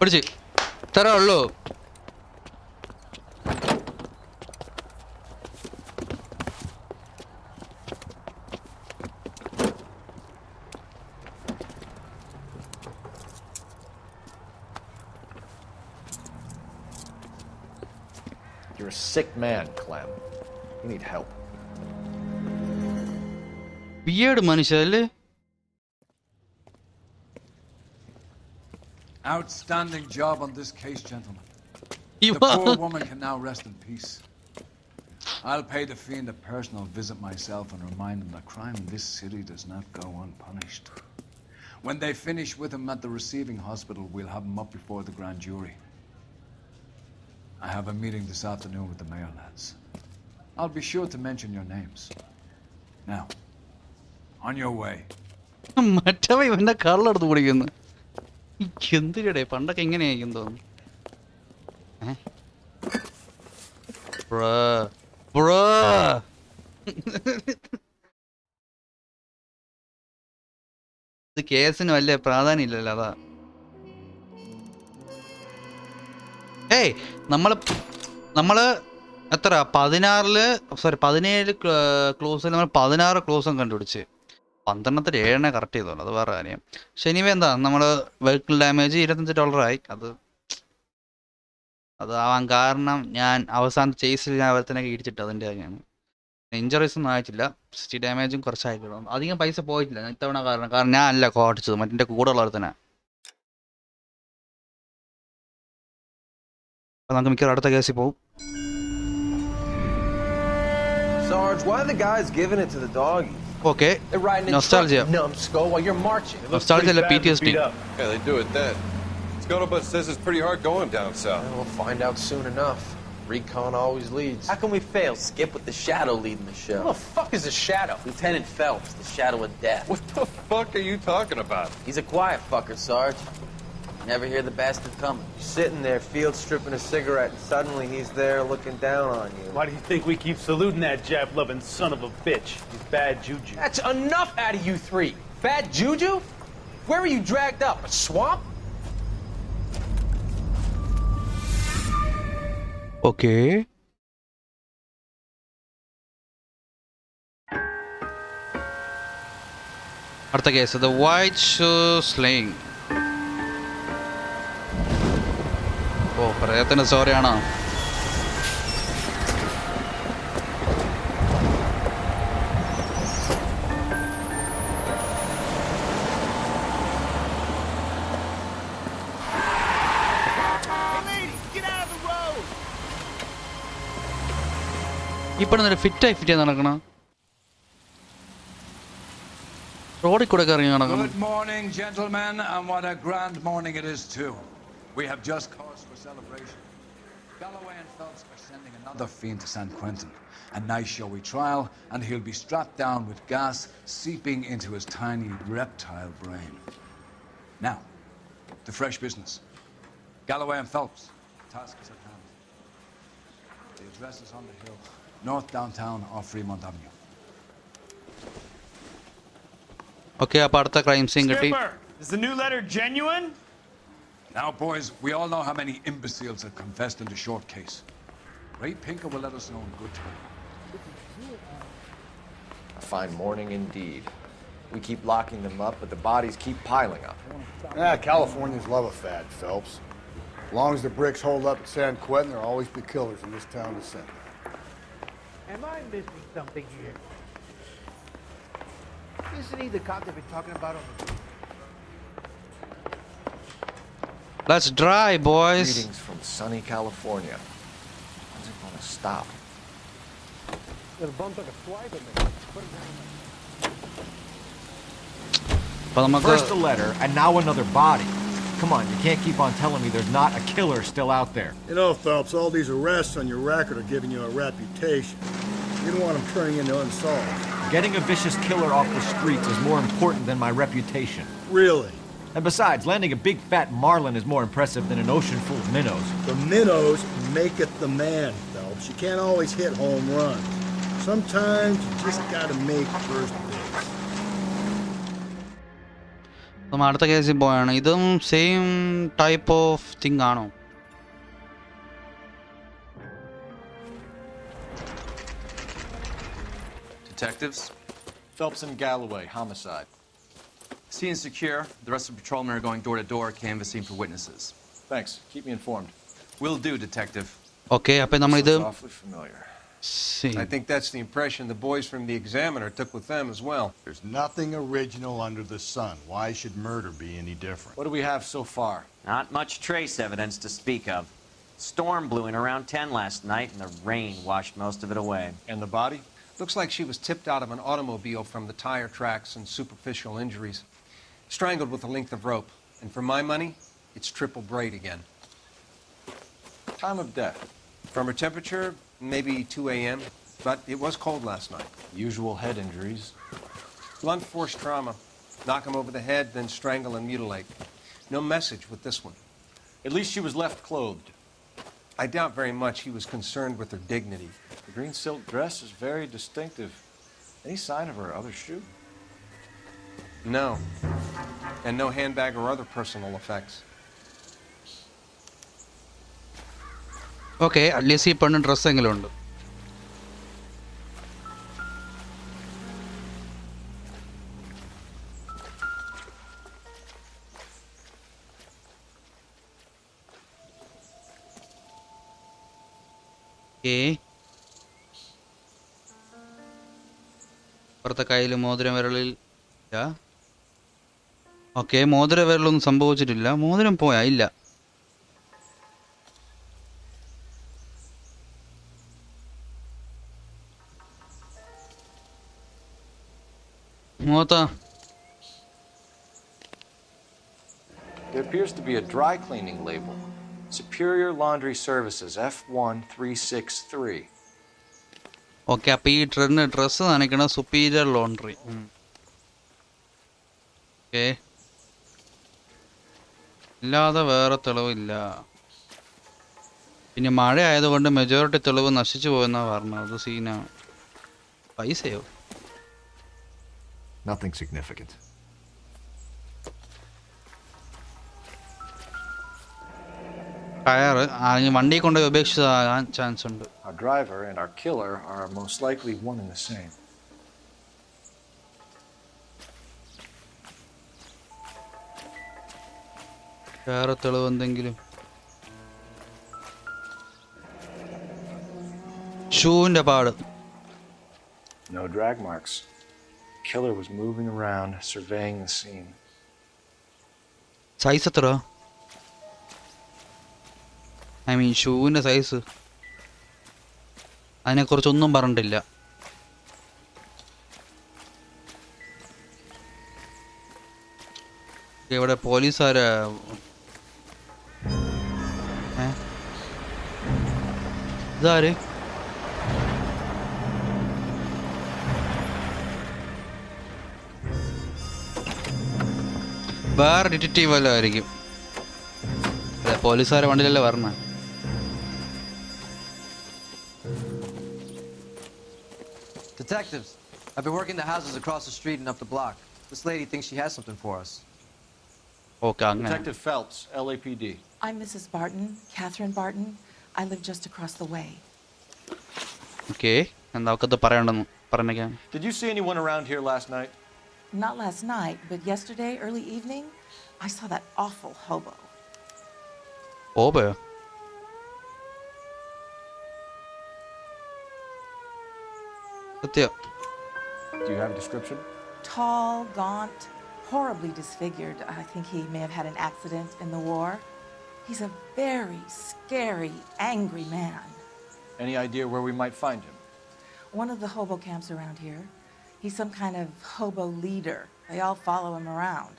പിടിച്ച് ഇത്രേ ഉള്ളൂ. You're a sick man, Clem. You need help. Weird മനുഷ്യല്ലേ. Outstanding job on this case, gentlemen. The poor woman can now rest in peace. I'll pay the fiend a personal visit myself and remind him that crime in this city does not go unpunished. When they finish with him at the receiving hospital, we'll have him up before the grand jury. I have a meeting this afternoon with the mayor lads. I'll be sure to mention your names. Now, on your way. മറ്റവ ഇവന്റെ കള്ളെടുത്ത് കുടിക്കുന്നു. എന്തിടെ പണ്ടൊക്കെ എങ്ങനെയായിരിക്കും തോന്നുന്നു. ഇത് കേസിന് വലിയ പ്രാധാന്യം ഇല്ലല്ലോ, അതാ. ഏയ് നമ്മള് എത്ര 17 ക്ലോസിൽ നമ്മൾ 16 ക്ലോസും കണ്ടുപിടിച്ച് 12 7 കറക്റ്റ് ചെയ്തോളൂ, അത് വേറെ കാര്യം. പക്ഷെ എനിവേ എന്താ, നമ്മൾ വെഹിക്കിൾ ഡാമേജ് $25 അത് ആവാൻ കാരണം ഞാൻ അവസാനത്തെ ചേസിൽ ഞാൻ അവരത്തിനൊക്കെ ഇടിച്ചിട്ട് അതിൻ്റെ കാര്യമാണ്. ഇഞ്ചറീസ് ഒന്നും ആയിട്ടില്ല. 60 ഡാമേജും കുറച്ചായിട്ടുള്ളൂ. അധികം പൈസ പോയിട്ടില്ല ഇത്തവണ, കാരണം ഞാൻ അല്ല കോടിച്ചത്, മറ്റേ കൂടെ ഉള്ളവർ തന്നെ. അപ്പം നമുക്ക് മിക്കവാറും അടുത്ത കേസിൽ പോകും. Sarge, why are the guys giving it to the doggies? Okay. They're riding in Nostalgia. trucks, numbskull, while you're marching. Nostalgia like PTSD. Yeah, they do it then. Scuttlebutt says it's pretty hard going down south. We'll find out soon enough. Recon always leads. How can we fail? Skip with the Shadow leading the show. Who the fuck is the Shadow? Lieutenant Phelps, the Shadow of Death. What the fuck are you talking about? He's a quiet fucker, Sarge. Never hear the bastard coming. You're sitting there, field stripping a cigarette, and suddenly he's there looking down on you. Why do you think we keep saluting that Jap-loving son of a bitch? He's bad juju. That's enough out of you three. Bad juju? Where were you dragged up? A swamp? Okay. അടുത്ത കേസ്, the white shoe slaying. ഓ, പ്രേതത്തിന്റെ സ്റ്റോറിയാണോ? ഇപ്പഴെന്താ fit നടക്കണ റോഡിൽ കൂടെ ഇറങ്ങി നടക്കണം. Good morning, gentlemen, and what a grand morning it is too. We have just cause for celebration. Galloway and Phelps are sending another fiend to San Quentin. A nice showy trial, and he'll be strapped down with gas seeping into his tiny reptile brain. Now, the fresh business. Galloway and Phelps, task is at hand. The address is on the hill, north downtown off Fremont Avenue. Okay, അപ്പോൾ അടുത്ത crime scene കിട്ടി. Is the new letter genuine? Now, boys, we all know how many imbeciles have confessed in the short case. Ray Pinker will let us know in good time. A fine morning indeed. We keep locking them up, but the bodies keep piling up. Californians love a fad, Phelps. As long as the bricks hold up at San Quentin, there'll always be killers in this town to send. Am I missing something here? Isn't he the cop they've been talking about on the... Let's drive, boys. Greetings from sunny California. When's it gonna stop? It bumped like a swipe at me. First a letter, and now another body. Come on, you can't keep on telling me there's not a killer still out there. You know, Phelps, all these arrests on your record are giving you a reputation. You don't want them turning into unsolved. Getting a vicious killer off the streets is more important than my reputation. Really? And besides, landing a big fat marlin is more impressive than an ocean full of minnows. The minnows make it the man, Phelps. You can't always hit home runs. Sometimes you just gotta make first base. നമ്മൾ അടുത്ത കേസിൽ പോയാണ്. ഇതും same type of thing ആണോ? Detectives? Phelps and Galloway, homicide. Scene is secure. The rest of the patrolmen are going door to door, canvassing for witnesses. Thanks. Keep me informed. Will do, Detective. Okay, അപ്പോൾ നമ്മൾ ഇത് Awfully familiar. I think that's the impression the boys from the Examiner took with them as well. There's nothing original under the sun. Why should murder be any different? What do we have so far? Not much trace evidence to speak of. Storm blew in around 10 last night, and the rain washed most of it away. And the body? Looks like she was tipped out of an automobile from the tire tracks and superficial injuries. Strangled with a length of rope. And for my money, it's triple braid again. Time of death? From her temperature, maybe 2 a.m., but it was cold last night. Usual head injuries. Blunt force trauma. Knock him over the head, then strangle and mutilate. No message with this one. At least she was left clothed. I doubt very much he was concerned with her dignity. The green silk dress is very distinctive. Any sign of her other shoe? No. And no handbag or other personal effects. Okay, at least ഈ പെണ്ണ് dress എങ്കിലും ഉണ്ട്. ഇപ്പുറത്തെ കയ്യിൽ മോതിരം വിരലിൽ ഇല്ല. Okay, മോതിര വിരലൊന്നും സംഭവിച്ചിട്ടില്ല. മോതിരം പോയാ? ഇല്ല. മോത്ത There appears to be a dry cleaning label. Superior Laundry Services, F1363. Okay, അപ്പൊ ഈ ഡ്രസ്സ് നനയ്ക്കണ സുപ്പീരിയർ ലോണ്ടറി. ഓക്കെ, ഇല്ലാതെ വേറെ തെളിവില്ല. പിന്നെ മഴ ആയതുകൊണ്ട് മെജോറിറ്റി തെളിവ് നശിച്ചു പോയെന്നാ പറഞ്ഞത്. അത് സീനാണ്. പൈസയോ? Nothing significant. ടയറ് വണ്ടി കൊണ്ടുപോയി ഉപേക്ഷിച്ചതാകാൻ ചാൻസ് ഉണ്ട്. Our driver and our killer are most likely one and the same. വേറെ തെളിവ് എന്തെങ്കിലും? ഷൂവിന്റെ പാട്. No drag marks. Killer was moving around, surveying the scene. Size എത്ര? ഐ മീൻ ഷൂവിൻ്റെ സൈസ്. അതിനെക്കുറിച്ചൊന്നും പറഞ്ഞിട്ടില്ല. ഇവിടെ പോലീസുകാര് ഇതാര്? വേറെ ഡിറ്റക്റ്റീവ് വല്ലതും ആയിരിക്കും. പോലീസുകാരെ വണ്ടിയിലല്ലേ പറഞ്ഞ. Detectives, I've been working the houses across the street and up the block. This lady thinks she has something for us. Okay, Detective Phelps, LAPD. I'm Mrs. Barton, Catherine Barton. I live just across the way. Okay, എന്താ ഒക്കത് പറയണ്ടെന്ന് പറഞ്ഞേക്കാം. Did you see anyone around here last night? Not last night, but yesterday, early evening, I saw that awful hobo. Hobo? Do you have a description? Tall, gaunt, horribly disfigured. I think he may have had an accident in the war. He's a very scary, angry man. Any idea where we might find him? One of the hobo camps around here. He's some kind of hobo leader. They all follow him around.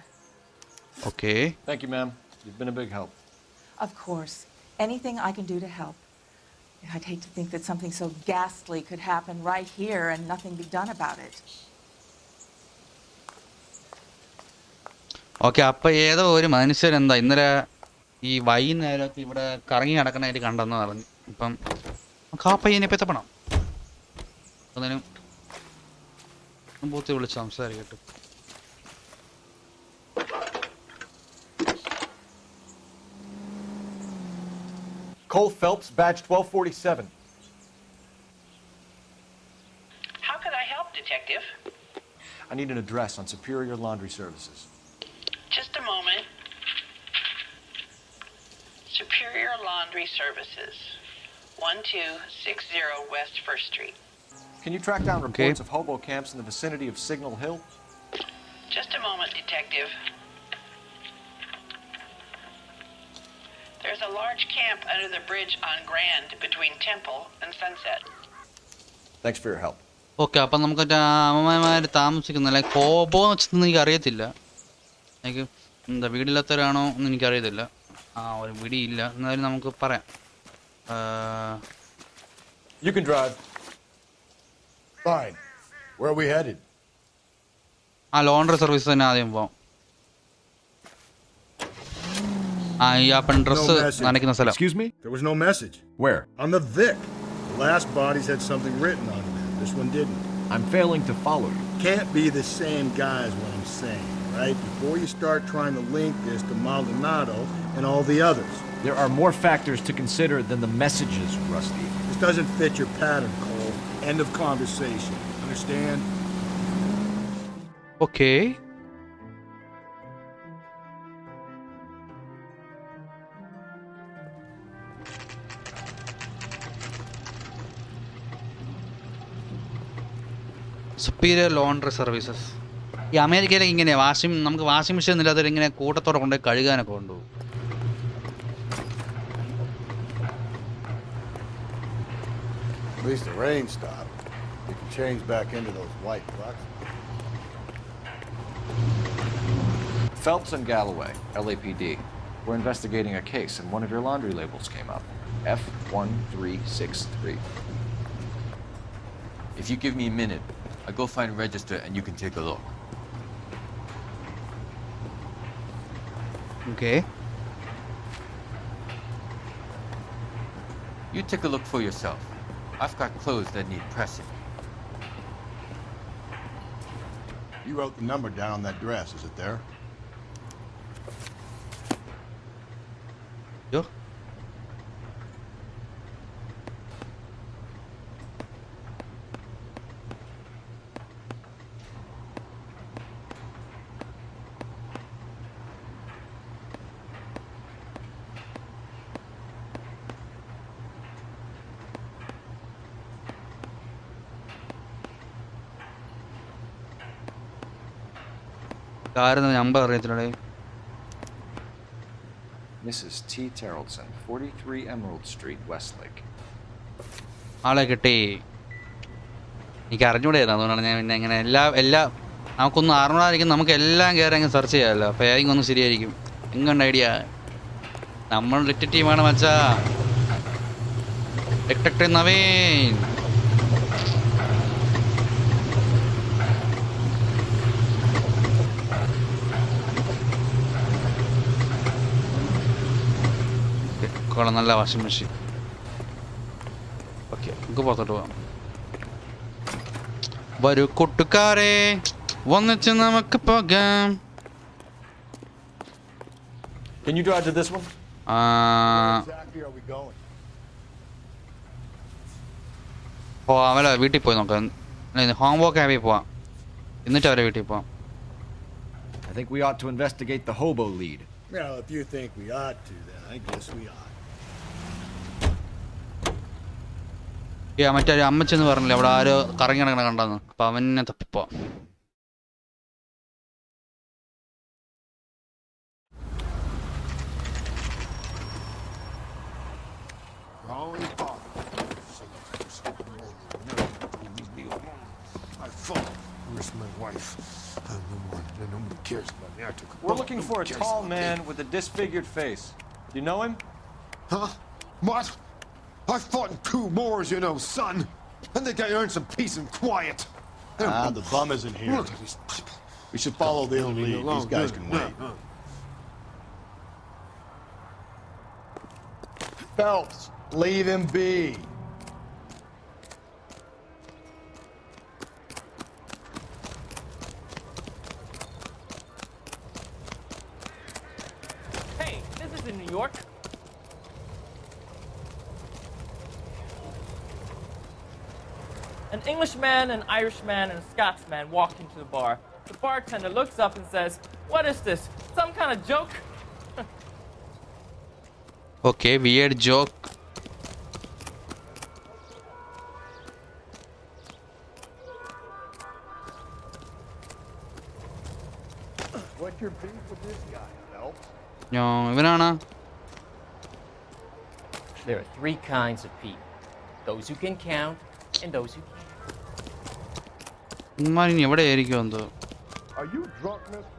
Okay. Thank you, ma'am. You've been a big help. Of course. Anything I can do to help. I'd hate to think that something so ghastly could happen right here and nothing be done about it. Okay, അപ്പം ഏതോ ഒരു മനുഷ്യരെന്താ ഇന്നലെ ഈ വൈകുന്നേരത്ത് ഇവിടെ കറങ്ങി നടക്കണായിട്ട് കണ്ടെന്ന് പറഞ്ഞു. ഇപ്പം ആ പയ്യനെ പെത്തപ്പെടാം. അതിനും ബൂത്തി വിളിച്ച് സംസാരിക്കട്ടെ. Cole Phelps, badge 1247. How could I help, Detective? I need an address on Superior Laundry Services. Just a moment. Superior Laundry Services, 1260 West 1st Street. Can you track down reports of hobo camps in the vicinity of Signal Hill? Just a moment, Detective. There's a large camp under the bridge on Grand between Temple and Sunset. Thanks for your help. Okay, അപ്പം നമുക്ക് അമ്മമാർ താമസിക്കുന്ന like ഹോബോ എന്ന് വെച്ചൊന്നും എനിക്ക് അറിയത്തില്ല. എനിക്ക് എന്താ വീടില്ലാത്തവരാണോ എന്ന് എനിക്കറിയത്തില്ല. ഒരു വീടിയില്ല, എന്നാലും നമുക്ക് പറയാം. You can drive. Fine. Where are we headed? Laundry service തന്നെ ആദ്യം പോവാം. ഈ അപ്പൻ ഡ്രസ് നനയ്ക്കുന്ന സ്ഥലം. Excuse me? There was no message. Where? On the Vic. The last bodies had something written on them. This one didn't. I'm failing to follow you. Can't be the same guy is what I'm saying, right? Before you start trying to link this to Maldonado and all the others. There are more factors to consider than the messages, Rusty. This doesn't fit your pattern, Cole. End of conversation. Understand? Okay. Superior laundry services. ഈ അമേരിക്കയിലേക്ക് ഇങ്ങനെയാണ് നമുക്ക് washing machine ഇല്ലാത്തവർ ഇങ്ങനെ കൂട്ടത്തോടെ കൊണ്ടുപോയി കഴുകാനൊക്കെ കൊണ്ടുപോകും. At least the rain stopped. You can change back into those white bucks. Phelps and Galloway, LAPD. We're investigating a case, and one of your laundry labels came up. F1363. If you give me a minute, I'll go find a register and you can take a look. Okay. You take a look for yourself. I've got clothes that need pressing. You wrote the number down on that dress, is it there? Yo. Number അറിയത്തില്ലേ? Mrs. T. Terrellson, 43 Emerald Street, Westlake. ആളെ കിട്ടി. എനിക്ക് അറിഞ്ഞൂടായിരുന്നു, അതുകൊണ്ടാണ് ഞാൻ പിന്നെ ഇങ്ങനെ എല്ലാ നമുക്കൊന്നും അറിഞ്ഞൂടായിരിക്കും, നമുക്ക് എല്ലാം കയറി അങ്ങ് സെർച്ച് ചെയ്യാമല്ലോ. അപ്പോൾ ഏതെങ്കിലും ഒന്നും ശരിയായിരിക്കും. എങ്ങുണ്ട് ഐഡിയ? നമ്മൾ ലിറ്റ് ടീമാണ് മച്ചാ. ഡിറ്റക്ടീവ് നവീൻ. നല്ല വാഷിംഗ് മെഷീൻ. ഓക്കെ, നമുക്ക് പുറത്തോട്ട് പോകാം. വരൂ കൂട്ടുകാരെ, ഒന്നിച്ച് നമുക്ക് പോകാം. Can you drive to this one? പോവാമല്ലോ, വീട്ടിൽ പോയി നോക്കാം. ഹോം വർക്ക് ആയി പോവാം, എന്നിട്ട് അവരെ വീട്ടിൽ പോവാം. I think we ought to investigate the hobo lead. Well, if you think we ought to, then I guess we ought. മറ്റേ അമ്മച്ചെന്ന് പറഞ്ഞില്ലേ അവിടെ ആരോ കറങ്ങി നടക്കണ കണ്ടെന്ന്, അപ്പൊ അവനെ തപ്പിപ്പോ. We're looking for a tall man with a disfigured face. You know him? Huh? What? I fought in 2 wars, you know, son. I think I earned some peace and quiet. The bum isn't here. Look at these people. We should follow the lead. These guys can wait. Phelps, leave him be. Hey, this is in New York. An Englishman, an Irishman, and a Scotsman walk into the bar. The bartender looks up and says, "What is this? Some kind of joke?" Okay, weird joke. What's your beef with this guy, Phelps? No, ഇവനാണ്. There are 3 kinds of people. Those who can count and those who can't. ഇനി എവിടെ ആയിരിക്കും എന്തോ. Are you drunk, mister?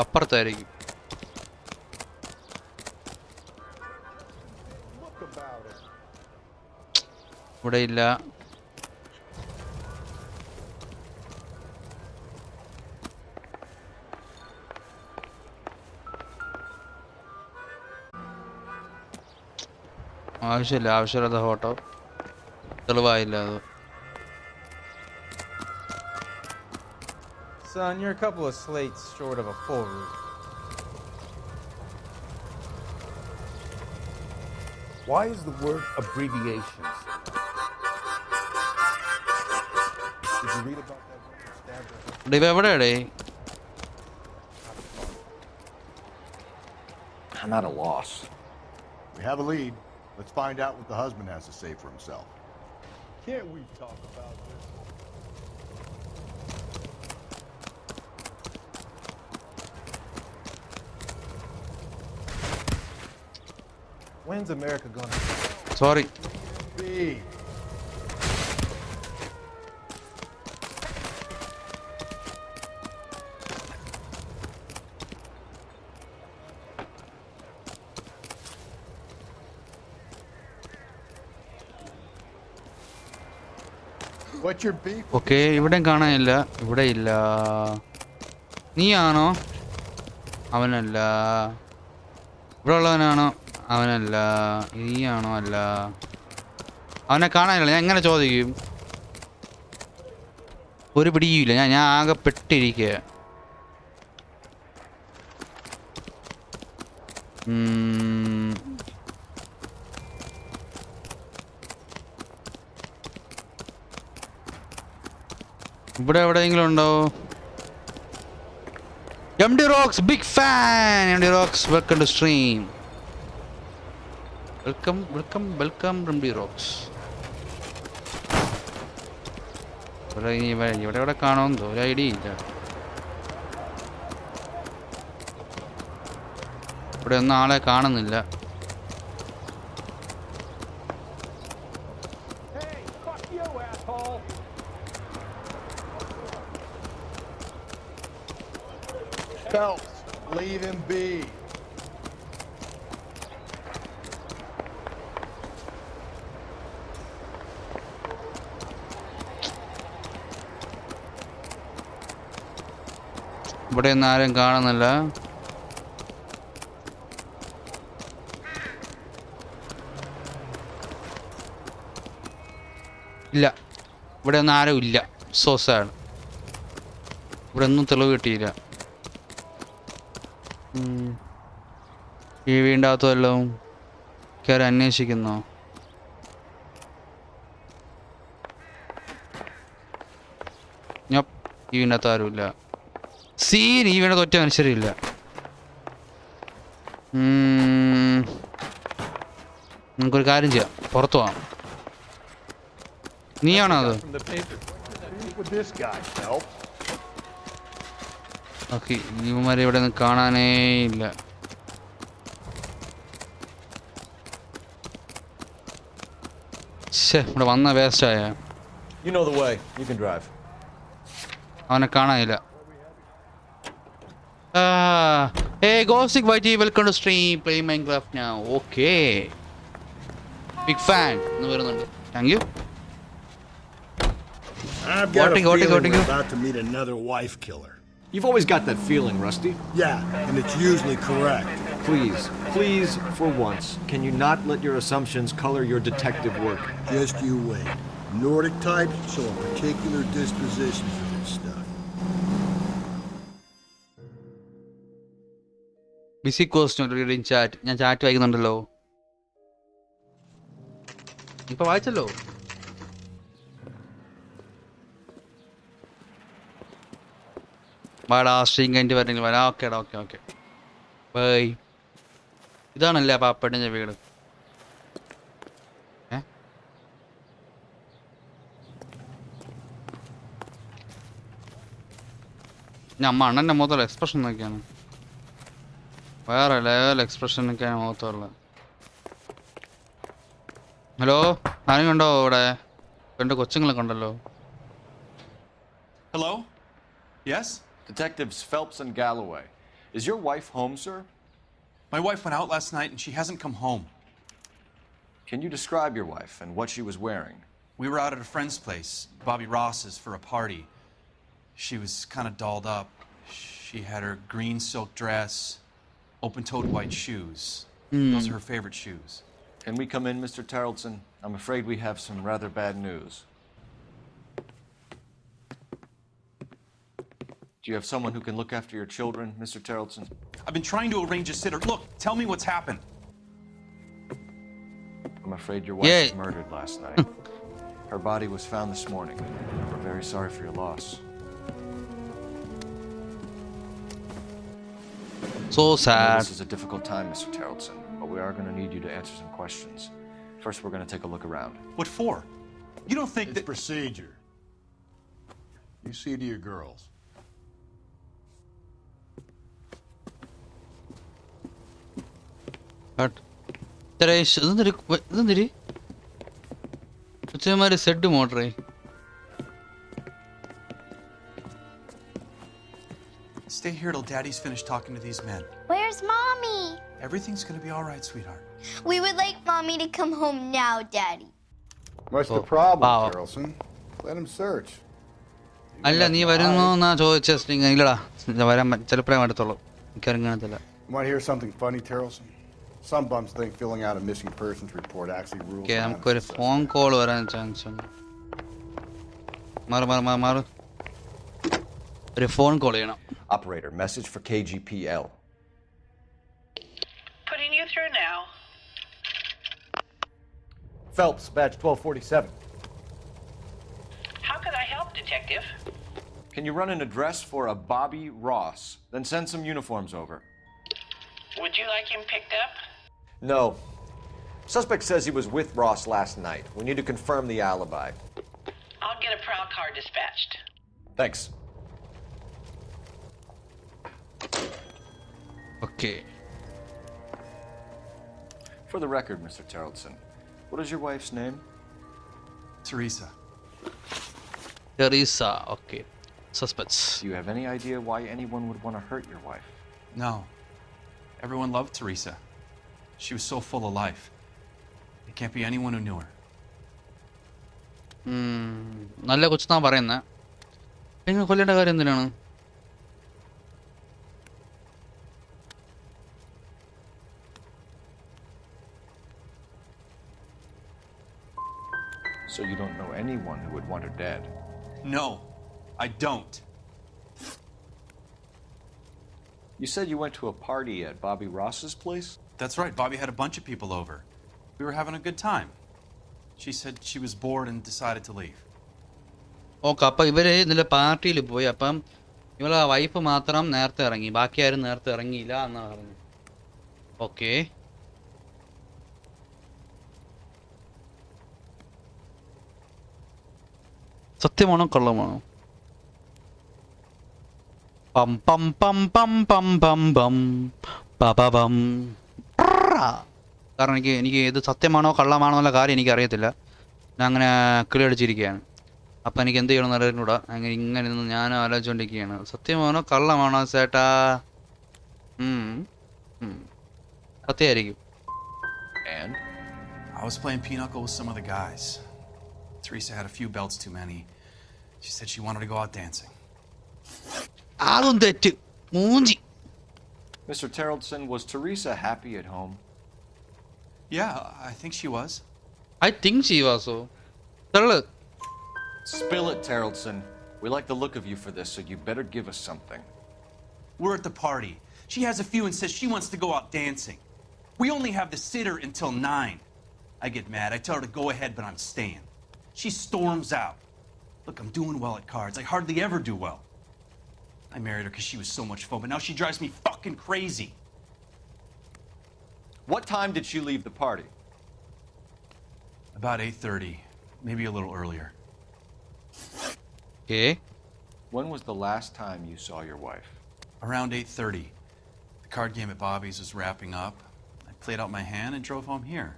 അപ്പുറത്തായിരിക്കും. ഇവിടെ ഇല്ല. ആവശ്യമില്ലാത്ത photo തെളിവായില്ല അത്. Son, you're a couple of slates short of a full roof. Why is the word abbreviations? Did you read about that woman who stabbed her? ഇവ എവിടെയാടേ? I'm at a loss. We have a lead. Let's find out what the husband has to say for himself. Can't we talk about this? When's America gonna... Sorry. be? What's your beef? Okay ഇവിടെയും കാണാനില്ല. ഇവിടെ ഇല്ല. നീയാണോ? അവനല്ല. ഇവിടെ ഉള്ളവനാണോ? അവനല്ല. നീയാണോ? അല്ല. അവനെ കാണാനില്ല. ഞാൻ എങ്ങനെ ചോദിക്കും? ഒരു പിടിയുമില്ല. ഞാൻ ആകെ പെട്ടിരിക്കുക. ഇവിടെ എവിടെയെങ്കിലും ഉണ്ടോ? MD Rocks, big fan. MD Rocks, welcome to stream. Welcome MD Rocks. ഇവിടെ കാണുമെന്തോ ഒരു ഐഡിയ ഇല്ല. ഇവിടെ ഒന്നും ആളെ കാണുന്നില്ല. Phelps, leave him be. ഇവിടെ ഒന്നും ആരും കാണുന്നില്ല. ഇല്ല, ഇവിടെ ഒന്നും ആരും ഇല്ല. So sad. ഇവിടെ ഒന്നും തെളിവ് കിട്ടിയില്ല. ഈ വീടിൻ്റെ അകത്ത് വല്ലതും കയറി അന്വേഷിക്കുന്നോ? ഈ വീടിൻ്റെ അകത്ത് ആരുമില്ല. സീൻ ഈ വീടിൻ്റെ ഒറ്റ മനുഷ്യരില്ല. നമുക്കൊരു കാര്യം ചെയ്യാം, പുറത്തു പോവാം. നീയാണോ അത്? ഓക്കെ, ഇവന്മാരെ ഇവിടെ ഒന്നും കാണാനേ ഇല്ല. ഇവിടെ വന്ന വേസ്റ്റായ. You know the way. You can drive. അവനെ കാണാനില്ല. Hey, ChaosYT, welcome to stream. Play Minecraft now. Okay. Big fan. എന്ന് വരുന്നുണ്ട്. Thank you. I've got a feeling we're about to meet another wife killer. You've always got that feeling, Rusty. Yeah, and it's usually correct. Please, for once, can you not let your assumptions color your detective work? Just you wait. Nordic types show a particular disposition for this stuff. Busy question reading chat. ഞാൻ chat വായിക്കുന്നുണ്ടല്ലോ. ഇപ്പൊ വായിച്ചല്ലോ. വാടാ, stream കഴിഞ്ഞിട്ട് വരണമെങ്കിൽ വരാം. Okay bye. ഇതാണല്ലേ പാപ്പട്ടിൻ്റെ വീട്? ഞാൻ അണ്ണൻ്റെ മുഖത്തുള്ള എക്സ്പ്രഷൻ നോക്കിയാണ്. വേറെ ലെവൽ എക്സ്പ്രഷൻ ഒക്കെയാണ് മുഖത്തുള്ളത്. ഹലോ, ആരെങ്കിലും ഉണ്ടോ ഇവിടെ? രണ്ട് കൊച്ചുങ്ങളൊക്കെ ഉണ്ടല്ലോ. Hello? Yes? Detectives Phelps and Galloway. Is your wife home, sir? My wife went out last night and she hasn't come home. Can you describe your wife and what she was wearing? We were out at a friend's place, Bobby Ross's, for a party. She was kind of dolled up. She had her green silk dress, open-toed white shoes. Those are her favorite shoes. Can we come in, Mr. Tarleton? I'm afraid we have some rather bad news. Do you have someone who can look after your children, Mr. Tarleton? I've been trying to arrange a sitter. Look, tell me what's happened. I'm afraid your wife was murdered last night. Her body was found this morning. We're very sorry for your loss. So sad. This is a difficult time, Mr. Tarleton, but we are going to need you to answer some questions. First, we're going to take a look around. What for? You don't think It's procedure. You see to your girls. But there is isn't it? It's a very set motor. Stay here till Daddy's finished talking to these men. Where's Mommy? Everything's gonna be all right, sweetheart. We would like Mommy to come home now, Daddy. What's the problem, Carlson? Let him search. അല്ല നീ വരുന്നോ എന്നാ ചോദിച്ചേ ഇല്ലടാ വരാൻ ചിലപ്പോഴേ അടുത്തുള്ളൂ എനിക്കറിയത്തില്ല. You want to hear something funny, Terrelson? Some bums think filling out a missing persons report actually rules. Okay, നമുക്കൊരു phone call വരാൻ ചാൻസ് ഉണ്ട്. മാറ് ഒരു ഫോൺ കോൾ ചെയ്യണം. Operator, message for KGPL. Putting you through now. Phelps, badge 1247. How could I help, Detective? Can you run an address for a Bobby Ross? Then send some uniforms over. Would you like him picked up? No. Suspect says he was with Ross last night. We need to confirm the alibi. I'll get a prowl car dispatched. Thanks. Okay. For the record, Mr. Terrelson, what is your wife's name? Teresa. Teresa, okay. Suspects. Do you have any idea why anyone would want to hurt your wife? No. Everyone loved Teresa. She was so full of life. It can't be anyone who knew her. നല്ല കൊച്ചാ പറയുന്നത്. നിങ്ങൾ കൊല്ലേണ്ട കാര്യം എന്തിനാണ്? So you don't know anyone who would want her dead? No, I don't. You said you went to a party at Bobby Ross's place? That's right. Bobby had a bunch of people over. We were having a good time. She said she was bored and decided to leave. Okay, അപ്പം ഇവര് ഇന്നലെ പാർട്ടിയിൽ പോയി. അപ്പം ഇവളെ wife മാത്രം നേരത്തെ ഇറങ്ങി, ബാക്കി ആരും നേരത്തെ ഇറങ്ങിയില്ല എന്നാണ് പറഞ്ഞു. ഓക്കെ, സത്യമാണോ കള്ളമാണോ? പം പം പം പം പം പം പം പം. കാരണം എനിക്ക് ഇത് സത്യമാണോ കള്ളമാണോ എന്നുള്ള കാര്യം എനിക്കറിയത്തില്ല. ഞാൻ അങ്ങനെ കിളി അടിച്ചിരിക്കുകയാണ്. അപ്പം എനിക്ക് എന്ത് ചെയ്യണമെന്ന് അറിഞ്ഞൂടാ. ഇങ്ങനെ നിന്ന് ഞാൻ ആലോചിച്ചുകൊണ്ടിരിക്കുകയാണ്. സത്യമാണോ കള്ളമാണോ ചേട്ടാ? സത്യമായിരിക്കും. And I was playing pinochle with some of the guys. Teresa had a few belts too many. She said she wanted to go out dancing. അതും തെറ്റ് മൂഞ്ചി. Mr. Terrelson, was Teresa happy at home? Yeah, I think she was. I think she was. തള്ളു. Spill it, Terrelson. We like the look of you for this, so you better give us something. We're at the party. She has a few and says she wants to go out dancing. We only have the sitter until 9. I get mad. I tell her to go ahead, but I'm staying. She storms out. Look, I'm doing well at cards. I hardly ever do well. I married her because she was so much fun, but now she drives me fucking crazy. What time did she leave the party? About 8:30, maybe a little earlier. Okay. When was the last time you saw your wife? Around 8:30. The card game at Bobby's was wrapping up. I played out my hand and drove home here.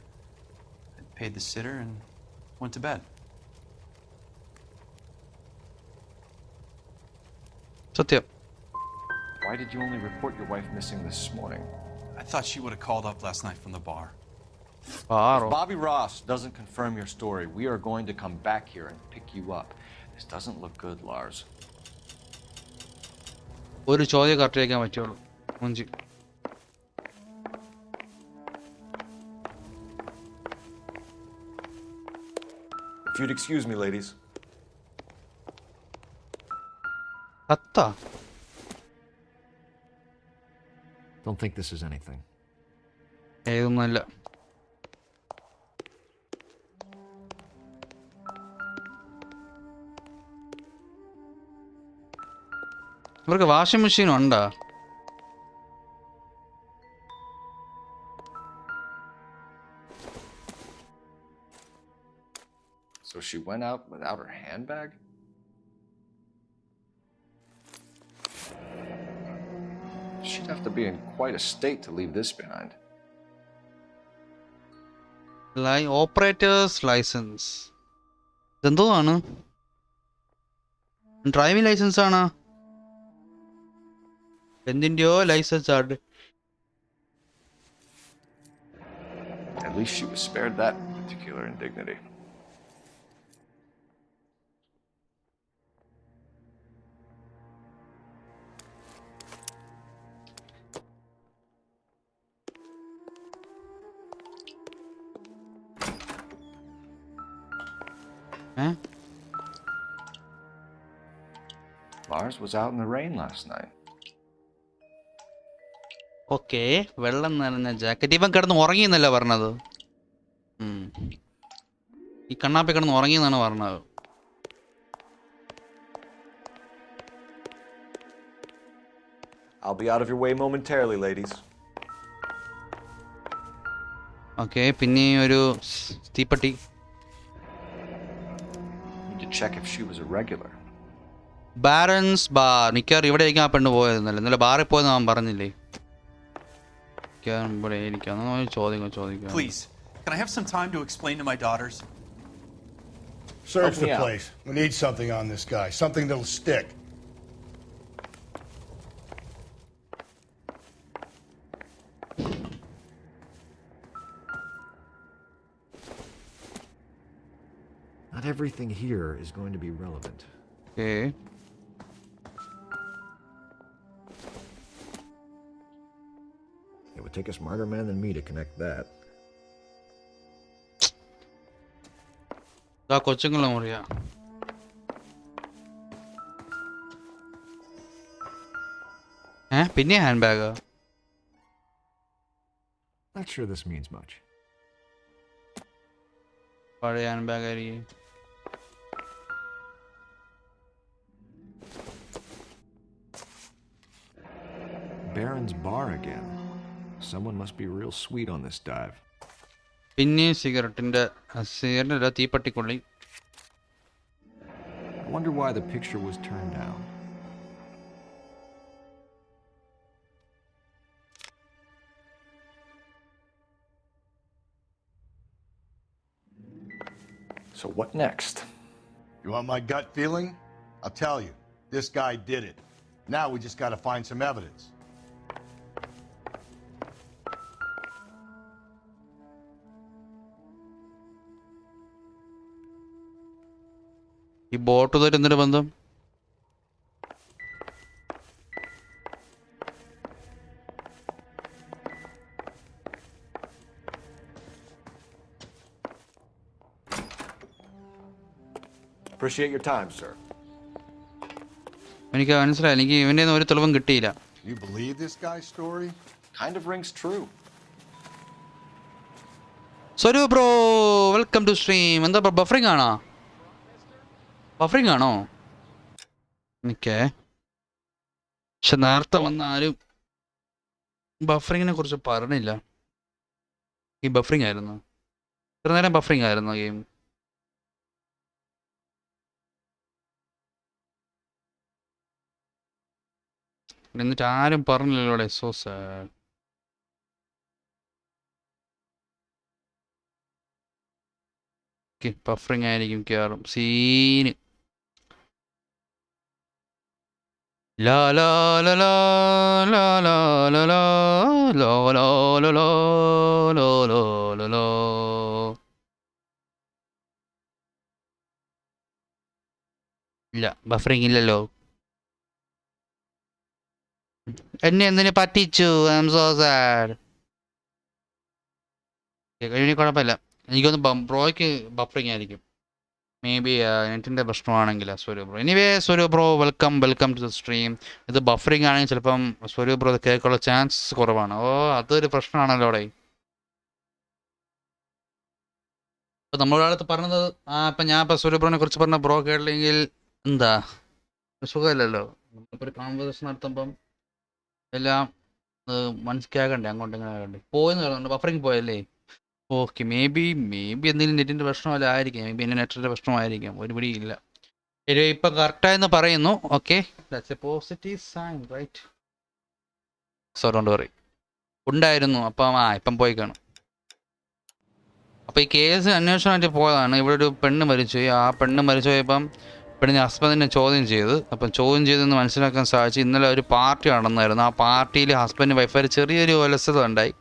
I paid the sitter and went to bed. സത്യം. Why did you only report your wife missing this morning? I thought she would have called up last night from the bar. If Bobby Ross doesn't confirm your story, we are going to come back here and pick you up. This doesn't look good, Lars. ഒരു ചോദ്യം correct ചെയ്യാൻ പറ്റുള്ളൂ. മൂഞ്ചി. If you'd excuse me, ladies. അത്താ. Don't think this is anything. ഏതൊന്നുമല്ല. ഇവർക്ക് washing machine ഉണ്ടോ? So she went out without her handbag? She'd have to be in quite a state to leave this behind. Operator's license. ഇതെന്തോന്നാണ്? Driving licence ആണ്. എന്തിൻ്റെയോ licence ആണ്. At least she was spared that particular indignity. Lars was out in the rain last night. Okay, വെള്ളം നനഞ്ഞ jacket. ഇവൻ കിടന്ന് ഉറങ്ങിയെന്നല്ല പറഞ്ഞത്. ഈ കണ്ണാപ്പി കിടന്ന് ഉറങ്ങിയെന്നാണ് പറഞ്ഞത്. I'll be out of your way momentarily, ladies. Okay, പിന്നെ ഒരു തീപ്പെട്ടി. Need to check if she was a regular. Barons bar. മിക്കവാറും ഇവിടെ ആയിരിക്കും ആ പെണ്ണ് പോയതെന്നല്ല. ഇന്നലെ ബാറിൽ പോയെന്ന് അവൻ പറഞ്ഞില്ലേ? Please, can I have some time to explain to my daughters? Search the place. We need something on this guy. Something that'll stick. Not everything here is going to be relevant. Okay. It would take a smarter man than me to connect that. കൊച്ചുങ്ങളെ മുറിയാ. പിന്നെ hand bag. Not sure this means much. പഴയ hand bag ആയിരിക്കും. Baron's bar again. Someone must be real sweet on this dive. പിന്നെ സിഗരറ്റിന്റെ തീപ്പെട്ടിക്കൊള്ളി. I wonder why the picture was turned down. So what next? You want my gut feeling? I'll tell you. This guy did it. Now we just got to find some evidence. ഈ ബോട്ടുമായിട്ട് എന്തിന്റെ ബന്ധം? Appreciate your time, sir. എനിക്ക് മനസ്സിലായി. എനിക്ക് ഇവന്റെ ഒരു തെളിവും കിട്ടിയില്ല. You believe this guy's story? Kind of rings true. Swaroo bro, welcome to stream. എന്താ ബഫറിംഗ് ആണോ? ബഫറിംഗ് ആണോ? ഓക്കേ. പക്ഷെ നേരത്തെ വന്ന ആരും ബഫറിങ്ങിനെ കുറിച്ച് പറഞ്ഞില്ല. ഈ ബഫറിംഗ് ആയിരുന്നു. ഇത്ര നേരം ബഫറിംഗ് ആയിരുന്നു ഗെയിം. എന്നിട്ട് ആരും പറഞ്ഞില്ലല്ലോ. So sad. ബഫറിംഗ് ആയിരിക്കും കയറും സീന്. ലാ ലാ ലാ ലാ ലാ ലാ ലാ ലാ ലോ ലോ ലോ ലോ ലോ ലോ ലോ ലോ. ഇല്ല, ബഫറിംഗ് ഇല്ലല്ലോ. എന്നെ എന്തിനു പറ്റിച്ചു? I am so sad. ഇനി കുഴപ്പമില്ല. എനിക്കൊന്ന് ബ്രോയ്ക്ക് ബഫറിംഗ് ആയിരിക്കും. മേ ബി നെറ്റിൻ്റെ പ്രശ്നമാണെങ്കിൽ Swaroo bro. Anyway Swaroo bro, welcome to the stream. ഇത് ബഫറിംഗ് ആണെങ്കിൽ ചിലപ്പം സ്വരൂ ബ്രോ കേൾക്കാനുള്ള ചാൻസ് കുറവാണ്. ഓ, അതൊരു പ്രശ്നമാണല്ലോ അവിടെ. ഇപ്പം നമ്മളൊരാളത്ത് പറഞ്ഞത് ഇപ്പം ഞാൻ ഇപ്പം സ്വരൂ ബ്രോനെ കുറിച്ച് പറഞ്ഞ ബ്രോ കേട്ടില്ലെങ്കിൽ എന്താ സുഖമില്ലല്ലോ. നമ്മളിപ്പോൾ ഒരു കോൺവെർസേഷൻ നടത്തുമ്പം എല്ലാം മനസ്സിലാക്കണ്ടേ, അങ്ങോട്ട് ഇങ്ങനെ ആകണ്ടേ. പോയെന്ന് പറയുന്നുണ്ട്. ബഫറിംഗ് പോയല്ലേ? ഓക്കെ, മേ ബി എന്തെങ്കിലും നെറ്റിൻ്റെ പ്രശ്നമല്ല ആയിരിക്കും. മേ ബി എൻ്റെ നെറ്റിൻ്റെ പ്രശ്നമായിരിക്കും, ഒരു പിടിയില്ല. ഇപ്പം കറക്റ്റായെന്ന് പറയുന്നു. Okay, that's a positive sign, right? So don't worry. ഉണ്ടായിരുന്നു, അപ്പം ഇപ്പം പോയി കാണും. അപ്പോൾ ഈ കേസ് അന്വേഷണമായിട്ട് പോയതാണ്. ഇവിടെ ഒരു പെണ്ണ് മരിച്ചുപോയി. ആ പെണ്ണ് മരിച്ചു പോയപ്പം പെണ്ണിൻ്റെ ഹസ്ബൻഡിനെ ചോദ്യം ചെയ്ത്. അപ്പം ചോദ്യം ചെയ്തെന്ന് മനസ്സിലാക്കാൻ സാധിച്ചു, ഇന്നലെ ഒരു പാർട്ടി നടന്നായിരുന്നു. ആ പാർട്ടിയിൽ ഹസ്ബൻഡ് വൈഫായിട്ട് ചെറിയൊരു ഒലസത ഉണ്ടായി.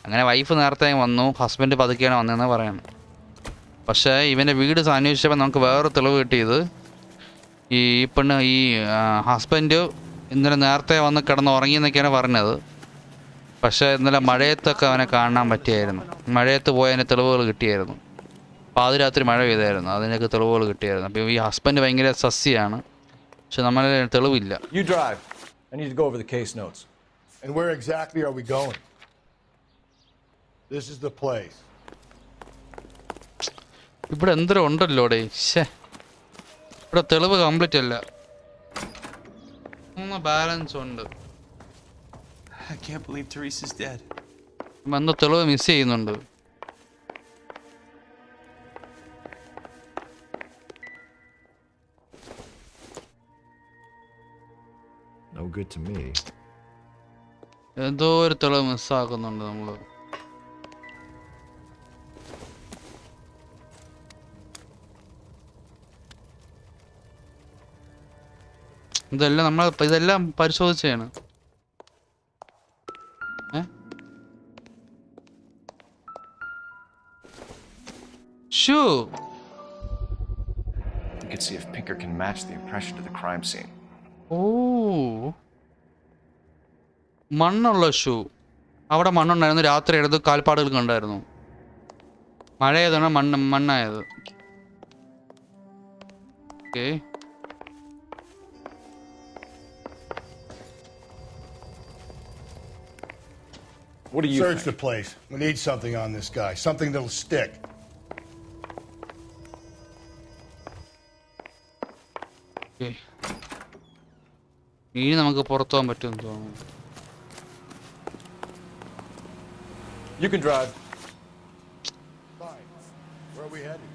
അങ്ങനെ വൈഫ് നേരത്തെ വന്നു, ഹസ്ബൻഡ് പതുക്കെയാണ് വന്നതെന്ന് പറയുന്നത്. പക്ഷേ ഇവൻ്റെ വീട് അന്വേഷിച്ചപ്പോൾ നമുക്ക് വേറൊരു തെളിവ് കിട്ടിയത്, ഈ പെണ്ണ് ഈ ഹസ്ബൻഡ് ഇന്നലെ നേരത്തെ വന്ന് കിടന്നുറങ്ങിയെന്നൊക്കെയാണ് പറഞ്ഞത്. പക്ഷേ ഇന്നലെ മഴയത്തൊക്കെ അവനെ കാണാൻ പറ്റിയായിരുന്നു. മഴയത്ത് പോയതിൻ്റെ തെളിവുകൾ കിട്ടിയായിരുന്നു. പാതിരാത്രി മഴ പെയ്തായിരുന്നു, അതിനൊക്കെ തെളിവുകൾ കിട്ടിയായിരുന്നു. അപ്പോൾ ഈ ഹസ്ബൻഡ് ഭയങ്കര സസ്യാണ്, പക്ഷെ നമ്മളെ തെളിവില്ല. You drive. I need to go over the case notes. And where exactly are we going? This is the place. ഇവിടെ എന്തോരം ഉണ്ടല്ലോ ഡേ. ഇവിടെ തെളിവ് കംപ്ലീറ്റ് അല്ല, ബാലൻസ് ഉണ്ട്. I can't believe Teresa's dead. എന്തോ തെളിവ് മിസ് ചെയ്യുന്നുണ്ട്. No good to me. എന്തോ ഒരു തെളിവ് മിസ്സാക്കുന്നുണ്ട് നമ്മള്. ഇതെല്ലാം പരിശോധിച്ചാണ്. Sure. We can see if Pinker can match the impression to the crime scene. Oh. മണ്ണുള്ള ഷൂ. അവിടെ മണ്ണുണ്ടായിരുന്നു. രാത്രി എടുത്ത് കാൽപ്പാടുകൾ കണ്ടായിരുന്നു. മഴയതാണ് മണ്ണായത്. Okay. What do you Search think? the place. We need something on this guy. Something that'll stick. ഇനി നമുക്ക് പുറത്തു പോകാൻ പറ്റുമെന്ന് തോന്നുന്നു. You can drive. Fine. Where are we heading?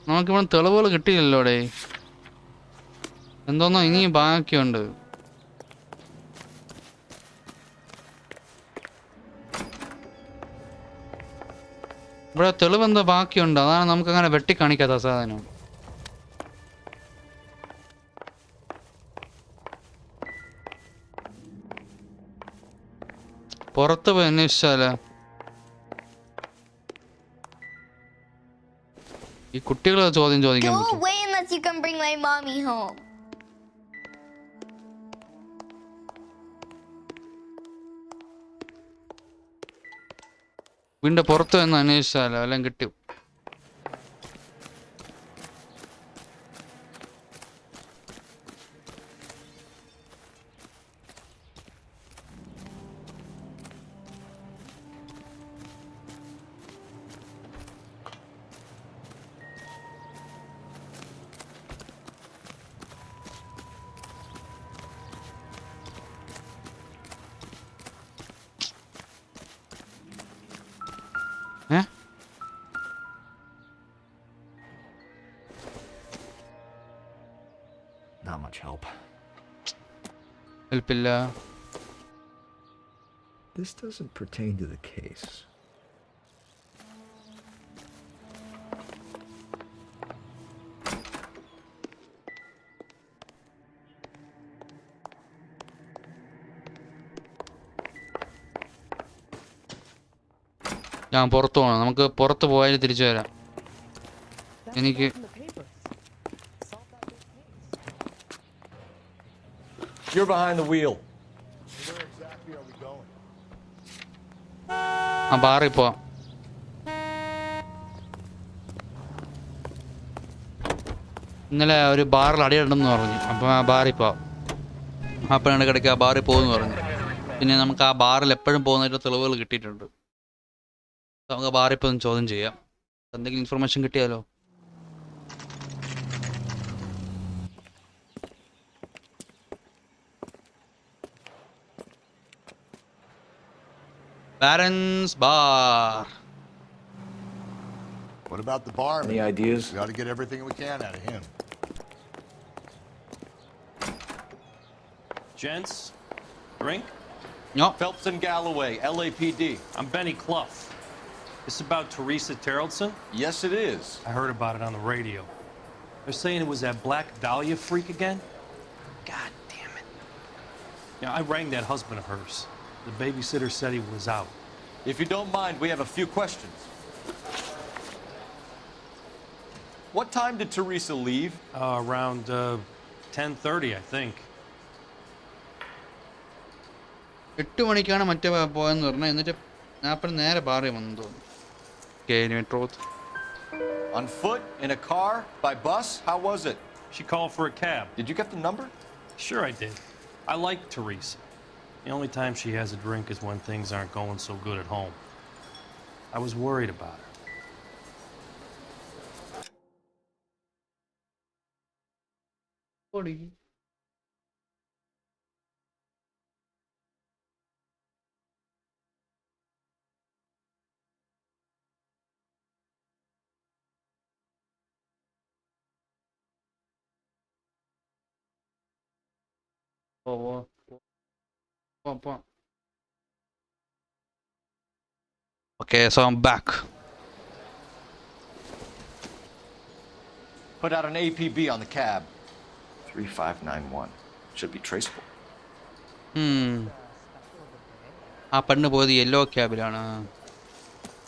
നമുക്കിവിടെ തെളിവുകൾ കിട്ടിയില്ലല്ലോ ഡേ. എന്തോന്നോ ഇനിയും ബാക്കിയുണ്ട്. ഇവിടെ തെളിവെന്തോ ബാക്കിയുണ്ട്, അതാണ് നമുക്കങ്ങനെ വെട്ടിക്കാണിക്കാത്ത സാധനം. പുറത്ത് പോയി അന്വേഷിച്ചാലേ. ഈ കുട്ടികളെ ചോദ്യം ചോദിക്കാൻ Go പറ്റും. away unless you can bring my mommy home. വീടിന്റെ പുറത്ത് നിന്ന് അന്വേഷിച്ചാലോ, എല്ലാം കിട്ടും. Not much help. ഹെൽപ്പില്ല. This doesn't pertain to the case. ഞാൻ പുറത്തു പോകണം. നമുക്ക് പുറത്ത് പോയാൽ തിരിച്ചു വരാം. എനിക്ക് You're behind the wheel. Where exactly are we going? ആ ബാറിൽ പോവാം. ഇന്നലെ ഒരു ബാറിൽ അടിയിടണമെന്ന് പറഞ്ഞു. അപ്പം ആ ബാറിൽ പോവാം. ആ പെണ്ണിൻ്റെ കിടക്ക് ആ ബാറിൽ പോകുമെന്ന് പറഞ്ഞു. പിന്നെ നമുക്ക് ആ ബാറിൽ എപ്പോഴും പോകുന്നതിൻ്റെ തെളിവുകൾ കിട്ടിയിട്ടുണ്ട്. നമുക്ക് ആ ബാറിൽ പോയി ചോദ്യം ചെയ്യാം. എന്തെങ്കിലും ഇൻഫർമേഷൻ കിട്ടിയാലോ. Baron's Bar. What about the barman? Any ideas? We ought to get everything we can out of him. Gents, drink? No. Phelps and Galloway, LAPD. I'm Benny Clough. This about Teresa Terrellson? Yes, it is. I heard about it on the radio. They're saying it was that Black Dahlia freak again? God damn it. Yeah, I rang that husband of hers. The babysitter said he was out. If you don't mind, we have a few questions. What time did Teresa leave? Around 10:30, I think. 8 മണിക്കാണ് മറ്റേ പോയെന്ന് പറഞ്ഞാൽ എന്നിട്ട് ഞാൻ നേരെ ബാറിൽ വന്നു തോന്നുന്നു. Truth. On foot? In a car? By bus? How was it? She called for a cab. Did you get the number? Sure I did. I like Teresa. The only time she has a drink is when things aren't going so good at home. I was worried about her. What are you? Okay, so I'm back. Put out an APB on the cab. 3591. Should be traceable. ആ പെണ്ണ് പോയത് yellow ക്യാബിലാണ്.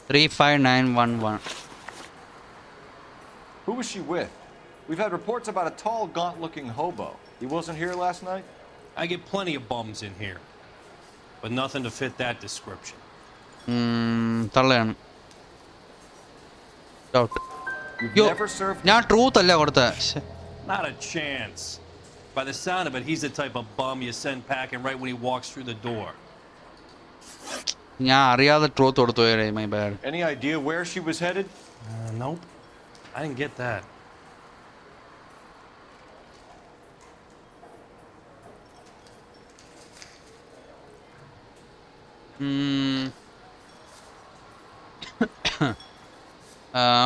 35911. Who was she with? We've had reports about a tall, gaunt-looking hobo. He wasn't here last night? I get plenty of bums in here, but nothing to fit that description. തള്ളയാണ്. You've never served. ഞാൻ truth അല്ല കൊടുത്ത. Not a chance. By the sound of it, he's the type of bum you send packing right when he walks through the door. ഞാൻ അറിയാതെ truth കൊടുത്തു. My bad. Any idea where she was headed? Nope. I didn't get that.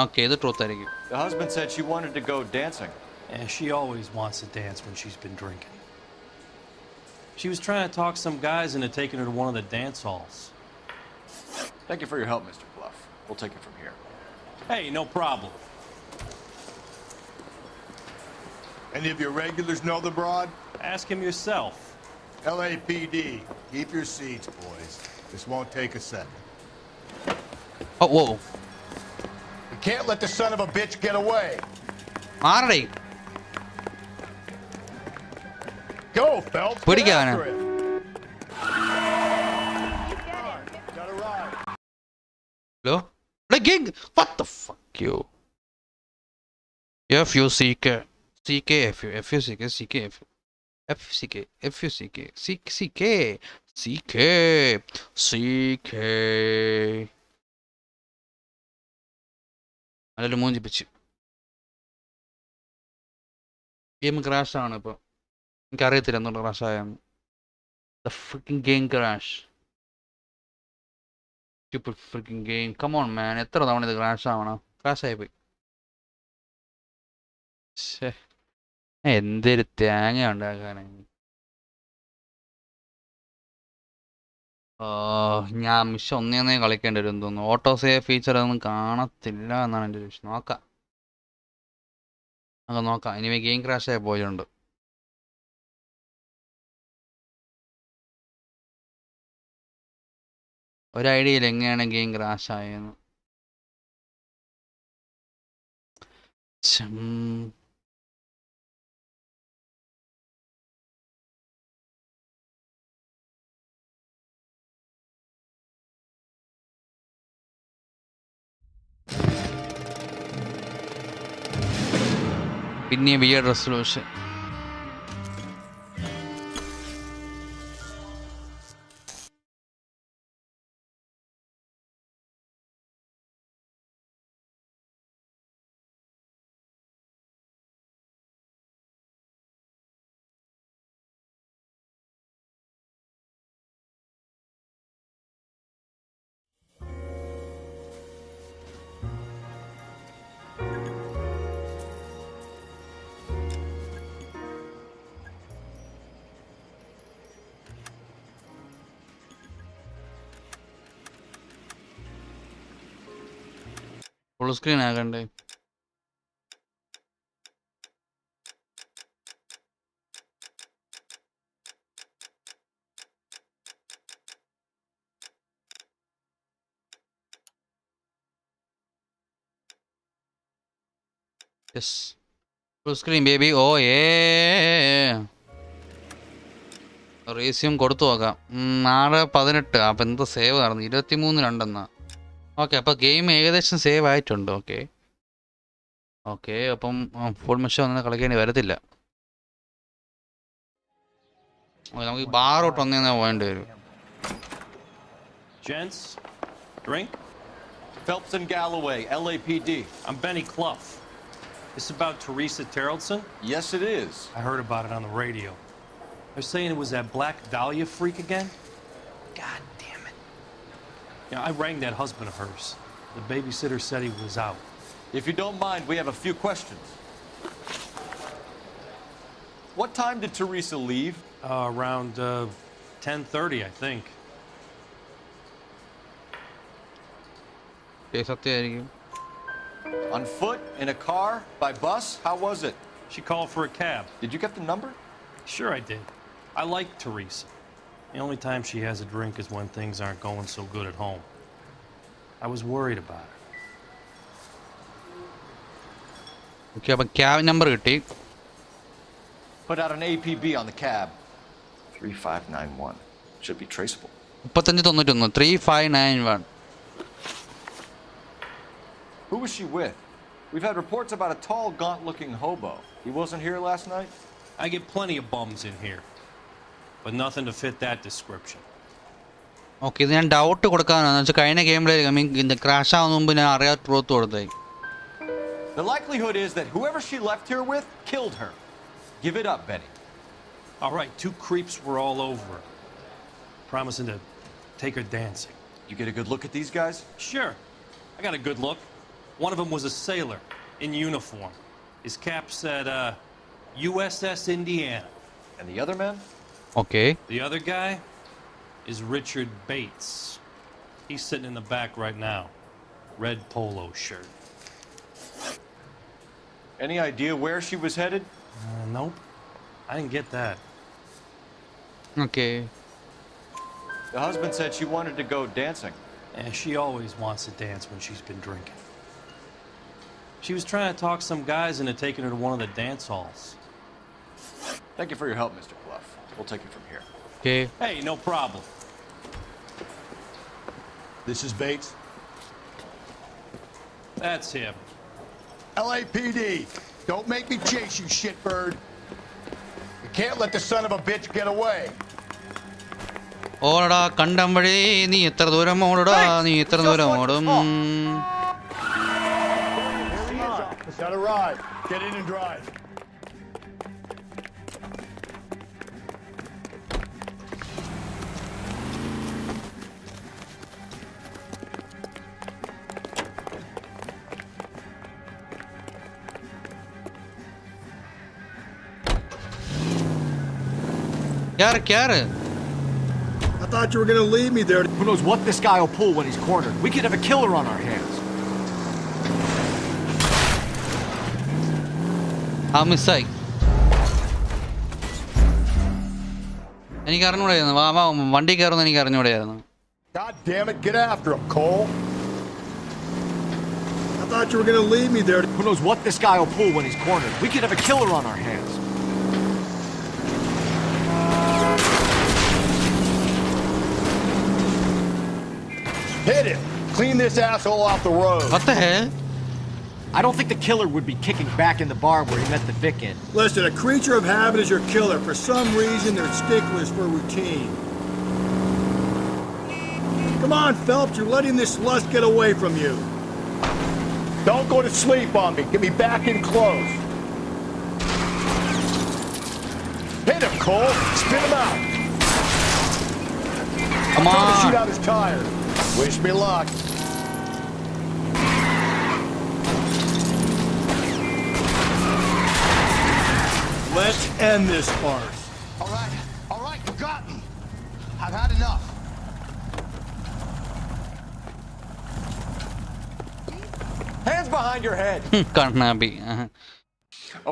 Okay, the truth ആയിരിക്കും. The husband said she wanted to go dancing. And she always wants to dance when she's been drinking. She was trying to talk some guys into taking her to one of the dance halls. Thank you for your help, Mr. Bluff. We'll take it from here. Hey, no problem. Any of your regulars know the broad? Ask him yourself. LAPD. Keep your seats, boys. This won't take a second. Oh, whoa. We can't let the son of a bitch get away. മാറടേ. Go, Phelps. പിടിക്കാനാ. Hello? The gig? What the fuck, you? F-U-C-K. C-K, F-U, F-U-C-K, C-K, F-U. F-C-K, F-U-C-K, C-K, C-K, C-K. അതിൽ മൂഞ്ചി pitch. Game ക്രാഷാണ് ഇപ്പോൾ. എനിക്കറിയത്തില്ല എന്നുള്ള ക്രാഷായെന്ന്. The freaking game crash. Stupid freaking game. Come on, man. എത്ര തവണ ഇത് crash ആവണം? Crash ആയിപ്പോയി. എന്തൊരു തേങ്ങ ഉണ്ടാക്കാനാ. ഞാൻ മിഷൻ ഒന്നേ കളിക്കേണ്ടി വരും തോന്നുന്നു. ഓട്ടോ സേവ് ഫീച്ചർ ഒന്നും കാണത്തില്ല എന്നാണ് എൻ്റെ ഒരു വിഷയം. നോക്കാം, നമുക്ക് നോക്കാം. ഇനി ഗെയിം ക്രാഷ് ആയി പോയിട്ടുണ്ട്. ഒരു ഐഡിയ ഇല്ല എങ്ങനെയാണ് ഗെയിം ക്രാഷ് ആയെന്ന്. പിന്നെ weird resolution. Full screen ആകണ്ടേ? Yes. Full screen baby. Oh yeah. റേസ്യൂം കൊടുത്തു നോക്കാം. 4/18. അപ്പം എന്താ സേവ് നടന്നു? 23/2 ഓക്കെ. അപ്പോൾ ഗെയിം ഏകദേശം സേവ് ആയിട്ടുണ്ട്. Okay okay. അപ്പം ഫുൾ മെഷീൻ ഒന്നും കളിക്കേണ്ടി വരത്തില്ല. നമുക്ക് ബാറോട്ട് ഒന്നേ പോകേണ്ടി വരും. Gents, drink? Phelps and Galloway, LAPD. I'm Benny Clough. This about Teresa Terrellson? Yes, it is. I heard about it on the radio. They're saying it was that Black Dahlia freak again? God damn it. Yeah, I rang that husband of hers. The babysitter said he was out. If you don't mind, we have a few questions. What time did Teresa leave? Around 10:30, I think. സത്യമായിരിക്കും. On foot, in a car, by bus? How was it? She called for a cab. Did you get the number? Sure I did. I like Teresa. The only time she has a drink is when things aren't going so good at home. I was worried about her. Okay. അപ്പം cab number കിട്ടി. Put out an APB on the cab. 3591. Should be traceable. 3591. 3591. Who was she with? We've had reports about a tall, gaunt-looking hobo. He wasn't here last night? I get plenty of bums in here, but nothing to fit that description. Okay. ഇത് ഞാൻ doubt കൊടുക്കാനാണെന്ന് വെച്ചാൽ കഴിഞ്ഞ ഗെയിമിൽ ഇത് crash ആവുന്ന മുമ്പ് ഞാൻ അറിയാത്ത ട്രൂത്ത് കൊടുത്തേ. The likelihood is that whoever she left here with killed her. Give it up, Benny. All right, 2 creeps were all over her, promising to take her dancing. You get a good look at these guys? Sure. I got a good look. One of them was a sailor in uniform. His cap said, USS Indiana. And the other man? Okay. The other guy is Richard Bates. He's sitting in the back right now. Red polo shirt. Any idea where she was headed? Nope. I didn't get that. Okay. The husband said she wanted to go dancing. And she always wants to dance when she's been drinking. She was trying to talk some guys into taking her to one of the dance halls. Thank you for your help, Mr. Clough. We'll take it from here. Okay. Hey, no problem. This is Bates. That's him. LAPD, don't make me chase you, shitbird. You can't let the son of a bitch get away. ഓടാ കണ്ടം വഴി നീ എത്ര ദൂരം ഓടടാ നീ എത്ര ദൂരം ഓടും. Got a ride. Get in and drive. Kyar? I thought you were gonna leave me there. Who knows what this guy will pull when he's cornered? We could have a killer on our hands. ആ മിസ്സായി. എനിക്ക് അറിഞ്ഞൂടായിരുന്നു. വണ്ടി കയറുന്ന എനിക്ക് അറിഞ്ഞൂടായിരുന്നു. God damn it, get after him, Cole. I thought you were gonna leave me there. Who knows what this guy will pull when he's cornered? We could have a killer on our hands. Hit him. Clean this asshole off the road. What the hell? I don't think the killer would be kicking back in the bar where he met the Vic in. Listen, a creature of habit is your killer. For some reason, they're sticklers for routine. Come on, Phelps, you're letting this lust get away from you. Don't go to sleep on me. Get me back in close. Hit him, Cole. Spin him out. Come on. I'm trying to shoot out his tire. Wish me luck. Let's end this farce. All right, you got me. I've had enough. behind your head. Karnabi.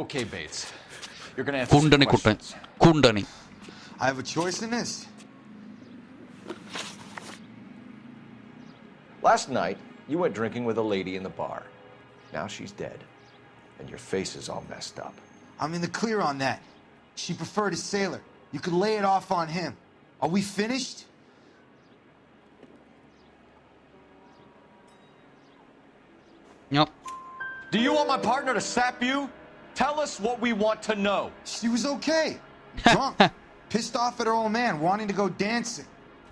Okay, Bates. You're gonna answer Kundani some questions. Kundani. I have a choice in this. Last night, you went drinking with a lady in the bar. Now she's dead, and your face is all messed up. I'm in the clear on that. She preferred a sailor. You could lay it off on him. Are we finished? No. Do you want my partner to sap you? Tell us what we want to know. She was okay. Drunk. Pissed off at her old man, wanting to go dancing.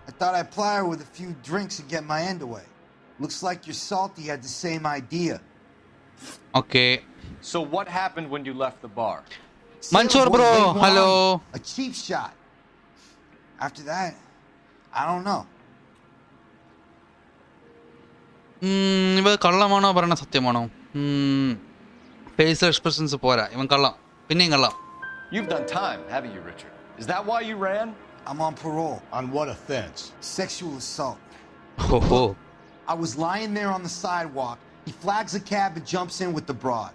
I thought I'd ply her with a few drinks and get my end away. Looks like your salty had the same idea. Okay. So what happened when you left the bar? Mansoor bro, hello. A cheap shot. After that, I don't know. ഇവ കള്ളമാണോ പറയണ സത്യമാണോ? Face expressions പോരാ, ഇവൻ കള്ളം, പിന്നെയും കള്ളം. You've done time, haven't you, Richard? Is that why you ran? I'm on parole. On what offense? Sexual assault. Oh. I was lying there on the sidewalk. He flags a cab and jumps in with the broad.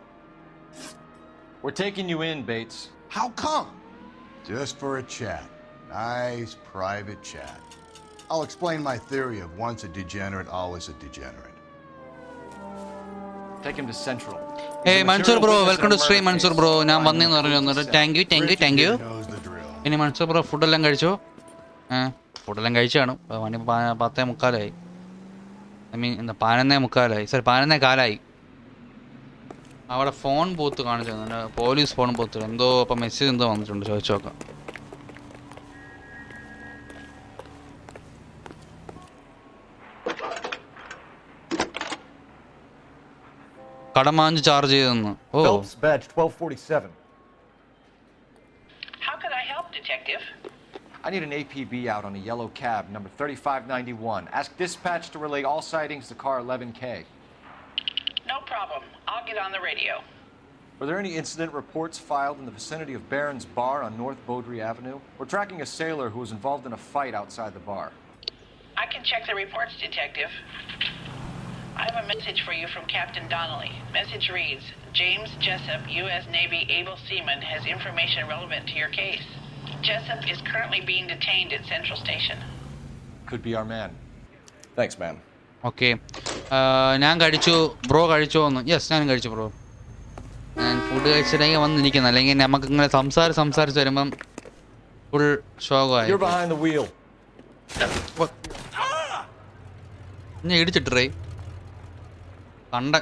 We're taking you in, Bates. How come? Just for a chat. Nice private chat. I'll explain my theory of once a degenerate, always a degenerate. Take him to Central. Hey Mansoor bro, welcome to stream Mansoor bro. ഞാൻ വന്നേന്ന് പറഞ്ഞു. Thank you. ഇനി Mansoor bro ഫുഡെല്ലാം കഴിച്ചോ? ഫുഡെല്ലാം കഴിച്ചാണ്. മണി 10:45. I mean 11:45. Sorry 11:15. അവിടെ phone booth കാണിച്ചു തന്നെ, police phone booth എന്തോ അപ്പം മെസ്സേജ് എന്തോ വന്നിട്ടുണ്ട്, ചോദിച്ചു നോക്കാം. കടമാഞ്ച് ചാർജ് ചെയ്തെന്ന്. ഓ Phelps badge 1247. How could I help, Detective? I need an APB out on a yellow cab, number 3591. Ask dispatch to relay all sightings to car 11K. No problem. I'll get on the radio. Were there any incident reports filed in the vicinity of Barron's Bar on North Beaudry Avenue? We're tracking a sailor who was involved in a fight outside the bar. I can check the reports, Detective. I have a message for you from Captain Donnelly. Message reads, James Jessup, U.S. Navy able seaman, has information relevant to your case. Jessup is currently being detained at Central Station. Could be our man. Thanks, man. Okay, ഞാൻ കഴിച്ചു. Bro കഴിച്ചോ എന്ന്? Yes, ഞാനും കഴിച്ചു bro. ഞാൻ food കഴിച്ചിട്ടെങ്കിൽ വന്നിരിക്കുന്നത്, അല്ലെങ്കിൽ നമുക്ക് ഇങ്ങനെ സംസാരിച്ച് വരുമ്പം ഫുൾ ശോകമായി. ഞാൻ ഇടിച്ചിട്ടേ കണ്ട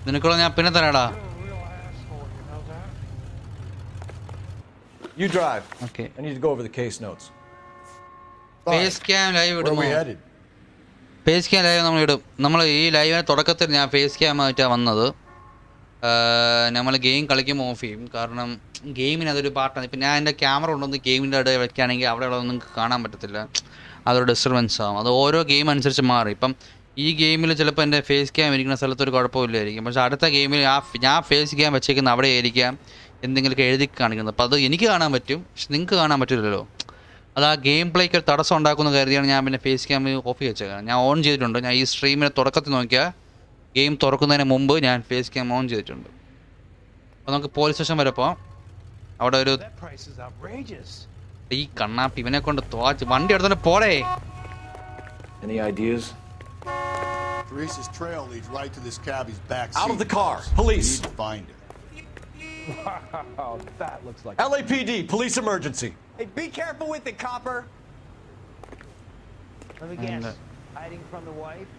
നിനക്കുള്ള ഞാൻ പിന്നെ തരാടാ. You drive. Okay. I need to go over the case notes. Face cam live ഇടുമോ? ഫേസ് ക്യാം ലൈവ് നമ്മൾ ഇടും. നമ്മൾ ഈ ലൈവിന് തുടക്കത്തിൽ ഞാൻ ഫേസ് ക്യാം ആയിട്ടാണ് വന്നത്. നമ്മൾ ഗെയിം കളിക്കുമ്പോൾ ഓഫ് ചെയ്യും, കാരണം ഗെയിമിന് അതൊരു പാർട്ടാണ്. ഇപ്പം ഞാൻ എൻ്റെ ക്യാമറ കൊണ്ടുവന്ന് ഗെയിമിൻ്റെ ഇടയിൽ വെക്കുകയാണെങ്കിൽ അവിടെ ഉള്ളത് നിങ്ങൾക്ക് കാണാൻ പറ്റത്തില്ല, അതൊരു ഡിസ്റ്റർബൻസ് ആവും. അത് ഓരോ ഗെയിം അനുസരിച്ച് മാറി. ഇപ്പം ഈ ഗെയിമിൽ ചിലപ്പോൾ എൻ്റെ ഫേസ് ക്യാം ഇരിക്കുന്ന സ്ഥലത്ത് ഒരു കുഴപ്പമില്ലായിരിക്കും, പക്ഷേ അടുത്ത ഗെയിമിൽ ഞാൻ ഫേസ് ക്യാം വെച്ചേക്കുന്ന അവിടെ ആയിരിക്കാം എന്തെങ്കിലുമൊക്കെ എഴുതി കാണിക്കുന്നത്. അപ്പോൾ അത് എനിക്ക് കാണാൻ പറ്റും, പക്ഷെ നിങ്ങൾക്ക് കാണാൻ പറ്റില്ലല്ലോ. അത് ആ ഗെയിം പ്ലേക്ക് തടസ്സം ഉണ്ടാക്കുന്ന കരുതിയാണ് ഞാൻ പിന്നെ ഫേസ് ക്യാം ഓഫ് ചെയ്ത് വെച്ചേക്കാം. ഞാൻ ഓൺ ചെയ്തിട്ടുണ്ട്. ഞാൻ ഈ സ്ട്രീമിനെ തുടക്കത്തിൽ നോക്കിയാൽ ഗെയിം തുറക്കുന്നതിന് മുമ്പ് ഞാൻ ഫേസ് ക്യാം ഓൺ ചെയ്തിട്ടുണ്ട്. അപ്പോൾ നമുക്ക് പോലീസ് സ്റ്റേഷൻ വരെ പോവാം. അവിടെ ഒരു ഈ കണ്ണാപ്പി ഇവനെ കൊണ്ട് വണ്ടി എടുത്തോണ്ട് പോടേ. Any ideas? Teresa's trail leads right to this cabbie's back seat. Out of the car! Police! We need to find her. Wow, that looks like LAPD, police emergency. Hey, be careful with it, copper. Let me guess. Hiding from the wife?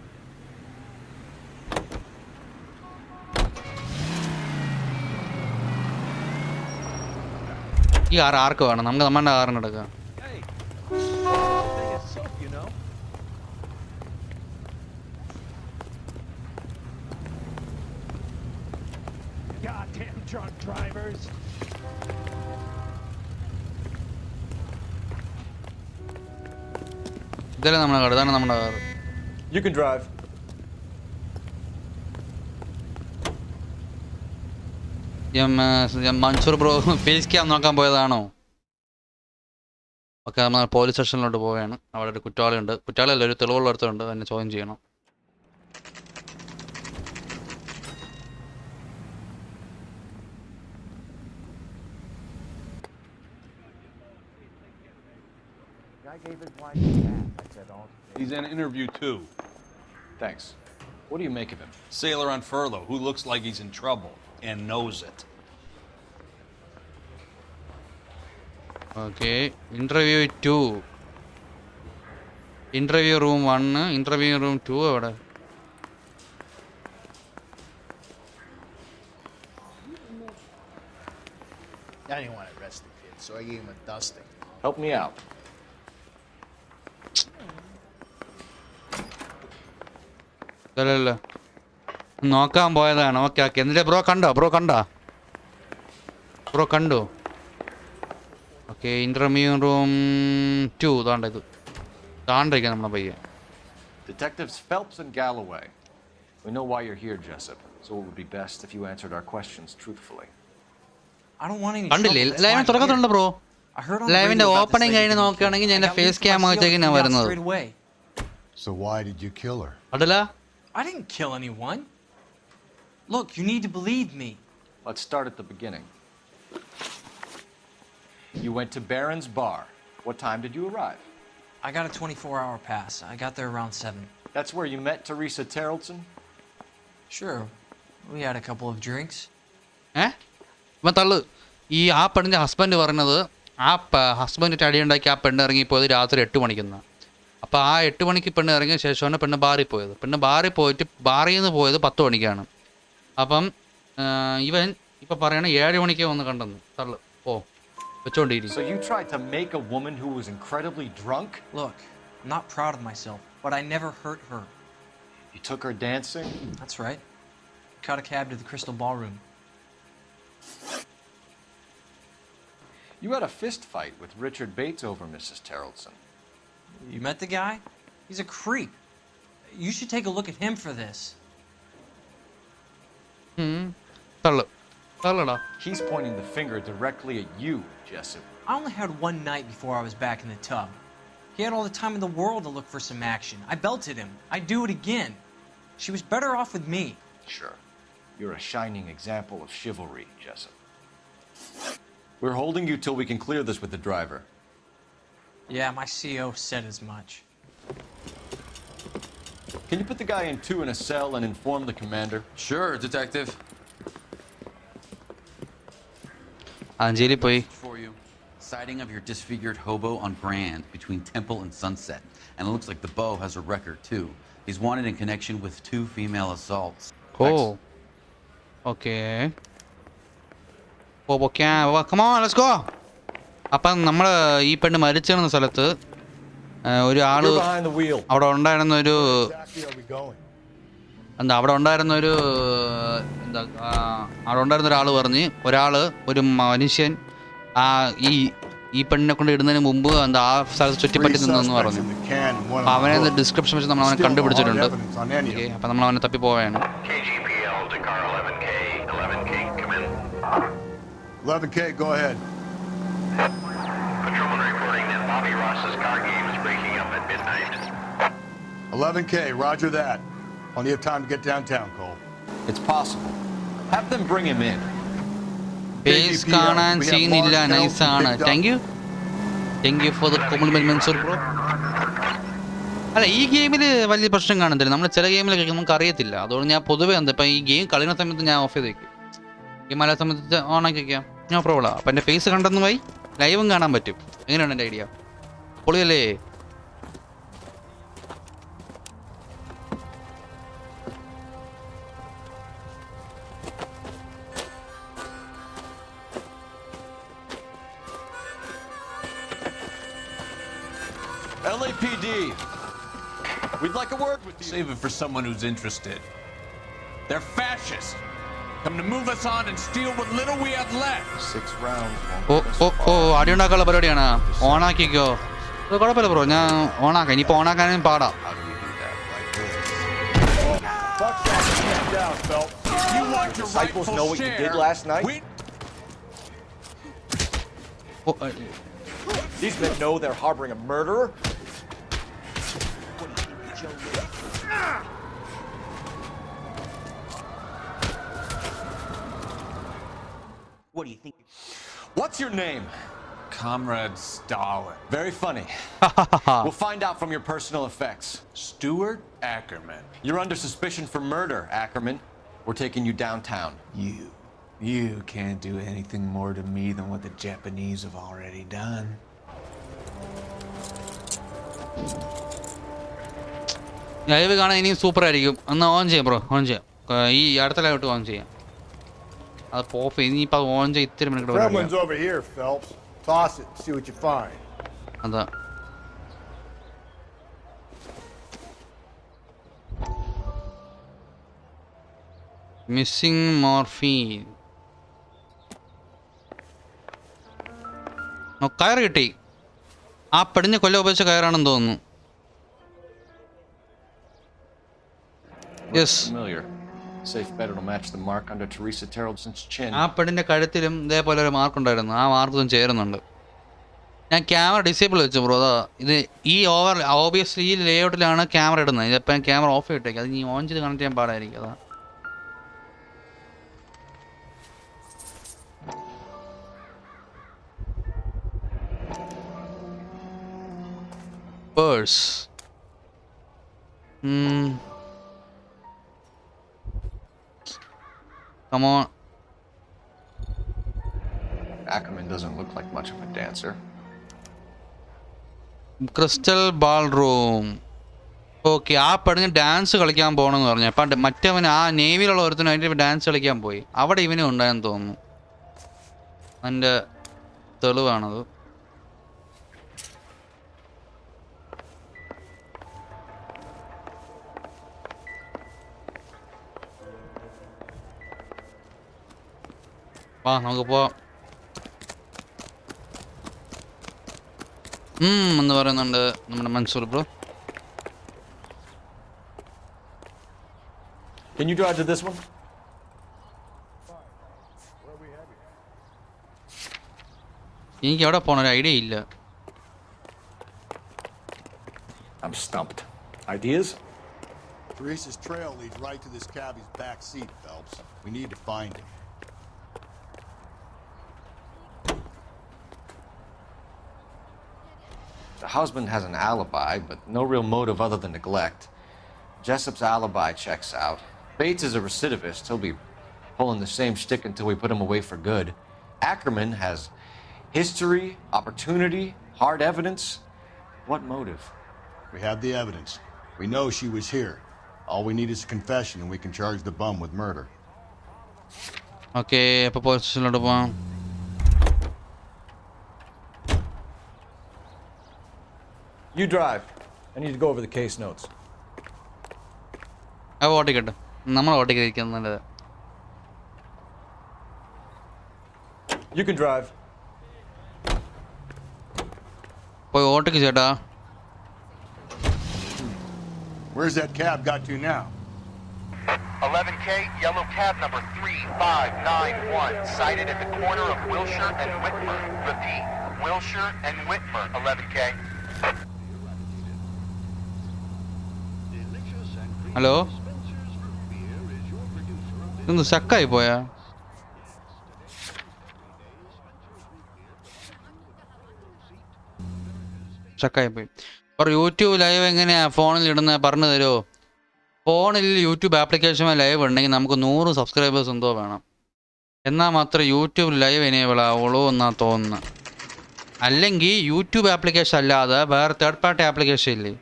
ഈ car ആർക്ക് വേണം? നമുക്ക് നമ്മുടെ കാറിന് എടുക്കാം. Goddamn drunk drivers. ഇതല്ലേ നമ്മുടെ car? ഇതാണ് നമ്മുടെ car. You can drive. Mansoor bro face cam നോക്കാൻ പോയതാണോ? ഓക്കെ, നമ്മൾ പോലീസ് സ്റ്റേഷനിലോട്ട് പോവുകയാണ്. അവിടെ ഒരു കുറ്റവാളിയുണ്ട്. കുറ്റവാളിയല്ല, ഒരു തെളിവുള്ളടത്തുണ്ട്. എന്നെ ചോദ്യം ചെയ്യണം. He's in interview too. Thanks. What do you make of him? Sailor on furlough who looks like he's in trouble and knows it. Okay, interview 2. Interview room 1, interview room 2 അവിടെ. I didn't want to arrest the kid, so I gave him a dusting. Help me out. അല്ലല്ല, നോക്കാൻ പോയതാണ്. Okay okay. എന്നിട്ട് bro കണ്ടോ? Bro കണ്ടു. Okay, interview room 2. താണ്ടിരിക്കാം നമ്മളെ പയ്യൻ. Detectives Phelps and Galloway. We know why you're here, Jessup, so it would be best if you answered our questions truthfully. I don't want any കണ്ടില്ലേ, live തുറക്കത്തുണ്ട് bro. ലൈവിന്റെ opening കഴിഞ്ഞ് നോക്കുകയാണെങ്കിൽ ഞാൻ face cam വെച്ചേക്ക് ഞാൻ വരുന്നത്. So why did you kill her? അടല, I didn't kill anyone. Look, you need to believe me. Let's start at the beginning. You went to Barron's Bar. What time did you arrive? I got a 24-hour pass. I got there around 7. That's where you met Teresa Terrellson? Sure. We had a couple of drinks. ഇപ്പം തള്ളു. ആ പെണ്ണിൻ്റെ husband പറഞ്ഞത് ഹസ്ബൻഡിട്ട് അടിയുണ്ടാക്കി ആ പെണ്ണ് ഇറങ്ങിപ്പോയത് രാത്രി 8 മണിക്കെന്ന്. അപ്പോൾ ആ 8 മണിക്ക് പെണ്ണ് ഇറങ്ങിയ ശേഷമാണ് പെണ്ണ് ബാറിൽ പോയത്. പെണ്ണ് ബാറിൽ പോയിട്ട് ബാറിൽ നിന്ന് പോയത് 10 മണിക്കാണ്. അപ്പം ഇവൻ ഇപ്പം പറയണ 7 മണിക്ക് വന്ന് കണ്ടെന്ന്. തള്ളു ഓ വെച്ചോണ്ടിരി. So you tried to make a woman who was incredibly drunk? Look, I'm not proud of myself, but I never hurt her. You took her dancing? That's right. Caught a cab to the Crystal Ballroom. You had a fist fight with Richard Bates over Mrs. Terrellson. You met the guy? He's a creep. You should take a look at him for this. He's pointing the finger directly at you, Jessup. I only had one night before I was back in the tub. He had all the time in the world to look for some action. I belted him. I'd do it again. She was better off with me. Sure. You're a shining example of chivalry, Jessup. We're holding you till we can clear this with the driver. Yeah, my CO said as much. Can you put the guy in 2 in a cell and inform the commander? Sure, Detective. Anjali poi. For you. Sighting of your disfigured hobo on Grand between Temple and Sunset. And it looks like the beau has a record too. He's wanted in connection with 2 female assaults. Oh. Okay. Oh, okay. Come on, let's go. അപ്പം നമ്മൾ ഈ പെണ്ണ് മരിച്ചിരുന്ന സ്ഥലത്ത് ഒരു ആള് അവിടെ ഉണ്ടായിരുന്നൊരു അവിടെ ഉണ്ടായിരുന്നൊരു ഒരാൾ പറഞ്ഞ് ഒരു മനുഷ്യൻ ഈ പെണ്ണിനെ കൊണ്ട് ഇടുന്നതിന് മുമ്പ് ആ സ്ഥലത്ത് ചുറ്റിപ്പറ്റി നിന്നെന്ന് പറഞ്ഞു. അപ്പം അവനെ ഡിസ്ക്രിപ്ഷൻ വെച്ച് നമ്മൾ അവനെ കണ്ടുപിടിച്ചിട്ടുണ്ട്. അപ്പം നമ്മൾ അവനെ തപ്പി പോവുകയാണ്. 11K, go ahead. Patrolman reporting that Bobby Ross's car game is breaking up at midnight. 11K, roger that. Plenty of time to get downtown, Cole. It's possible. Have them bring him in. Base കാണാൻ ചെയ്യുന്നില്ല, നൈസാണ്. Thank you for the compliment Mansoor bro. അല്ല, ഈ ഗെയിമിൽ വലിയ പ്രശ്നം കാണുന്നില്ല. നമ്മൾ ചില ഗെയിമിലൊക്കെ നമുക്ക് അറിയത്തില്ല. അതുകൊണ്ട് ഞാൻ പൊതുവെ ഇപ്പം ഈ ഗെയിം കളിക്കുന്ന സമയത്ത് ഞാൻ ഓഫ് ചെയ്ത് വയ്ക്കും. ഗെയിം അല്ലാത്ത സമയത്ത് ഓണാക്കി വയ്ക്കാം. No problem. അപ്പം എൻ്റെ ഫേസ് കണ്ടെന്ന് പോയി ലൈവും കാണാൻ പറ്റും. എങ്ങനെയാണ് എൻ്റെ ഐഡിയ? പൊളിയല്ലേ? LAPD. We'd like a word with you. Save it for someone who's interested. They're fascists. Come to move us on and steal what little we have left. 6 rounds. അടിയുണ്ടാക്കാനുള്ള പരിപാടിയാണ്. ഓണാക്കിക്കോ. അത് കുഴപ്പമില്ല ബ്രോ, ഞാൻ ഓണാക്കാം. ഇനിയിപ്പോൾ ഓണാക്കാനും പാടാം. Disciples know what you did last night? These men know they're harboring a murderer. What do you think? What's your name? Comrade Stalin. Very funny. We'll find out from your personal effects. Stuart Ackerman. You're under suspicion for murder, Ackerman. We're taking you downtown. You can't do anything more to me than what the Japanese have already done. Live കാണാൻ ഇനിയും super ആയിരിക്കും. ഒന്ന് on ചെയ്യാം bro, on ചെയ്യാം. ഈ അടുത്ത ലൈവിട്ട് on ചെയ്യാം. അത് പോപ്പ് ഇനിയിപ്പോൾ ഓൺ ചെയ്ത് ഇത്തിരി minute Gremlin's over here, Phelps. Toss it, see what you find. അതാ മിസ്സിംഗ് മോർഫീൻ. കയർ കിട്ടി. ആ പെടിഞ്ഞ കൊല്ലം ഉപയോഗിച്ച കയറാണെന്ന് തോന്നുന്നു. Familiar. Safe bet it'll match the mark under Teresa Terrelson's chin. ആ പെടിന്റെ കഴുത്തിലും ഇതേപോലെ ഒരു മാർക്ക് ഉണ്ടായിരുന്നു. ആ മാർക്കും ചേരുന്നുണ്ട്. ഞാൻ ക്യാമറ ഡിസേബിൾ വെച്ചു ബ്രോ. അതാ ഇത് ഈ ഓബിയസ്ലി ഈ ലേഔട്ടിലാണ് ക്യാമറ ഇടുന്നത്. ഇതിപ്പോൾ ഞാൻ ക്യാമറ ഓഫ് ചെയ്തിട്ടേക്ക്. അത് ഇനി ഓൺ ചെയ്ത് കണക്ട് ചെയ്യാൻ പാടായിരിക്കും. അതാ purse. Come on. Ackerman doesn't look like much of a dancer. Crystal ball room. Okay, ആ പെണ്ണിന് ഡാൻസ് കളിക്കാൻ പോകണമെന്ന് പറഞ്ഞു. അപ്പം മറ്റവന് ആ നേവിയിലുള്ള ഒരുത്തനും അതിൻ്റെ ഡാൻസ് കളിക്കാൻ പോയി. അവിടെ ഇവനും ഉണ്ടായെന്ന് തോന്നുന്നു. അതിൻ്റെ തെളിവാണത്. വാ നമുക്ക് പോവാം. എന്ന് പറയുന്നുണ്ട് നമ്മുടെ Mansoor bro. Can you drive to this one? എനിക്ക് എവിടെ പോകണം ഒരു ഐഡിയ ഇല്ല. I'm stumped. Ideas? Teresa's trail leads right to this cabbie's back seat, Phelps. We need to find him. The husband has an alibi, but no real motive other than neglect. Jessup's alibi checks out. Bates is a recidivist. He'll be pulling the same shtick until we put him away for good. Ackerman has history, opportunity, hard evidence. What motive? We have the evidence. We know she was here. All we need is a confession and we can charge the bum with murder. Okay, അപ്പോൾ പോലീസിലോട്ട് പോവാം. You drive. I need to go over the case notes. അത് ഓട്ടിക്കട്ടെ, നമ്മൾ ഓട്ടിക്കിരിക്കുന്നത്. You can drive. പോയി ഓട്ടിക്ക് ചേട്ടാ. Where's that cab got to now? 11K, yellow cab number 3591, sighted at the corner of Wilshire and Whitmer. Repeat, Wilshire and Whitmer, 11K. Hello, ഇതൊന്ന് സ്റ്റക്കായി പോയാ? സ്റ്റക്കായി പോയി. അപ്പോൾ യൂട്യൂബ് ലൈവ് എങ്ങനെയാണ് ഫോണിൽ ഇടുന്നത് പറഞ്ഞു തരുമോ? ഫോണിൽ യൂട്യൂബ് ആപ്ലിക്കേഷൻ ലൈവ് ഉണ്ടെങ്കിൽ നമുക്ക് 100 സബ്സ്ക്രൈബേഴ്സ് എന്തോ വേണം. എന്നാൽ മാത്രമേ യൂട്യൂബ് ലൈവ് എനേബിൾ ആവുള്ളൂ എന്നാണ് തോന്നുന്നത്. അല്ലെങ്കിൽ യൂട്യൂബ് ആപ്ലിക്കേഷൻ അല്ലാതെ വേറെ തേർഡ് പാർട്ടി ആപ്ലിക്കേഷൻ ഇല്ലേ?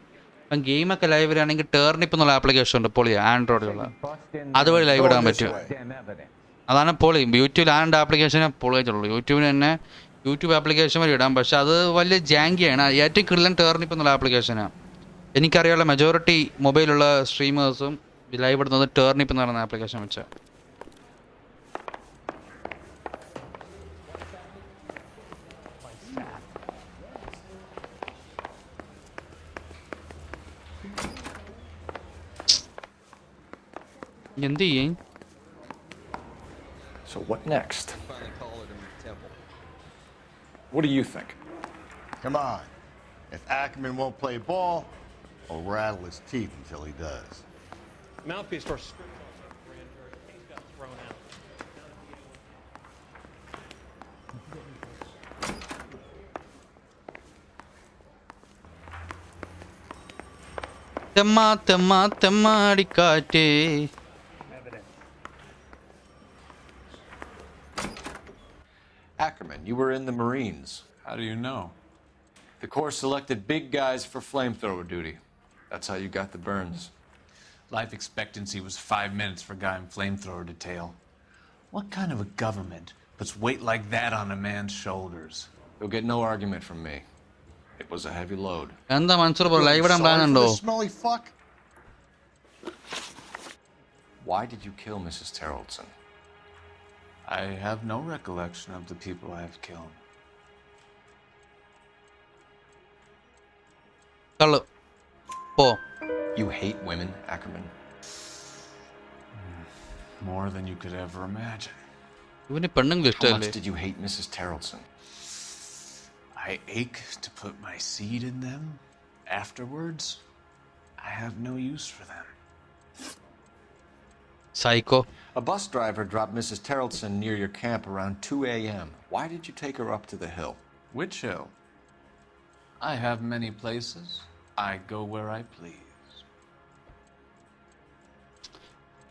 ഇപ്പം ഗെയിമൊക്കെ ലൈവ് വരികയാണെങ്കിൽ ടേർണിപ്പ് എന്നുള്ള ആപ്ലിക്കേഷൻ ഉണ്ട്, പൊളിയാ, ആൻഡ്രോയിഡുള്ള. അതുവഴി ലൈവ് ഇടാൻ പറ്റും. അതാണ് പൊളി. യൂട്യൂബിൽ ആൻഡ് ആപ്ലിക്കേഷനെ പൊളിയായിട്ടുള്ളൂ. യൂട്യൂബിന് തന്നെ യൂട്യൂബ് ആപ്ലിക്കേഷൻ വഴി ഇടാം. പക്ഷെ അത് വലിയ ജാങ്കിയാണ്. ഏറ്റവും കിള്ളൻ ടേർണിപ്പ് എന്നുള്ള ആപ്ലിക്കേഷനാണ്. എനിക്കറിയാനുള്ള മെജോറിറ്റി മൊബൈലുള്ള സ്ട്രീമേഴ്സും ലൈവ് ഇടുന്നത് ടേർണിപ്പ് എന്ന് പറയുന്ന ആപ്ലിക്കേഷൻ വെച്ചാൽ. എന്ത് ചെയ്യും? So what next? What do you think? Come on. If Ackerman won't play ball, I'll rattle his teeth until he does. Mouthpiece for script on the grand jury. The case got thrown out. തെമ്മാടിക്കാറ്റേ. Ackerman, you were in the Marines. How do you know? The Corps selected big guys for flamethrower duty. That's how you got the burns. Life expectancy was 5 minutes for a guy in flamethrower detail. What kind of a government puts weight like that on a man's shoulders? You'll get no argument from me. It was a heavy load. എന്താ Mansoor bro live ഇടാൻ plan ഉണ്ടോ? Smelly fuck. Why did you kill Mrs. Terrellson? I have no recollection of the people I have killed. കള്ളു പോ. You hate women, Ackerman? More than you could ever imagine. ഇവന് പെണ്ണുങ്ങൾ How much ഇഷ്ടമല്ലേ? did you hate Mrs. Terrellson? I ache to put my seed in them. Afterwards, I have no use for them. Psycho. A bus driver dropped Mrs. Terrellson near your camp around 2 a.m. Why did you take her up to the hill? Which hill? I have many places. I go where I please.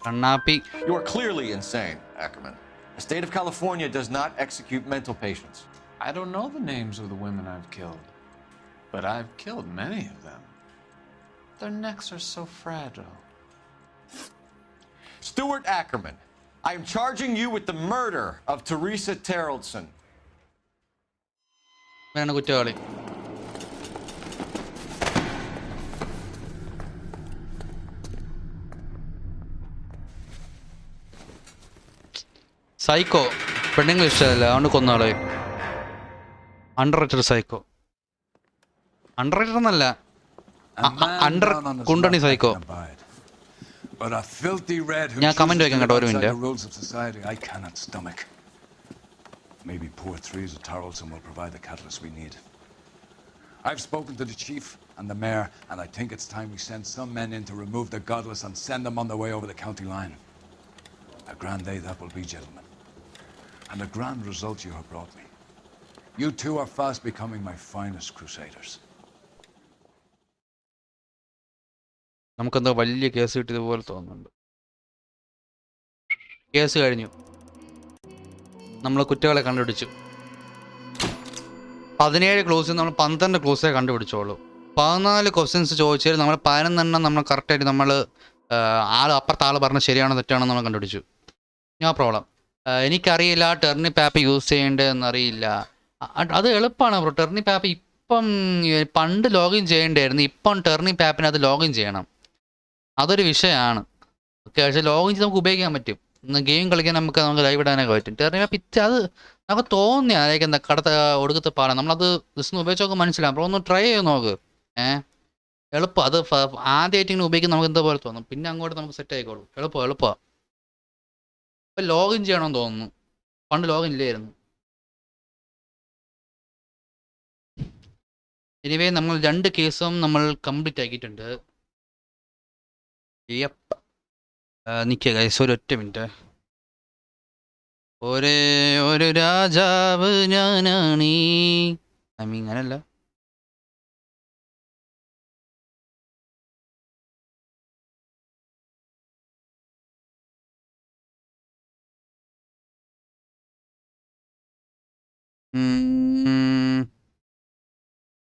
Kannappi. You are clearly insane, Ackerman. The state of California does not execute mental patients. I don't know the names of the women I've killed, but I've killed many of them. Their necks are so fragile. Stuart Ackerman, I am charging you with the murder of Teresa Terrellson. വേണ കുറ്റവാളി. Psycho. പെണ്ണുങ്ങൾ ഇഷ്ടമല്ല അതുകൊണ്ട് കൊന്നാളെ. Underrated psycho. Underrated എന്നല്ല, under കുണ്ടണി psycho. But a filthy red who ഞാൻ comment chooses വയ്ക്കാം to കേട്ടോ live ഒരു outside minute. the rules of society, I cannot stomach. Maybe poor Teresa Tarleton will provide the catalyst we need. I've spoken to the chief and the mayor, and I think it's time we send some men in to remove the godless and send them on their way over the county line. A grand day that will be, gentlemen. And a grand result you have brought me. You two are fast becoming my finest crusaders. നമുക്കെന്തോ വലിയ case കിട്ടിയതുപോലെ തോന്നുന്നുണ്ട്. Case കഴിഞ്ഞു, നമ്മൾ കുറ്റവാളെ കണ്ടുപിടിച്ചു. 17 ക്ലോസിൽ നമ്മൾ 12 ക്ലോസേ കണ്ടുപിടിച്ചോളൂ. 14 questions ചോദിച്ചാൽ നമ്മൾ 11 നമ്മൾ കറക്റ്റായിട്ട് നമ്മൾ അപ്പുറത്തെ ആൾ പറഞ്ഞ ശരിയാണോ തെറ്റാണോ നമ്മൾ കണ്ടുപിടിച്ചു. No problem. എനിക്കറിയില്ല ടെർണിപ്പ് ആപ്പ് യൂസ് ചെയ്യേണ്ടതെന്നറിയില്ല. അത് എളുപ്പമാണ് ബ്രോ. ടെർണിപ്പ് ആപ്പ് ഇപ്പം പണ്ട് ലോഗിൻ ചെയ്യേണ്ടായിരുന്നു, ഇപ്പം ടെർണിപ്പ് ആപ്പിനകത്ത് ലോഗിൻ ചെയ്യണം. അതൊരു വിഷയമാണ്. ഓക്കെ, പക്ഷേ ലോഗിൻ ചെയ്ത് നമുക്ക് ഉപയോഗിക്കാൻ പറ്റും. ഗെയിം കളിക്കാൻ നമുക്ക് ലൈവ് ഇടാനൊക്കെ പറ്റും. ടെർണിപ്പ് ആപ്പ് അത് നമുക്ക് തോന്നിയ അതായത് എന്താ കടത്ത ഒടുക്കത്തെ പാടാം. നമ്മളത് ജസ്റ്റ് ഉപയോഗിച്ച് നോക്ക് മനസ്സിലാവും. അപ്പോൾ ഒന്ന് ട്രൈ ചെയ്ത് നോക്ക്. എളുപ്പം. അത് ആദ്യമായിട്ട് ഇങ്ങനെ ഉപയോഗിക്കാൻ നമുക്ക് എന്താ പോലെ തോന്നും, പിന്നെ അങ്ങോട്ട് നമുക്ക് സെറ്റ് ആയിക്കോളും. എളുപ്പമാണ്. ഇപ്പം ലോഗിൻ ചെയ്യണമെന്ന് തോന്നുന്നു, പണ്ട് ലോഗിൻ ഇല്ലായിരുന്നു. എനിവേ നമ്മൾ 2 കേസും നമ്മൾ കംപ്ലീറ്റ് ആക്കിയിട്ടുണ്ട്. നിൽക്കുക ഗൈസ്, ഒരൊറ്റ മിനിറ്റ്. ഒരേ ഒരു രാജാവ് ഞാനാണീ. ഐ മീൻ അങ്ങനല്ല.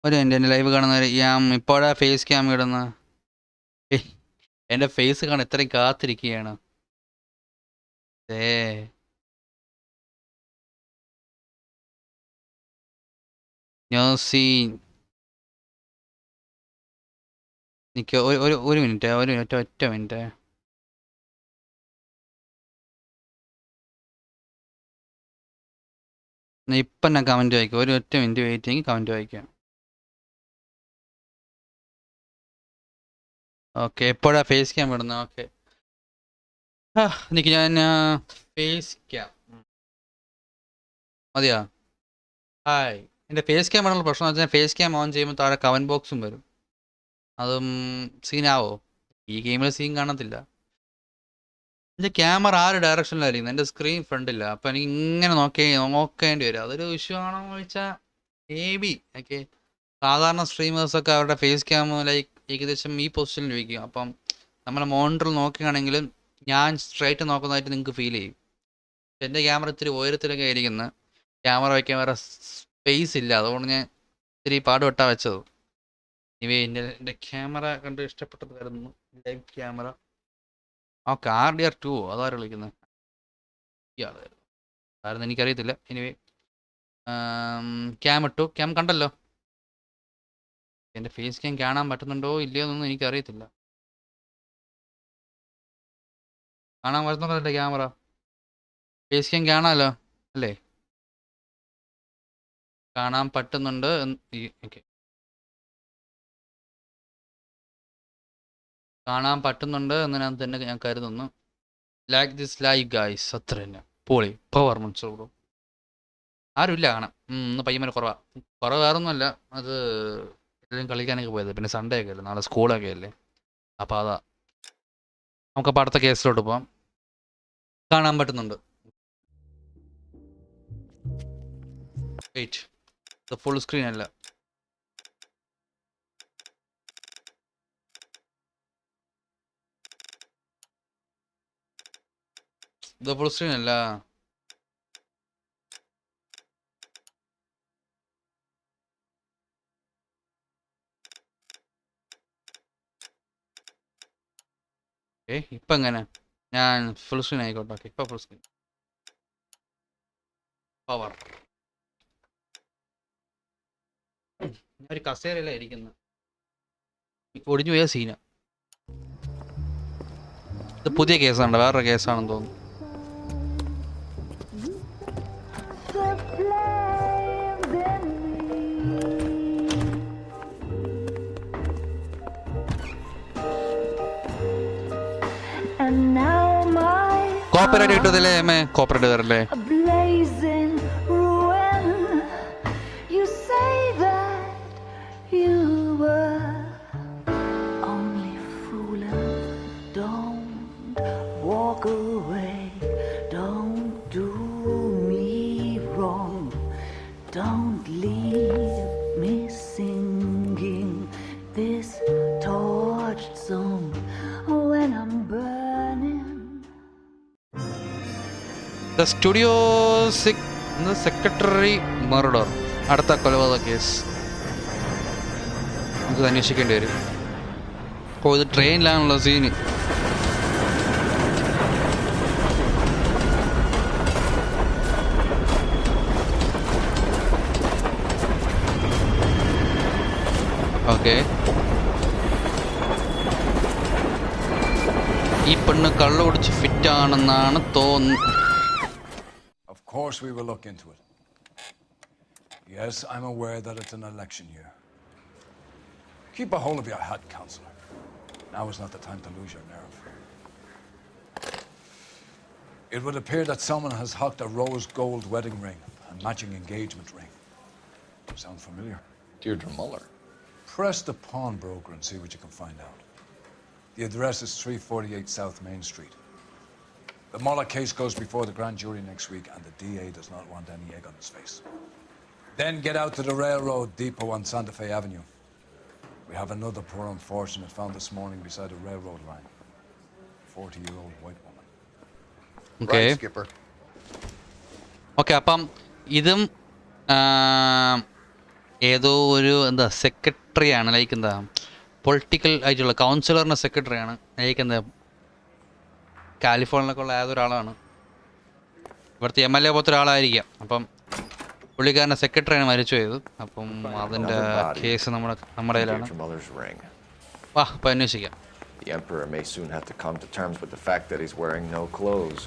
ഒരു എൻ്റെ ലൈവ് കാണുന്നവർ ഇപ്പോഴാ ഫേസ് ക്യാം ഇടുന്ന എൻ്റെ ഫേസ് കാണാൻ എത്രയും കാത്തിരിക്കുകയാണ്. നിൽക്കുക ഒരു മിനിറ്റ്, ഒറ്റ മിനിറ്റ്. ഇപ്പം ഞാൻ കമൻറ്റ് വായിക്കാം. ഒറ്റ മിനിറ്റ് വെയിറ്റ് ചെയ്യെങ്കിൽ കമൻറ്റ് വായിക്കാം. ഓക്കെ, എപ്പോഴാണ് ഫേസ് ക്യാം ഇടുന്നത്? ഓക്കെ, എനിക്ക് ഞാൻ ഫേസ് ക്യാം മതിയാ. ഹായ്, എൻ്റെ ഫേസ് ക്യാമറയുള്ള പ്രശ്നം എന്ന് വെച്ചാൽ ഫേസ് ക്യാം ഓൺ ചെയ്യുമ്പോൾ താഴെ കമൻറ്റ് ബോക്സും വരും. അതും സീനാവോ? ഈ ഗെയിമിൽ സീൻ കാണത്തില്ല. എൻ്റെ ക്യാമറ ആ ഒരു ഡയറക്ഷനിലായിരിക്കുന്നത്, എൻ്റെ സ്ക്രീൻ ഫ്രണ്ടില്ല. അപ്പോൾ എനിക്ക് ഇങ്ങനെ നോക്കേണ്ടി വരും. അതൊരു ഇഷ്യൂ ആണോന്ന് ചോദിച്ചാൽ മേ ബി. ഓക്കെ, സാധാരണ സ്ട്രീമേഴ്സൊക്കെ അവരുടെ ഫേസ് ക്യാം ലൈക്ക് ഏകദേശം ഈ പൊസിഷനിൽ വയ്ക്കും. അപ്പം നമ്മളെ മോണിറ്ററിൽ നോക്കുകയാണെങ്കിലും ഞാൻ സ്ട്രൈറ്റ് നോക്കുന്നതായിട്ട് നിങ്ങൾക്ക് ഫീൽ ചെയ്യും. എൻ്റെ ക്യാമറ ഇത്തിരി ഉയരത്തിലൊക്കെ ആയിരിക്കുന്നത്, ക്യാമറ വയ്ക്കാൻ വേറെ സ്പേസ് ഇല്ല. അതുകൊണ്ട് ഞാൻ ഇത്തിരി പാടുപെട്ടാ വെച്ചത്. എൻ്റെ ക്യാമറ കണ്ട് ഇഷ്ടപ്പെട്ടത് വരുന്നു. Live camera. ഓക്കെ, RDR2 അതാരും വിളിക്കുന്നത് ഇയാള് ആരെന്ന് എനിക്കറിയത്തില്ല. എനിവേ ക്യാം ഇട്ടു. ക്യാം കണ്ടല്ലോ. എൻ്റെ ഫേസ് ക്യാം കാണാൻ പറ്റുന്നുണ്ടോ ഇല്ലയോ എന്നൊന്നും എനിക്കറിയത്തില്ല. കാണാൻ പറ്റുന്നുണ്ടോ എൻ്റെ ക്യാമറ? ഫേസ് ക്യാം കാണാമല്ലോ അല്ലേ? കാണാൻ പറ്റുന്നുണ്ട്. ഓക്കെ, കാണാൻ പറ്റുന്നുണ്ട് എന്ന് ഞാൻ കരുതുന്നു. Like this live guys. അത്ര തന്നെ. പോളി പെർഫോമൻസ് ബ്രോ. ആരുമില്ല കാണാം. ഇന്ന് പയ്യന്മാർ കുറവ് വേറൊന്നുമല്ല. അത് എല്ലാവരും കളിക്കാനൊക്കെ പോയത്. പിന്നെ സൺഡേ ഒക്കെ അല്ലേ, നാളെ സ്കൂളൊക്കെ അല്ലേ. അപ്പോൾ അതാ. നമുക്കപ്പോൾ അടുത്ത കേസിലോട്ട് പോവാം. കാണാൻ പറ്റുന്നുണ്ട്. വെയിറ്റ്, ഇത് ഫുൾ സ്ക്രീൻ അല്ല. ഇത് ഫുൾ സ്ക്രീൻ അല്ല. ഇപ്പം എങ്ങനെ? ഞാൻ ഫുൾ സ്ക്രീൻ ആയിക്കോട്ടെ. ഓക്കെ, ഇപ്പം ഫുൾ സ്ക്രീൻ. പവർ. ഞാൻ ഒരു കസേരയിലാണ് ഇരിക്കുന്നത്. ഒടിഞ്ഞു പോയ സീന. ഇത് പുതിയ കേസാണ്, വേറൊരു കേസാണെന്ന് തോന്നുന്നു. കോപ്പറേറ്റ് കിട്ടതല്ലേ എമ്മേ? കോപ്പറേറ്റ് തരല്ലേ? The Studio Secretary Murder. അടുത്ത കൊലപാതക കേസ് നമുക്ക് അന്വേഷിക്കേണ്ടി വരും. അപ്പോൾ ഇത് ട്രെയിനിലാണുള്ള സീന്. ഓക്കെ, ഈ പെണ്ണ് കള്ളു കുടിച്ച് ഫിറ്റ് ആണെന്നാണ് തോന്നുന്നത്. Of course we will look into it. Yes, I'm aware that it's an election year. Keep a hold of your hat, Councillor. Now is not the time to lose your nerve. It would appear that someone has hocked a rose gold wedding ring and matching engagement ring. Sound familiar? Deirdre Muller. Press the pawnbroker and see what you can find out. The address is 348 South Main Street. The Muller case goes before the grand jury next week, and the DA does not want any egg on his face. Then get out to the railroad depot on Santa Fe Avenue. We have another poor unfortunate found this morning beside a railroad line. 40-year-old white woman. Okay. Right, Skipper. Okay, അപ്പം ഇതും ഏതോ ഒരു എന്താ സെക്രട്ടറിയാണ്, like എന്താ political ആയിട്ടുള്ള കൗൺസിലറിൻ്റെ സെക്രട്ടറിയാണ്, like എന്താ കാലിഫോർണിയയിലൊക്കെ ഉള്ള ഏതൊരാളാണ്. ഇവിടുത്തെ MLA പോലത്തെ ഒരാളായിരിക്കാം. അപ്പം പുള്ളിക്കാരൻ്റെ സെക്രട്ടറിയാണ് മരിച്ചു പോയത്. അപ്പം അതിൻ്റെ കേസ് നമ്മുടെ കയ്യിലാണ്. വാ, അപ്പം അന്വേഷിക്കാം. The Emperor may soon have to come to terms with the fact that he's wearing no clothes.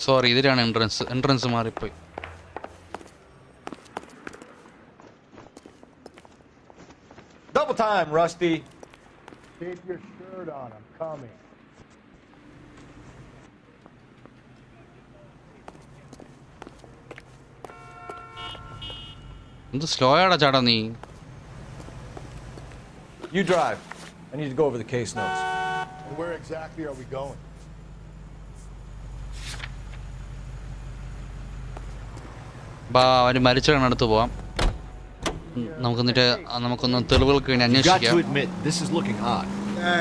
Sorry, ഇതിലാണ് എൻട്രൻസ് മാറിപ്പോയി. Double time, Rusty. Keep your shirt on. I'm coming. എന്ത് സ്ലോ ആടാ ചാടാ നീ. You drive. I need to go over the case notes. And where exactly are we going? ബാ അവര് മരിച്ചടുത്ത് പോവാം. നമുക്ക് എന്നിട്ട് നമുക്കൊന്ന് തെളിവുകൾക്ക് വേണ്ടി You got to അന്വേഷിക്കാം. admit, this is looking odd.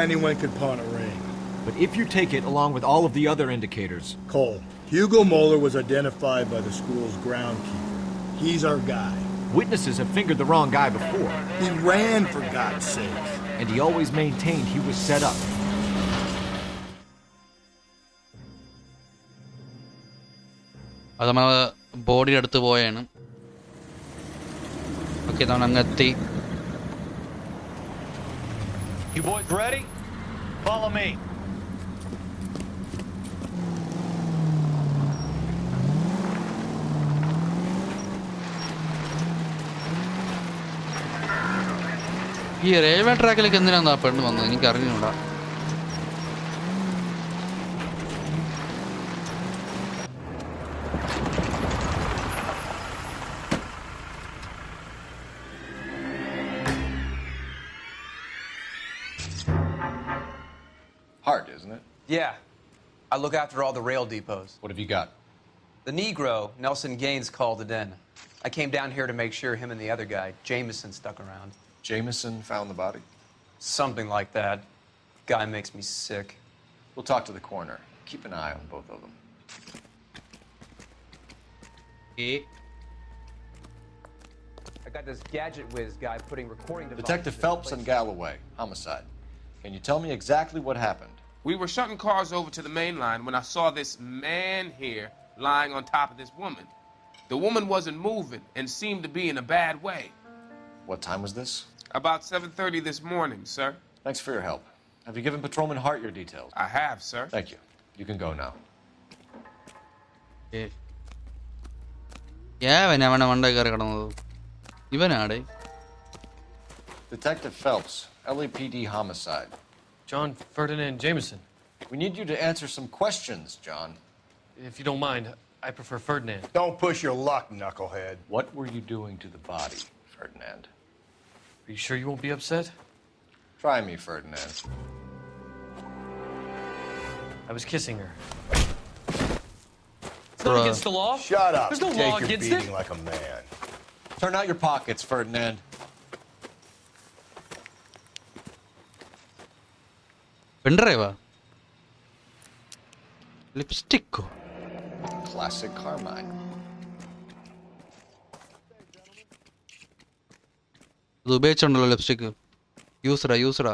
Anyone could pawn a ring. But if you take it along with all of the other indicators... Cole, Hugo Moeller was identified by the school's groundkeeper. He's our guy. Witnesses have fingered the wrong guy before. He ran, for God's sake. And he always maintained he was set up. അത് നമ്മൾ body അടുത്ത് പോയാണ്. Okay, നമ്മൾ അങ്ങ് എത്തി. You boys ready? Follow me. ഈ railway ട്രാക്കിലേക്ക് എന്തിനാണ് ആ പെണ്ണ് വന്നത്? എനിക്ക് അറിഞ്ഞൂടാ. Hard, isn't it? Yeah. I look after all the rail depots. What have you got? The Negro, Nelson Gaines, called it in. I came down here to make sure him and the other guy, Jameson, stuck around. Jameson found the body? Something like that. Guy makes me sick. We'll talk to the coroner. Keep an eye on both of them. Okay. I got this gadget whiz guy putting recording devices. Detective Phelps and Galloway, homicide. Can you tell me exactly what happened? We were shutting cars over to the main line when I saw this man here lying on top of this woman. The woman wasn't moving and seemed to be in a bad way. What time was this? About 7:30 this morning, sir. Thanks for your help. Have you given Patrolman Hart your details? I have, sir. Thank you. You can go now. Detective Phelps, LAPD homicide. John Ferdinand Jameson. We need you to answer some questions, John. If you don't mind, I prefer Ferdinand. Don't push your luck, knucklehead. What were you doing to the body, Ferdinand? Are you sure you won't be upset? Try me, Ferdinand. I was kissing her. It's not against the law. Shut up. There's no Take law your against beating it. like a man. Turn out your pockets, Ferdinand. Pendrive. Lipstick. Classic Carmine. ഉപയോഗിച്ചുണ്ടല്ലോ lipstick. യൂസ്ഡാ.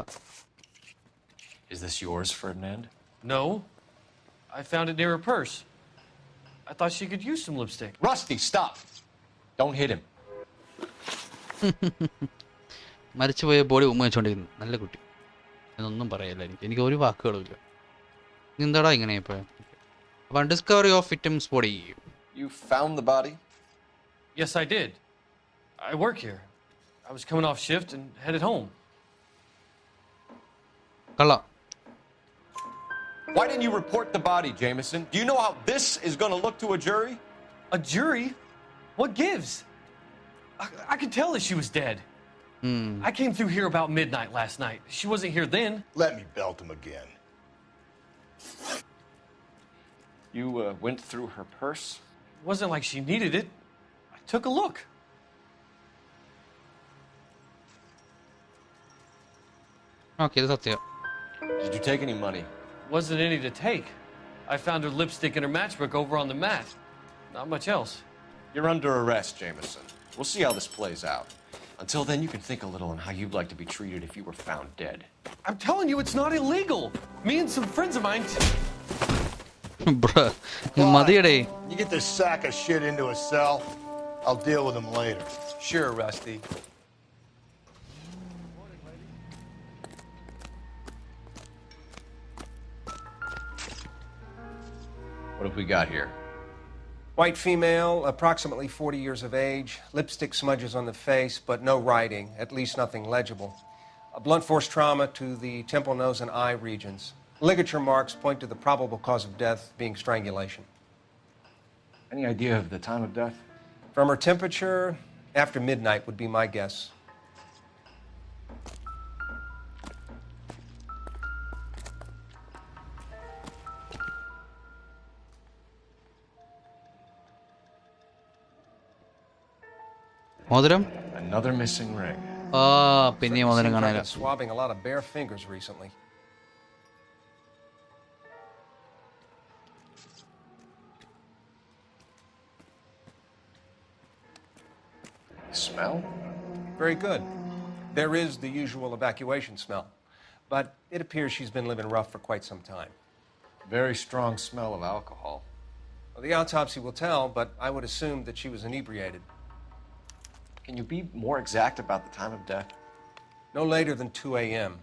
Is this yours, Ferdinand? No. I found it near her purse. I thought she could use some lipstick. Rusty, stop! Don't hit him. മരിച്ചുപോയ body ഉമ്മ വെച്ചോണ്ടിരുന്നു. നല്ല കുട്ടി. എന്നൊന്നും പറയല്ല എനിക്ക് ഒരു വാക്കുകളും ഇല്ല. എന്താടാ ഇങ്ങനെ ഇപ്പൊ? അപ്പൊ discovery of victims body. You found the body? Yes, I did. I work here. I was coming off shift and headed home. Kalla. Why didn't you report the body, Jameson? Do you know how this is going to look to a jury? A jury? What gives? I could tell that she was dead. I came through here about midnight last night. She wasn't here then. Let me belt him again. You went through her purse? It wasn't like she needed it. I took a look. Okay, that's it. Did you take any money? Wasn't any to take. I found her lipstick and her matchbook over on the mat. Not much else. You're under arrest, Jameson. We'll see how this plays out. Until then, you can think a little on how you'd like to be treated if you were found dead. I'm telling you, it's not illegal. Me and some friends of mine... Bruh, madiyade. You get this sack of shit into a cell, I'll deal with him later. Sure, Rusty. What have we got here? White female, approximately 40 years of age, lipstick smudges on the face, but no writing, at least nothing legible. A blunt force trauma to the temple, nose, and eye regions. Ligature marks point to the probable cause of death being strangulation. Any idea of the time of death? From her temperature, after midnight would be my guess. മോതിരം Another missing ring. പിന്നെ മോതിരം Seems like കാണാനില്ല. I'm swabbing a lot of bare fingers recently. Smell? Very good. There is the usual evacuation smell, but it appears she's been living rough for quite some time. Very strong smell of alcohol. Well, the autopsy will tell, but I would assume that she was inebriated. Can you be more exact about the time of death? No later than 2 a.m.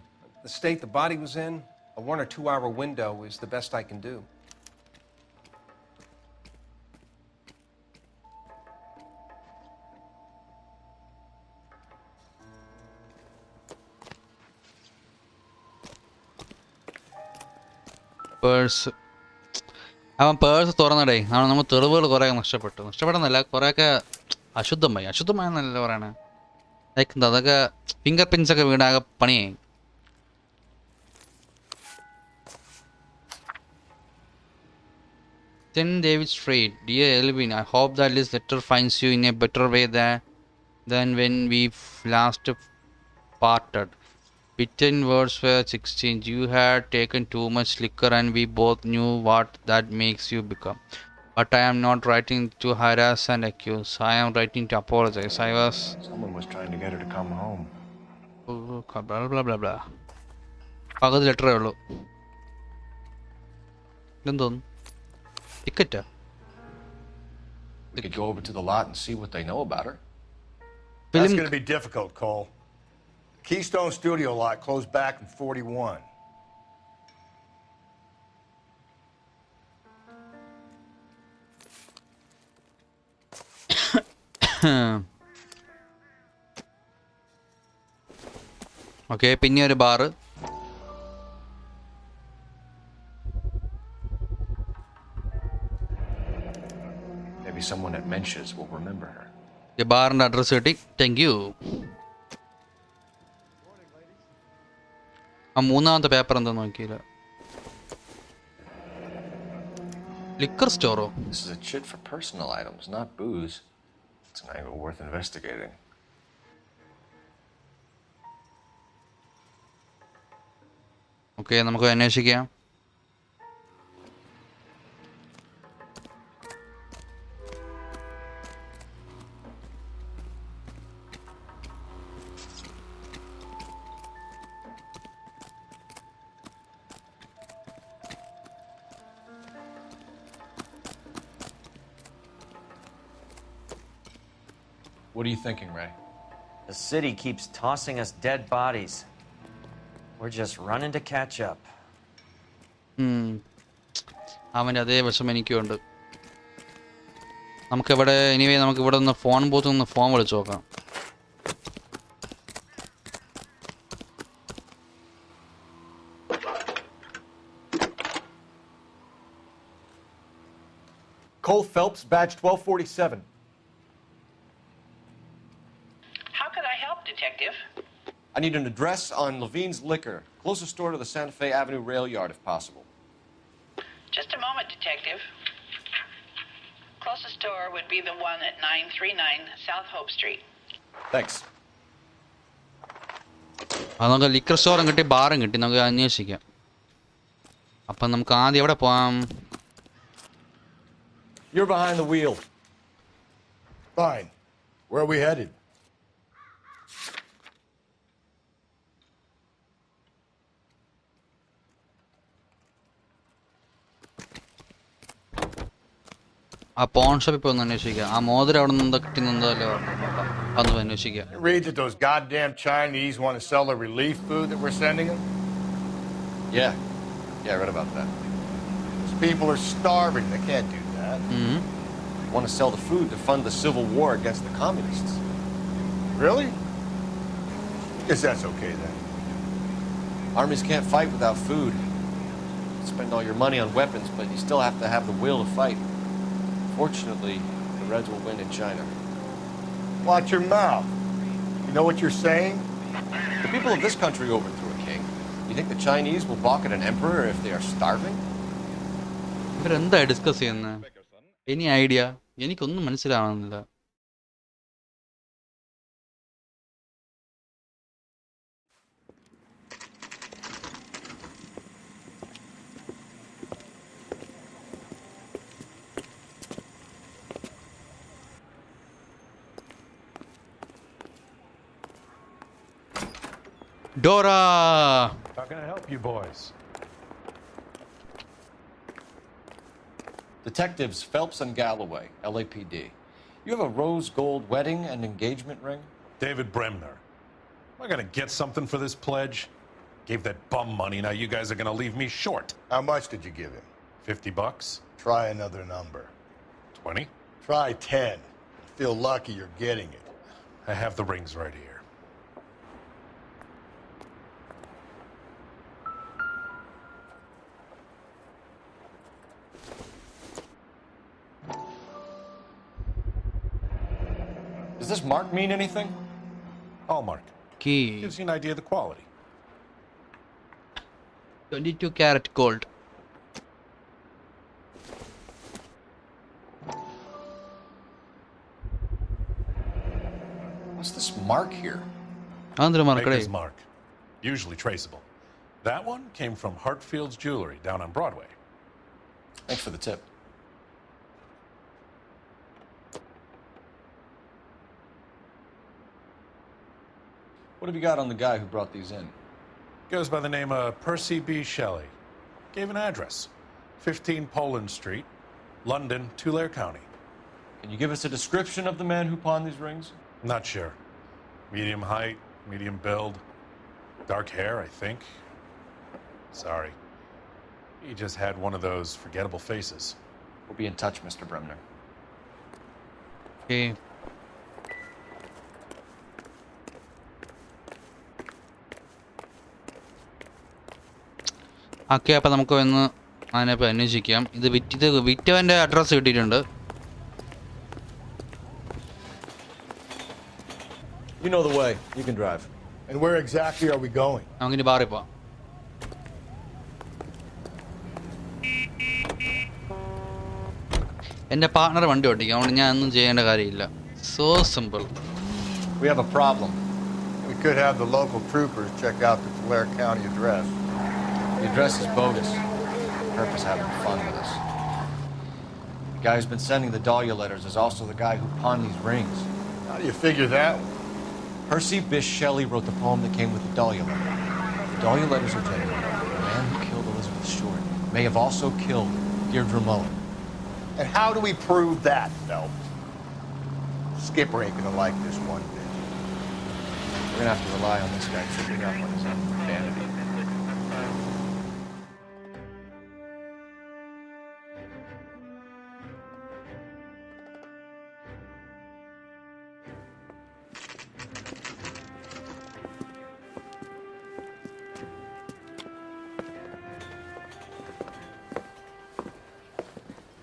The state the body was in, a 1 or 2 hour window is the best I can do. Purse അവൻ purse തുറന്നടേ നമ്മൾ തെളിവുകൾ കുറേ നഷ്ടപ്പെട്ടെന്നല്ല കുറേയൊക്കെ അശുദ്ധമായെന്നല്ല പറയണേ. Like എന്താ അതൊക്കെ finger Prince ഒക്കെ വീടാകെ പണിയായി. Then David Strait, dear Elvin, I hope that this letter finds you in a better way than when we last parted. Written words were exchanged. You had taken too much liquor and we both knew what that makes you become. But I am not writing to harass and accuse. I am writing to apologize. Someone was trying to get her to come home. Blah blah blah blah. പകുതി ലെറ്ററേ ഉള്ളൂ. ഇതെന്തോന്നു? ടിക്കറ്റാ? We could go over to the lot and see what they know about her. That's going to be difficult, Cole. Keystone Studio lot closed back in 41. Okay, പിന്നെ ഒരു bar. Maybe someone at Mensch's will remember her. ഈ ബാറിൻ്റെ address കിട്ടി. Thank you. ആ മൂന്നാമത്തെ paper എന്താ നോക്കിയില്ല. Liquor സ്റ്റോറോ? This is a chit for personal items, not booze. It's an angle worth investigating. Okay, നമുക്ക് അന്വേഷിക്കാം. What are you thinking, Ray? The city keeps tossing us dead bodies. We're just running to catch up. അവൻ്റെ അതേ വിഷമം എനിക്കുണ്ട്. നമുക്കിവിടെ നമുക്ക് ഇവിടെ നിന്ന് ഫോൺ ബൂത്തിൽ നിന്ന് ഫോൺ വിളിച്ചു നോക്കാം. Cole Phelps, badge 1247. How could I help, Detective? I need an address on Levine's Liquor. Closest store to the Santa Fe Avenue rail yard, if possible. Just a moment, Detective. Closest store would be the one at 939 South Hope Street. Thanks. അത് നമുക്ക് liquor സ്റ്റോറും കിട്ടി, ബാറും കിട്ടി. നമുക്ക് അന്വേഷിക്കാം. അപ്പം നമുക്ക് ആദ്യം എവിടെ പോവാം? You're behind the wheel. Fine. Where are we headed? ആ പോൺ ഷോപ്പിൽ പോയി ഒന്ന് അന്വേഷിക്കാം. ആ മോതിരം അവിടെ നിന്ന് കിട്ടുന്നുണ്ടോ അല്ലോ അന്ന് അന്വേഷിക്കാം. Read that those goddamn Chinese want to sell the relief food that we're sending them? Yeah, I read about that. Those people are starving. They can't do that. They want to sell the food to fund the civil war against the communists. Really? Guess that's okay then. Armies can't fight without food. You spend all your money on weapons, but you still have to have the will to fight. Fortunately, the Reds will win in China. Watch your mouth. You know what you're saying? The people of this country overthrew a king. You think the Chinese will balk at an emperor if they are starving? ഇവരെന്താ discuss ചെയ്യുന്നത്? Any idea? എനിക്കൊന്നും മനസ്സിലാവുന്നില്ല. Dora! How can I help you boys? Detectives Phelps and Galloway, LAPD. You have a rose gold wedding and engagement ring? David Bremner. Am I gonna get something for this pledge? Gave that bum money, now you guys are gonna leave me short. How much did you give him? $50? Try another number. 20? Try 10. Feel lucky you're getting it. I have the rings right here. Does this mark mean anything? Hallmark. Key. Gives you an idea of the quality. 22 karat gold. What's this mark here? Maker's mark. Usually traceable. That one came from Hartfield's Jewelry down on Broadway. Thanks for the tip. What have you got on the guy who brought these in? Goes by the name of Percy B. Shelley. Gave an address. 15 Poland Street, London, Tulare County. Can you give us a description of the man who pawned these rings? Not sure. Medium height, medium build. Dark hair, I think. Sorry. He just had one of those forgettable faces. We'll be in touch, Mr. Bremner. Okay. Okay, അപ്പോൾ നമുക്ക് ഒന്ന് അതിനെപ്പോൾ അന്വേഷിക്കാം. ഇത് വിറ്റവൻ്റെ address കിട്ടിയിട്ടുണ്ട്. You know the way. You can drive. And where exactly are we going? നമുക്കിനി ബാറിൽ പോവാം. എൻ്റെ പാർട്ണർ വണ്ടി ഓടിക്കും, അതുകൊണ്ട് ഞാൻ ഒന്നും ചെയ്യേണ്ട കാര്യമില്ല. So simple. We have a problem. We could have the local troopers check out the Tulare County address. The address is bogus. Herb is having fun with us. The guy who's been sending the Dahlia letters is also the guy who pawned these rings. How do you figure that? Percy Bysshe Shelley wrote the poem that came with the Dahlia letter. The Dahlia letters are genuine. The man who killed Elizabeth Short may have also killed Deirdre Mullen. And how do we prove that, Phelps? Skipper ain't gonna like this one bit. We're gonna have to rely on this guy tripping up on his own vanity.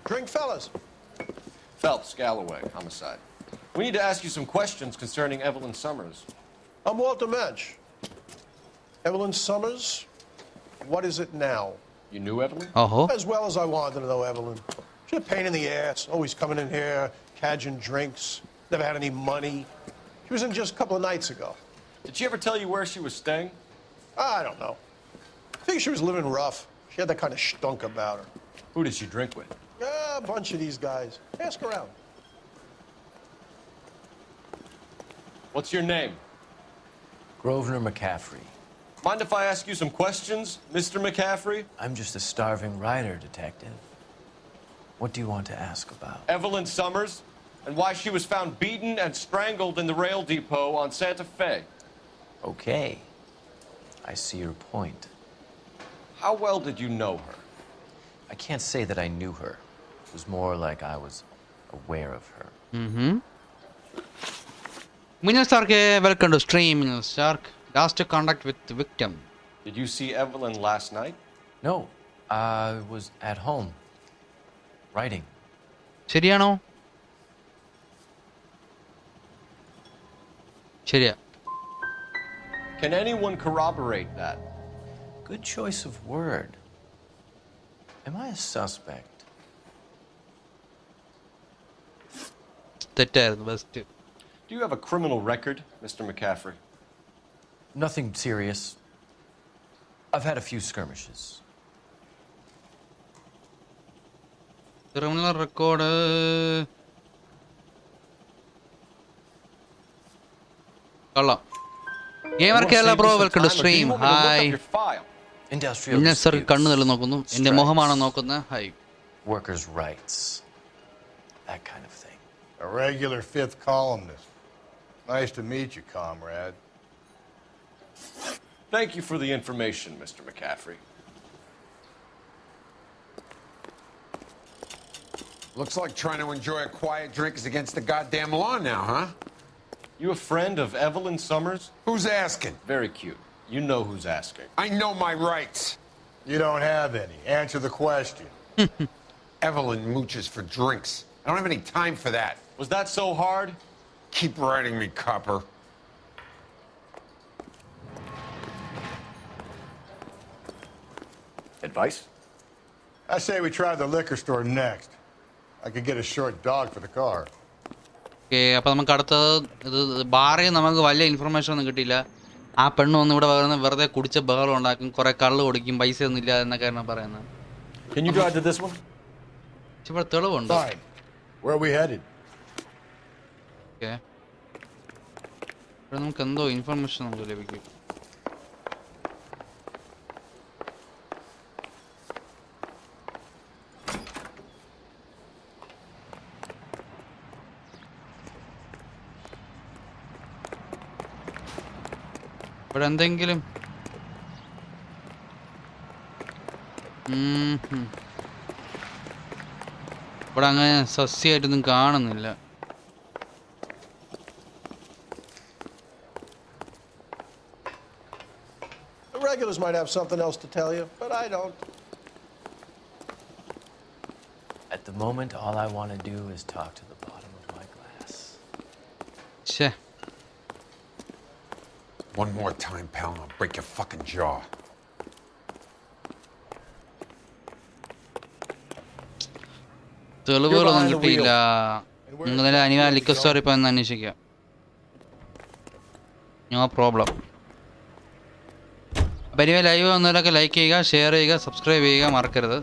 Drink, fellas. Phelps, Galloway, homicide. We need to ask you some questions concerning Evelyn Summers. I'm Walter Mensch. Evelyn Summers, what is it now? You knew Evelyn? As well as I wanted to know Evelyn. She's a pain in the ass, always coming in here, cadging drinks, never had any money. She was in just a couple of nights ago. Did she ever tell you where she was staying? I don't know. I think she was living rough. She had that kind of stunk about her. Who did she drink with? A bunch of these guys. Ask around. What's your name? Grosvenor McCaffrey. Mind if I ask you some questions, Mr. McCaffrey? I'm just a starving writer, detective. What do you want to ask about? Evelyn Summers, and why she was found beaten and strangled in the rail depot on Santa Fe. Okay. I see your point. How well did you know her? I can't say that I knew her. It was more like I was aware of her. Minal Stark, welcome to stream. Minal Stark, last contact with the victim. Did you see Evelyn last night? No, I was at home, writing. ശരിയാണോ? ശരിയാ. Can anyone corroborate that? Good choice of word. Am I a suspect? തെറ്റായിരുന്നു best. Do you have a criminal record, Mr. McCaffrey? Nothing serious. I've had a few skirmishes. Criminal record കൊള്ളാം. Gamer Kerala bro welcome to stream. Hi. ഇന്നസർ കണ്ണു തള്ളി നോക്കുന്നു. എന്റെ മുഖമാണോ നോക്കുന്നത്? Hi. Workers' rights. That kind of thing. A regular fifth columnist. Nice to meet you, comrade. Thank you for the information, Mr. McCaffrey. Looks like trying to enjoy a quiet drink is against the goddamn law now, huh? You a friend of Evelyn Summers? Who's asking? Very cute. You know who's asking. I know my rights. You don't have any. Answer the question. Evelyn mooches for drinks. I don't have any time for that. Was that so hard? Keep writing me, copper. Advice? I say we try the liquor store next. I could get a short dog for the car. Okay, അപ്പോൾ നമുക്ക് അടുത്തത് ഇത് ബാറിൽ നമുക്ക് വലിയ information ഒന്നും കിട്ടിയില്ല. ആ പെണ്ണ് വന്ന് ഇവിടെ വരുന്ന വെറുതെ കുടിച്ച ബഹളം ഉണ്ടാക്കും, കുറെ കള്ള് കൊടുക്കും, പൈസ ഒന്നും ഇല്ല എന്നൊക്കെയാണ് പറയുന്നത്. Can you drive to this one? ഇവിടെ തെളിവുണ്ടോ? Where are we headed? Okay, ഇവിടെ നമുക്ക് എന്തോ ഇൻഫർമേഷൻ നമുക്ക് ലഭിക്കും. ഇവിടെ എന്തെങ്കിലും ഇവിടെ അങ്ങനെ സസ്യമായിട്ടൊന്നും കാണുന്നില്ല. The regulars might have something else to tell you, but I don't. At the moment, all I want to do is talk to the bottom of my glass. Sheh. One more time, pal, and I'll break your fucking jaw. തെളിവുകളൊന്നും കിട്ടിയില്ല. ഇന്നലെ അനിവാ liquor സ്റ്റോറിൽ പോയി ഒന്ന് അന്വേഷിക്കാം. No problem. അപ്പം ഇനി live വന്നവരൊക്കെ like ചെയ്യുക, ഷെയർ ചെയ്യുക, സബ്സ്ക്രൈബ് ചെയ്യുക മറക്കരുത്.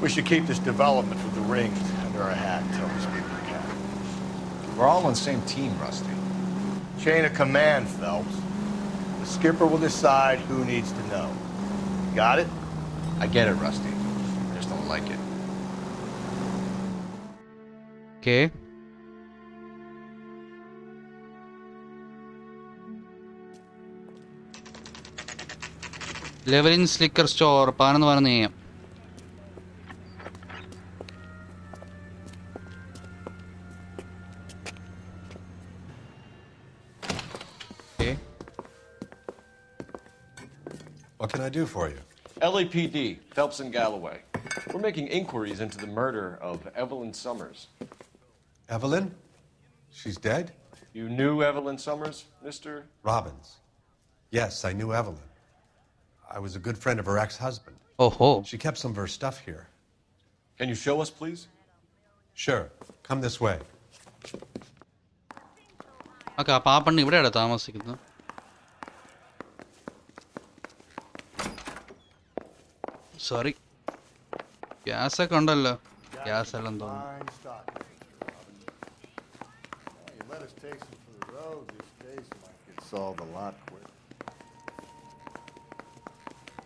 We should keep this development with the rings under our hat until we speak with Captain. We're all on the same team, Rusty. Chain of command, Phelps. The skipper will decide who needs to know. Got it? I get it, Rusty. I just don't like it. Okay. ലെവലിൻസ് liquor store 11 AM. What can I do for you? LAPD, Phelps and Galloway. We're making inquiries into the murder of Evelyn Summers. Evelyn? She's dead? You knew Evelyn Summers, Mr. Robbins. Yes, I knew Evelyn. I was a good friend of her ex-husband. Oh. She kept some of her stuff here. Can you show us, please? Sure. Come this way. Okay, അപ്പോൾ ആ പെണ്ണ് ഇവിടെയാണ് താമസിക്കുന്നത്. Sorry, ഗ്യാസൊക്കെ ഉണ്ടല്ലോ. Gas എല്ലാം തോന്നുന്നു.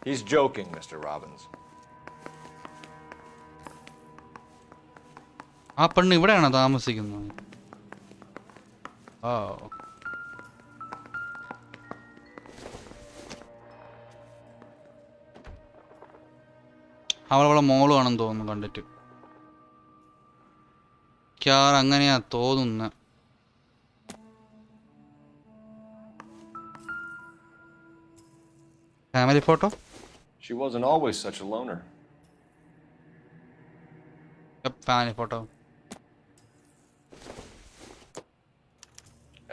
He's joking, Mr. Robbins. ആ പെണ്ണ് ഇവിടെയാണോ താമസിക്കുന്നത്? ഓ, അവളവളെ മോളുമാണെന്ന് തോന്നുന്നു കണ്ടിട്ട്. ക്യാർ അങ്ങനെയാ തോന്നുന്നത്. Family photo? She wasn't always such a loner. Yep, family photo.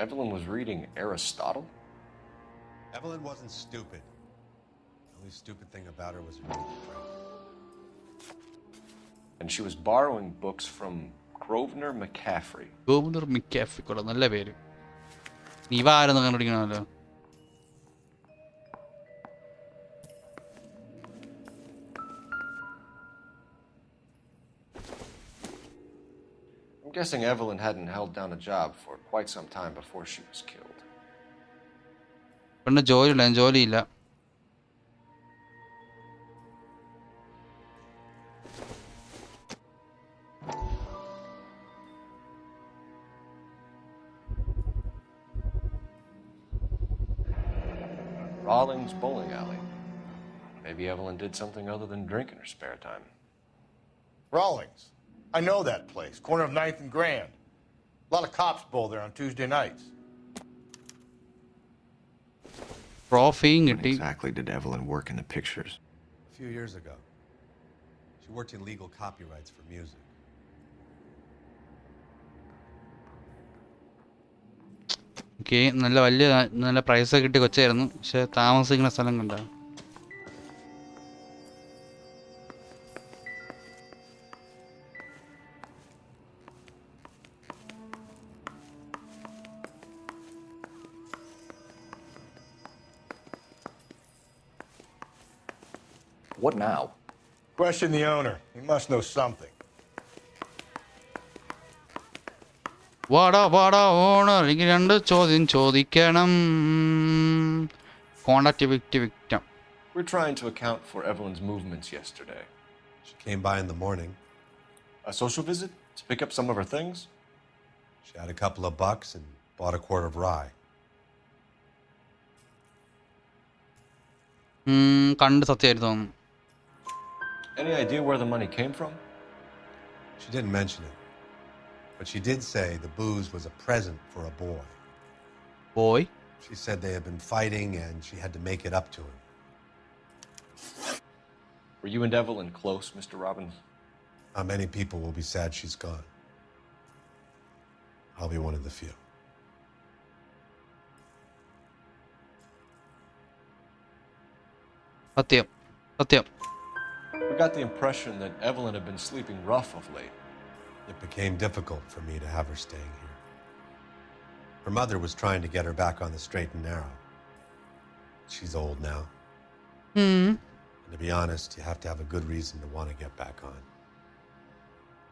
Evelyn was reading Aristotle? Evelyn wasn't stupid. The only stupid thing about her was her need to drink. And she was borrowing books from Grosvenor McCaffrey. Grosvenor McCaffrey, കൊള്ളാം, നല്ല പേര്. നീ ഇവ ആരെന്ന് കണ്ടുപിടിക്കണമല്ലോ. I'm guessing Evelyn hadn't held down a job for quite some time before she was killed. പെണ്ണ് ജോലിയില്ല. Rawlings Bowling Alley. Maybe Evelyn did something other than drink in her spare time. Rawlings. I know that place. Corner of 9th and Grand. A lot of cops bowl there on Tuesday nights. When exactly did Evelyn work in the pictures? A few years ago. She worked in legal copyrights for music. Okay, നല്ല price കിട്ടിയ കൊച്ചായിരുന്നു. പക്ഷെ താമസിക്കുന്ന സ്ഥലം കണ്ട. What now? Question the owner. He must know something. വാടാ owner, എനിക്ക് 2 ചോദ്യം ചോദിക്കണം. Contact victim. We're trying to account for Evelyn's movements yesterday. She came by in the morning. A social visit? To pick up some of her things? She had a couple of bucks and bought a quart of rye. കണ്ട് സത്യമായിരുന്നു തോന്നുന്നു. Any idea where the money came from? She didn't mention it. But she did say the booze was a present for a boy. Boy? She said they had been fighting and she had to make it up to him. Were you and Evelyn close, Mr. Robbins? Many people will be sad she's gone. I'll be one of the few. സത്യം. We got the impression that Evelyn had been sleeping rough of late. It became difficult for me to have her staying here. Her mother was trying to get her back on the straight and narrow. She's old now. And to be honest, you have to have a good reason to want to get back on.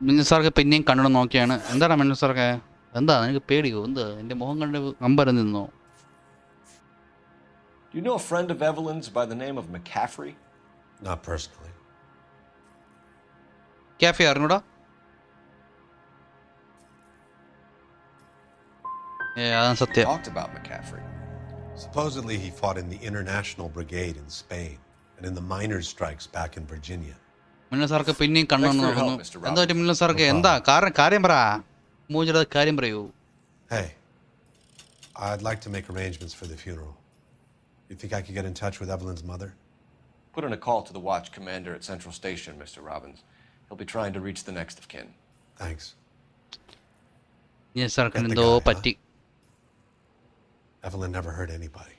മിന്നൽ സാർക്ക് പിന്നെയും കണ്ണു നോക്കിയാണ്. എന്താണ് മിന്നൽ സാർക്ക്? എന്താ എനിക്ക് പേടിയോ? എന്താ എൻ്റെ മുഖം കണ്ട് അമ്പരം നിന്നോ? Do you know a friend of Evelyn's by the name of McCaffrey? Not personally. Cafe അറിഞ്ഞൂടാ? അതാണ് സത്യം. Talked about McCaffrey. Supposedly he fought in the International Brigade in Spain and in the miners' strikes back in Virginia. മിന്നൽ സാർക്ക് പിന്നെയും കണ്ണു നോക്കുന്നു. എന്താ മിന്നൽ സാർക്ക്? എന്താ കാര്യം പറ. മൂഞ്ചിട കാര്യം പറയൂ. Hey, I'd like to make arrangements for the funeral. You think I could get in touch with Evelyn's mother? Put in a call to the watch commander at Central Station, Mr. Robbins. He'll be trying to reach the next of kin. Thanks. മിന്നൽ സാർക്ക് എന്തോ പറ്റി. Evelyn never hurt anybody.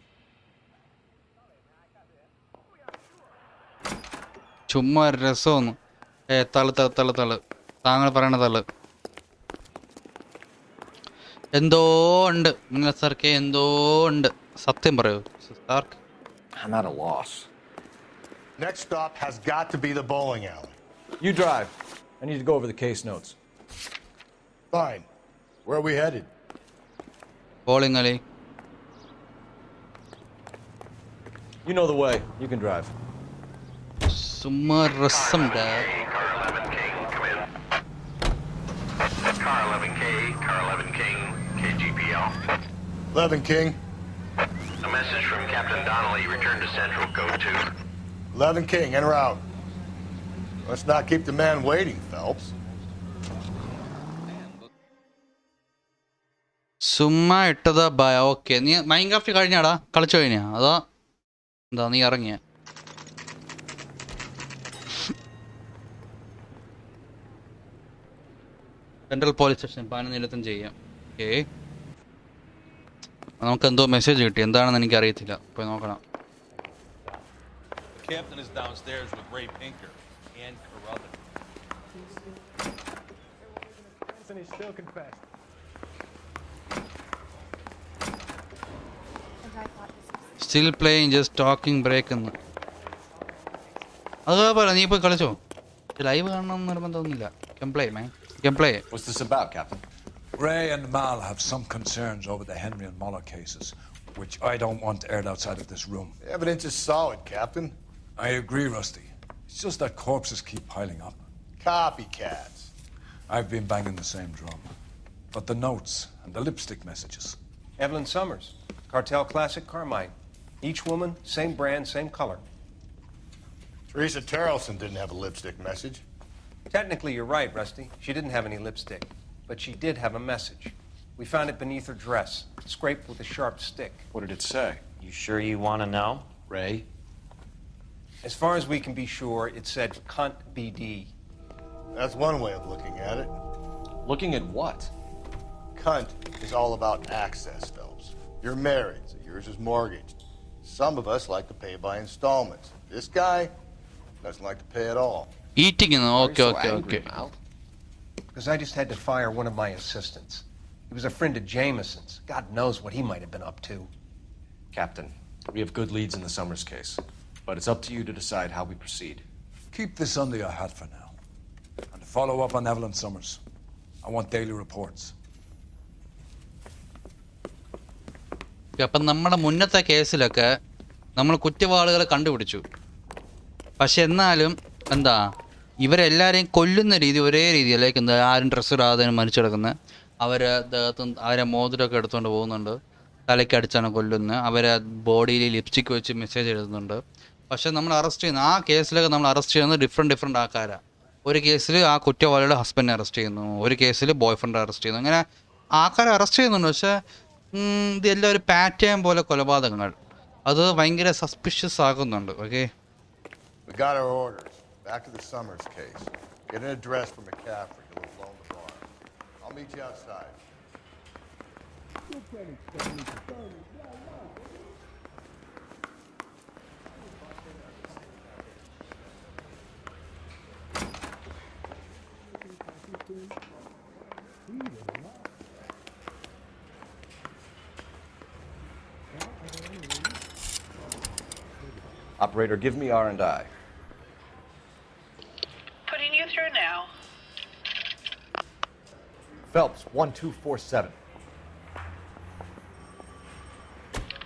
ചുമ്മാ രസമൊന്നു. തള് താങ്കൾ പറയണ തള്. എന്തോ ഉണ്ട് മിന്നൽ സാർക്ക്, എന്തോ ഉണ്ട്. സത്യം പറയൂ സാർക്ക്. I'm at a loss. Next stop has got to be the bowling alley. You drive. I need to go over the case notes. Fine. Where are we headed? Bowling alley. You know the way. You can drive. സുമ്മാ രസമുണ്ട്. Car 11K, Car 11 King, KGPL. 11 King. A message from Captain Donnelly. Return to Central, code 2. 11 King, en route. Let's not keep the man waiting, Phelps. സുമ്മാ ഇട്ടതാ. Okay, നീ Minecraft കഴിഞ്ഞാടാ? കളിച്ചു കഴിഞ്ഞാ? അതോ എന്താ നീ ഇറങ്ങിയ? Central police station 11:25 ചെയ്യാം. ഓക്കെ, നമുക്ക് എന്തോ മെസ്സേജ് കിട്ടി, എന്താണെന്ന് എനിക്ക് അറിയത്തില്ല, പോയി നോക്കണം. The captain is downstairs with Ray Pinker and Carruthers. And he still confessed. Still playing just talking break എന്ന്. അത് പറ, നീ പോയി കളിച്ചോ. ലൈവ് കാണണം എന്ന് നിർബന്ധമൊന്നുമില്ല. What's this about, Captain? Ray and Mal have some concerns over the Henry and Muller cases, which I don't want aired outside of this room. The evidence is solid, Captain. I agree, Rusty. It's just that corpses keep piling up. Copycats. I've been banging the same drum. But the notes and the lipstick messages. Evelyn Summers, Cartel Classic Carmine. Each woman, same brand, same color. Teresa Terrelson didn't have a lipstick message. Technically, you're right, Rusty. She didn't have any lipstick. But she did have a message. We found it beneath her dress, scraped with a sharp stick. What did it say? You sure you want to know? Ray? As far as we can be sure, it said cunt BD. That's one way of looking at it. Looking at what? Cunt is all about access, Phelps. You're married, so yours is mortgaged. Some of us like to pay by installments. This guy doesn't like to pay at all. Eating in okay. Because I just had to fire one of my assistants. He was a friend of Jameson's. God knows what he might have been up to. Captain, we have good leads in the Summers case, but it's up to you to decide how we proceed. Keep this under your hat for now. And to follow up on Evelyn Summers, I want daily reports. അപ്പം നമ്മുടെ മുന്നത്തെ കേസിലൊക്കെ നമ്മൾ കുറ്റവാളികളെ കണ്ടുപിടിച്ചു. പക്ഷെ എന്നാലും എന്താ, ഇവരെല്ലാവരെയും കൊല്ലുന്ന രീതി ഒരേ രീതിയിലേക്ക്, എന്താ, ആരും ഡ്രസ്സ് ഇടാതെ മരിച്ചു കിടക്കുന്നത്, അവരെ ദേഹത്തും അവരെ മോതിരമൊക്കെ എടുത്തുകൊണ്ട് പോകുന്നുണ്ട്, തലയ്ക്കടിച്ചാണ് കൊല്ലുന്നത്, അവരെ ബോഡിയിൽ ലിപ്സ്റ്റിക്ക് വെച്ച് മെസ്സേജ് എഴുതുന്നുണ്ട്. പക്ഷെ നമ്മൾ അറസ്റ്റ് ചെയ്യുന്ന ആ കേസിലൊക്കെ നമ്മൾ അറസ്റ്റ് ചെയ്യുന്നത് ഡിഫറെൻറ്റ് ആൾക്കാരാണ്. ഒരു കേസിൽ ആ കുറ്റവാളിയുടെ ഹസ്ബൻഡിനെ അറസ്റ്റ് ചെയ്യുന്നു, ഒരു കേസിൽ ബോയ് ഫ്രണ്ട് അറസ്റ്റ് ചെയ്യുന്നു, അങ്ങനെ ആൾക്കാരെ അറസ്റ്റ് ചെയ്യുന്നുണ്ട്. പക്ഷേ ഇതെല്ലാം ഒരു പാറ്റേൺ പോലെ കൊലപാതകങ്ങൾ, അത് ഭയങ്കര സസ്പിഷ്യസ് ആകുന്നുണ്ട്. Okay, We got our orders. Back to the Summers case. Get an address for McCaffrey. He'll have blown the bar. I'll meet you outside. Operator, give me R&I. Putting you through now. Phelps, 1247.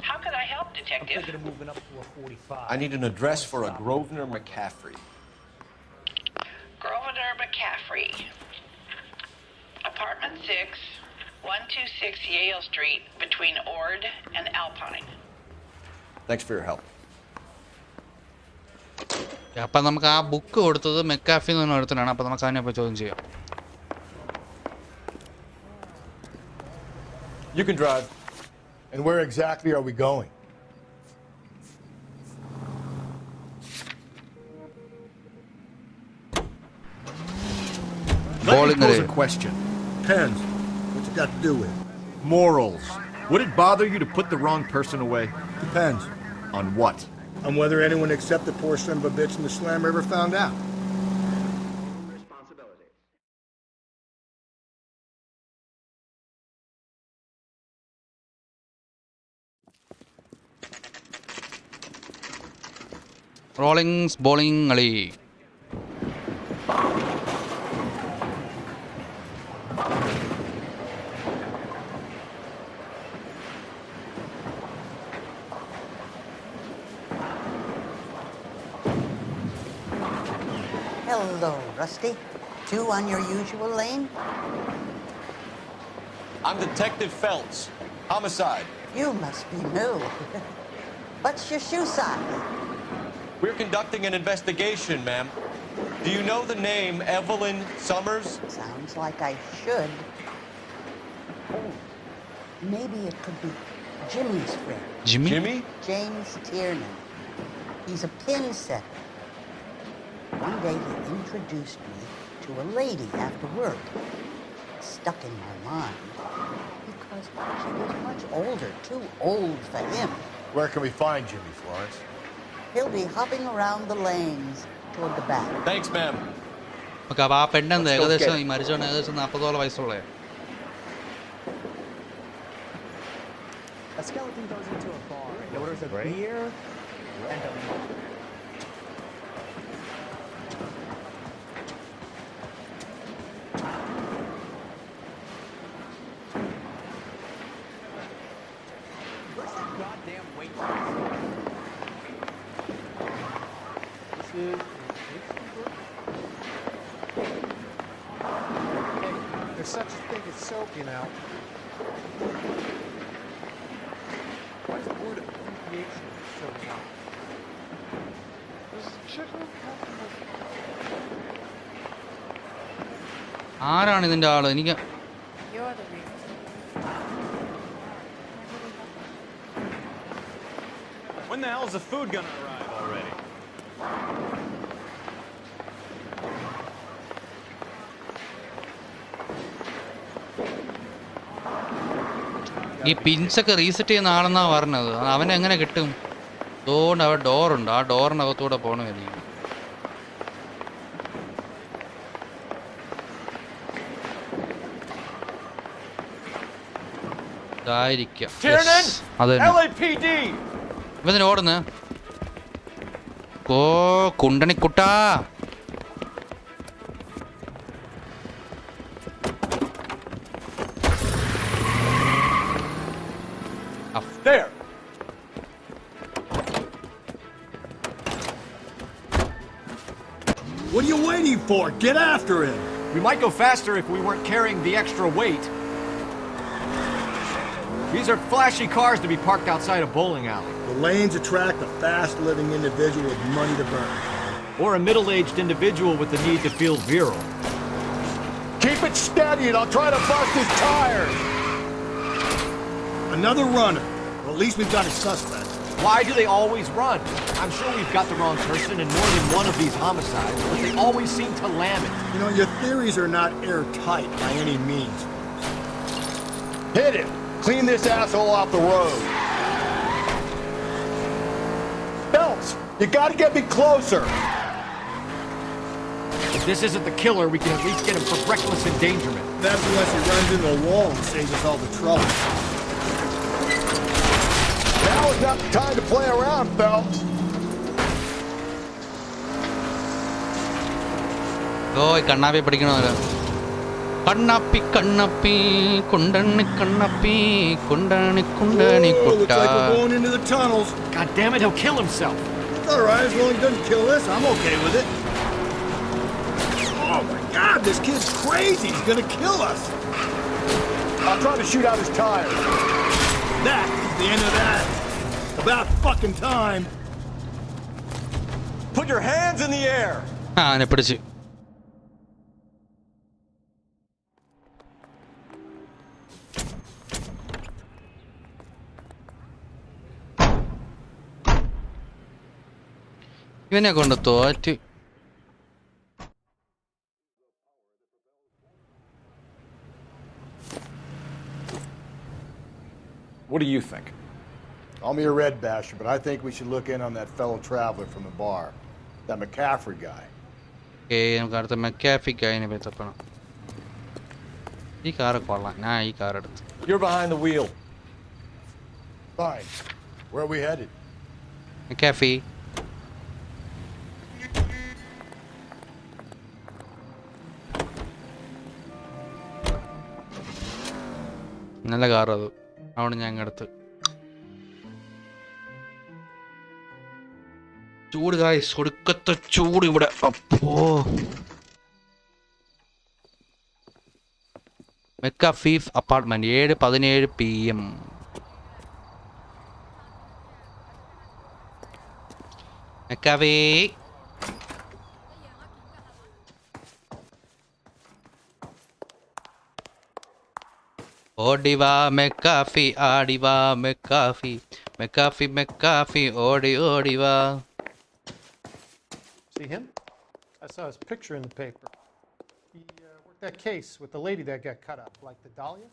How could I help, Detective? I'm thinking of moving up to a 45. I need an address for a Grosvenor McCaffrey. Grosvenor McCaffrey. Apartment 6, 126 Yale Street, between Ord and Alpine. Thanks for your help. അപ്പം നമുക്ക് ആ book കൊടുത്തത് മെക്കാഫി എന്ന് പറഞ്ഞ ഒരുത്തനാണ്. അപ്പം നമുക്ക് അതിനെ ചോദ്യം ചെയ്യാം. You can drive. And where exactly are we going? Let me pose a question. Depends. What you got to do with it? Morals. Would it bother you to put the wrong person away? Depends. On what? On whether anyone except the poor son of a bitch in the slammer ever found out. Rollins bowling കളി. Hello, Rusty. Two on your usual lane? I'm Detective Phelps. Homicide. You must be new. What's your shoe size? We're conducting an investigation, ma'am. Do you know the name Evelyn Summers? Sounds like I should. Oh, maybe it could be Jimmy's friend. Jimmy? James Tiernan. He's a pin setter. One day he introduced me to a lady after work. stuck in my mind because she was much older, too old for him. Where can we find Jimmy, Florence? He'll be hopping around the lanes toward the back. Thanks, ma'am. Okay, അപ്പോൾ ആ പെണ്ണെന്ത് ഏകദേശം ഈ മരിച്ചോണ്ട് ഏകദേശം 40 വയസ്സുള്ള. A skeleton goes into a bar, orders a beer and a mug. Where's that goddamn waitress? This is hey, there's such a thing as soap, you know. Why is the word abbreviation so long? ആരാണ് ഇതിൻ്റെ ആള്? എനിക്ക് When the hell's the food gonna arrive already? ഈ പിൻസൊക്കെ reset ചെയ്യുന്ന ആളെന്നാ പറഞ്ഞത്. അവനെങ്ങനെ കിട്ടും? അതുകൊണ്ട് അവിടെ ഡോറുണ്ട്, ആ ഡോറിനകത്തൂടെ പോകണമായിരിക്കും. ഇതായിരിക്കാം. ഇവന് ഓടുന്നു. ഓ കുണ്ടണിക്കുട്ടാ, There! What are you waiting for? Get after him! We might go faster if we weren't carrying the extra weight. These are flashy cars to be parked outside a bowling alley. The lanes attract a fast-living individual with money to burn. Or a middle-aged individual with the need to feel virile. Keep it steady and I'll try to bust his tires! Another runner. Well, at least we've got a suspect. Why do they always run? I'm sure we've got the wrong person in more than one of these homicides, but they always seem to lam it. You know, your theories are not airtight by any means. Hit him! Clean this asshole off the road. Phelps, you gotta get me closer! If this isn't the killer, we can at least get him for reckless endangerment. That's unless he runs into a wall and saves us all the trouble. Now is not the time to play around, Phelps. ഓയ് കണ്ണാപ്പി പഠിക്കണമല്ലോ. കണ്ണാപ്പി കണ്ണാപ്പി കുണ്ടണി കണ്ണാപ്പി കുണ്ടണി കുണ്ടണി കുട്ട. Looks like we're going into the tunnels. God damn it, he'll kill himself. It's all right, as long as he doesn't kill us, I'm okay with it. Oh my God, this kid's crazy. He's gonna kill us. I'm trying to shoot out his tires. That is the end of that. About fucking time. Put your hands in the air. അവനെ പിടിച്ച്. ഇവനെ കൊണ്ട് തോറ്റ്. What do you think? Call me a red basher, but I think we should look in on that fellow traveler from the bar. That McCaffrey guy. നമുക്ക് അടുത്ത മെക്കാഫി ഗൈനെ ബന്ധപ്പെടണം. ഈ car കൊള്ളാം, ഞാൻ ഈ കാർ എടുത്തു. You're behind the wheel. Fine. Where are we headed? മെക്കാഫി. നല്ല car അത്, അവിടെ ഞാൻ എടുത്ത്. ചൂട് ഗായ്സ്, ഒടുക്കത്തെ ചൂട് ഇവിടെ. അപ്പോ മെക്ക ഫീഫ് അപ്പാർട്ട്മെന്റ് 7:17 PM. മെക്കാവേ ഓടിവാ മെക്കാഫി ആടിവാ മെക്കാഫി മെക്കാഫി മെക്കാഫി ഓടി ഓടിവാ. See him? I saw his picture in the paper. He works That case with the lady that got cut up, like the Dahlia?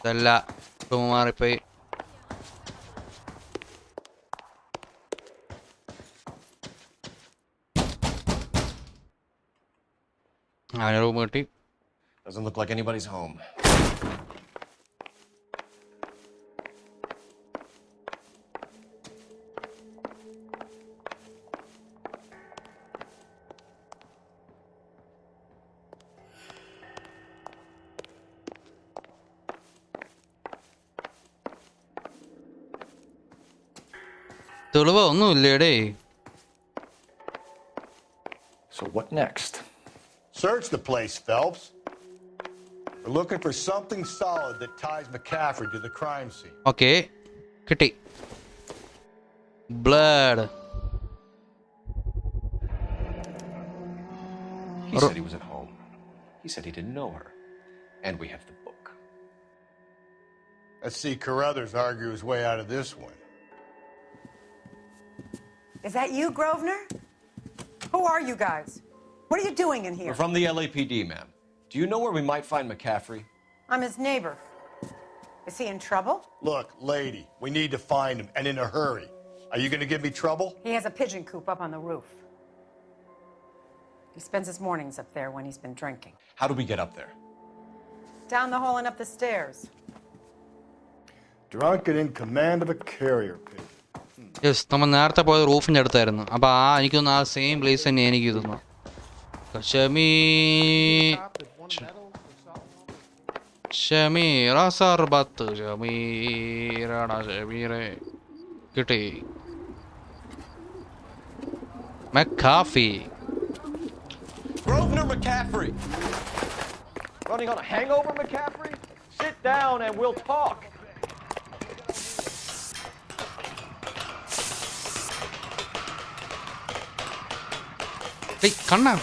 ഇതല്ല മാറിപ്പോയി. അവന് റൂം കിട്ടി. Doesn't look like anybody's home. തെളിവ് ഒന്നുമില്ലേടേ. So what next? Search the place, Phelps. We're looking for something solid that ties McCaffrey to the crime scene. Okay, കിട്ടി. Blood. He said he was at home. He said he didn't know her. And we have the book. Let's see Carruthers argue his way out of this one. Is that you, Grosvenor? Who are you guys? What are you doing in here? We're from the LAPD, ma'am. Do you know where we might find McCaffrey? I'm his neighbor. Is he in trouble? Look, lady, we need to find him, and in a hurry. Are you going to give me trouble? He has a pigeon coop up on the roof. He spends his mornings up there when he's been drinking. How do we get up there? Down the hall and up the stairs. Drunk and in command of a carrier pigeon. Yes, നമ്മൾ നേരത്തെ പോയത് റൂഫിൻ്റെ അടുത്തായിരുന്നു. അപ്പോൾ എനിക്ക് തോന്നുന്നു ആ same place തന്നെ എനിക്ക് തോന്നുന്നു. ഷമീറ സർബത്ത് ഷമീറടാ ഷമീറെ കിട്ടി. McCaffrey. Grosvenor McCaffrey. Running on a hangover, McCaffrey? Sit down and we'll talk. Hey, Kanna.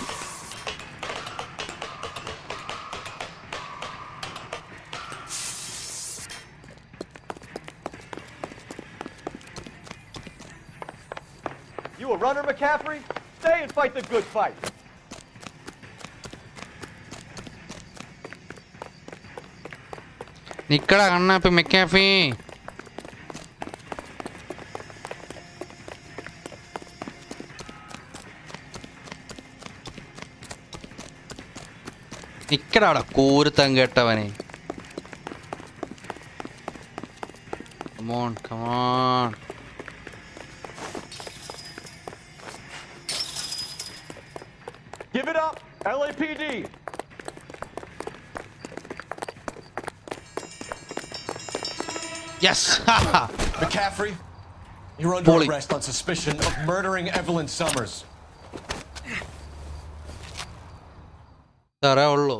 You a runner, McCaffrey? Stay and fight the good fight. നിക്കടാ കണ്ണാപ്പി McCaffrey. നിക്കടാടാ കൂരുത്തം കേട്ടവനെ. Come on, come on. Give it up, LAPD. Yes. McCaffrey, you're under arrest on suspicion of murdering Evelyn Summers. ഇത്രേ ഉള്ളൂ.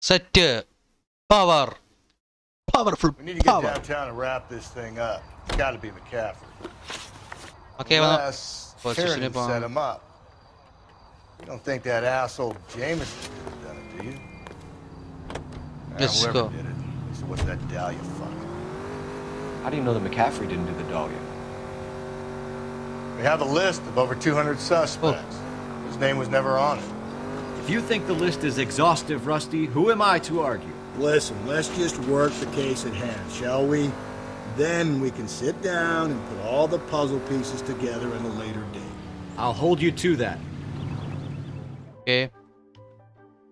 Set. Power. Powerful We need to get power. downtown and wrap this thing up. It's got to be McCaffrey. Okay, Unless position Sheridan upon- set him up. You don't think that asshole Jameson could have done it, do you? Let's whoever go. did it. So what's that Dahlia fuck? How do you know that McCaffrey didn't do the Dahlia? We have a list of over 200 suspects. His name was never on it. If you think the list is exhaustive, Rusty, who am I to argue? Listen, let's just work the case at hand, shall we? Then we can sit down and put all the puzzle pieces together at a later date. I'll hold you to that. Okay,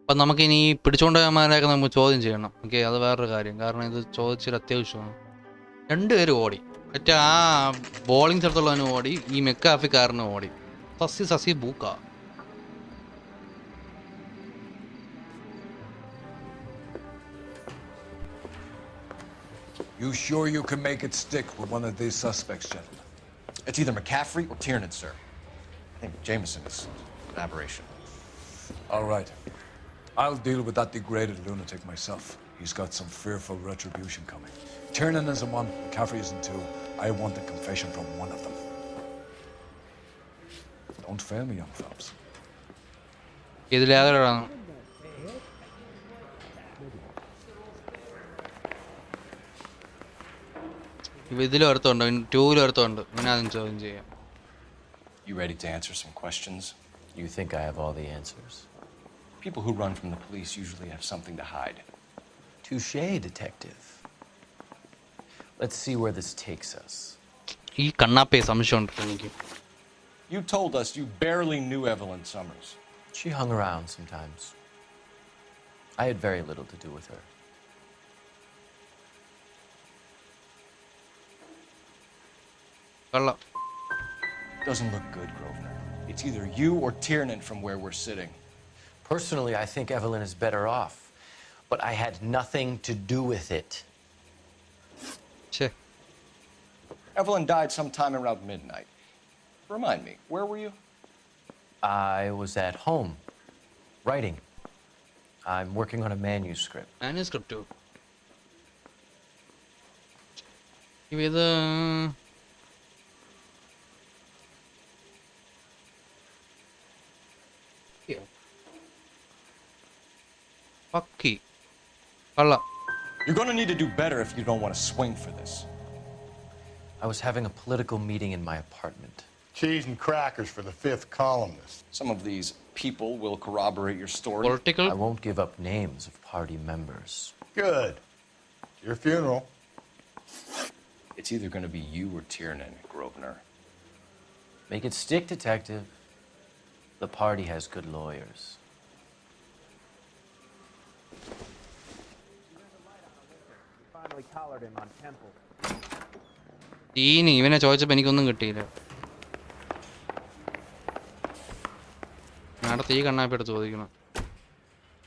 അപ്പം നമുക്കിനി പിടിച്ചുകൊണ്ടുപോയമാരെയൊക്കെ നമുക്ക് ചോദ്യം ചെയ്യണം. Okay, അത് വേറൊരു കാര്യം. കാരണം ഇത് ചോദിച്ചൊരു അത്യാവശ്യമാണ്. രണ്ടുപേരും ഓടി. മറ്റേ ആ ബോളിംഗ് സ്ഥലത്തുള്ളവനും ഓടി, ഈ മെക്കാഫിക്കാരനും ഓടി. സസി ബൂക്ക. You sure you can make it stick with one of these suspects, gentlemen? It's either McCaffrey or Tiernan, sir. I think Jameson is an aberration. All right. I'll deal with that degraded lunatic myself. He's got some fearful retribution coming. Tiernan isn't one, McCaffrey isn't two. I want a confession from one of them. Don't fail me, young Phelps. ഇതിലേതാണ്? ഇതിലും ഒരുത്തുണ്ട്, 2-ലും ഒരുത്തുണ്ട്. ഇങ്ങനെ അതും ചോദ്യം ചെയ്യാം. You ready to answer some questions? You think I have all the answers? People who run from the police usually have something to hide. Touché, detective. Let's see where this takes us. ഈ കണ്ണാപ്പയെ സംശയമുണ്ട് എനിക്ക്. You told us you barely knew Evelyn Summers. She hung around sometimes. I had very little to do with her. കള്ളം. Doesn't look good, Grosvenor. It's either you or Tiernan from where we're sitting. Personally, I think Evelyn is better off, but I had nothing to do with it. Che. Evelyn died sometime around midnight. Remind me, where were you? I was at home, writing. I'm working on a manuscript. Manuscript too. ഇത് പക്കി കള്ള. You're going to need to do better if you don't want to swing for this. I was having a political meeting in my apartment. Cheese and crackers for the 5th columnist. Some of these people will corroborate your story. Political? I won't give up names of party members. Good. It's your funeral. It's either going to be you or Tiernan, Grosvenor. Make it stick, detective. The party has good lawyers. Finally collared him on Temple. ഇവനെ ചോദിച്ചപ്പോൾ എനിക്കൊന്നും കിട്ടിയില്ല. അടുത്ത് ഈ കണ്ണാപ്പിയോട് ചോദിക്കണം.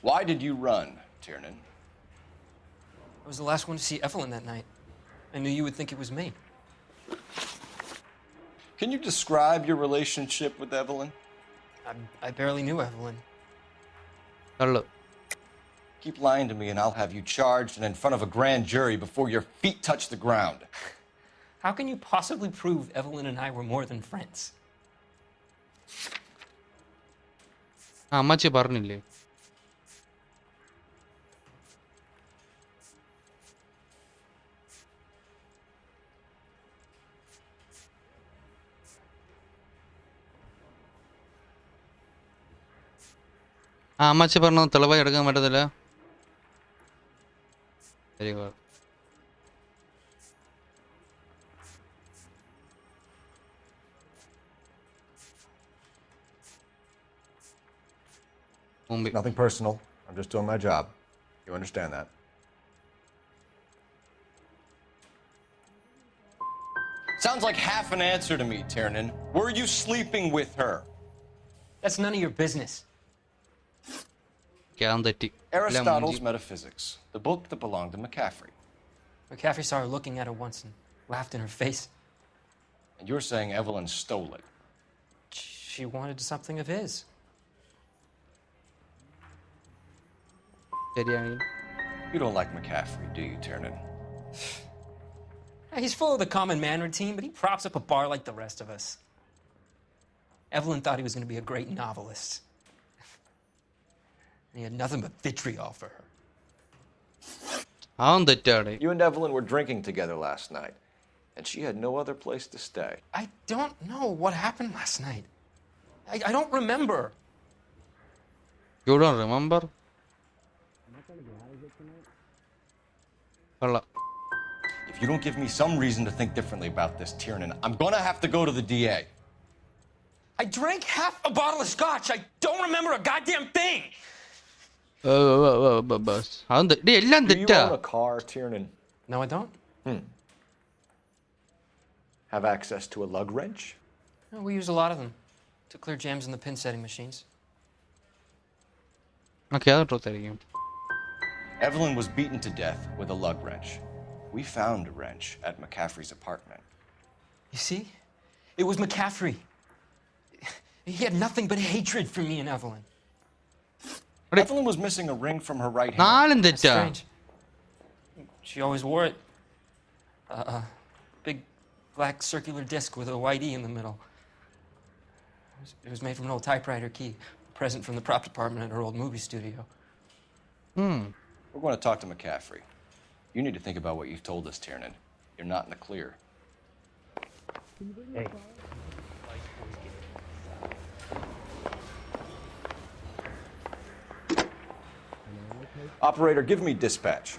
Why did you run, Tiernan? I was the last one to see Evelyn that night. I knew you would think it was me. Can you describe your relationship with Evelyn? I barely knew Evelyn. Hello. Keep lying to me and I'll have you charged and in front of a grand jury before your feet touch the ground. How can you possibly prove Evelyn and I were more than friends? അമ്മച്ചി പറഞ്ഞില്ലേ? അമ്മച്ചി പറഞ്ഞു തെളിവായി എടുക്കാൻ പറ്റത്തില്ല. Very good. Nothing personal. I'm just doing my job. You understand that? Sounds like half an answer to me, Tiernan. Were you sleeping with her? That's none of your business. Aristotle's Metaphysics, the book that belonged to McCaffrey. McCaffrey saw her looking at her once and laughed in her face. And you're saying Evelyn stole it? She wanted something of his. You don't like McCaffrey, do you, Tiernan? He's full of the common man routine, but he props up a bar like the rest of us. Evelyn thought he was going to be a great novelist. And he had nothing but vitriol for her. You and Evelyn were drinking together last night, and she had no other place to stay. I don't know what happened last night. I don't remember. You don't remember? If you don't give me some reason to think differently about this, Tiernan, I'm gonna have to go to the DA. I drank half a bottle of scotch. I don't remember a goddamn thing. Do you own a car, Tiernan? No, I don't. Have access to a lug wrench? No, we use a lot of them to clear jams in the pin setting machines. Okay, I'll talk that again. Evelyn was beaten to death with a lug wrench. We found a wrench at McCaffrey's apartment. You see? It was McCaffrey. He had nothing but hatred for me and Evelyn. Evelyn was missing a ring from her right hand. That's strange. She always wore it. Big black circular disc with a white E in the middle. It was made from an old typewriter key, a present from the prop department at her old movie studio. We're going to talk to McCaffrey. You need to think about what you've told us, Tiernan. You're not in the clear. Hey. Operator, give me dispatch.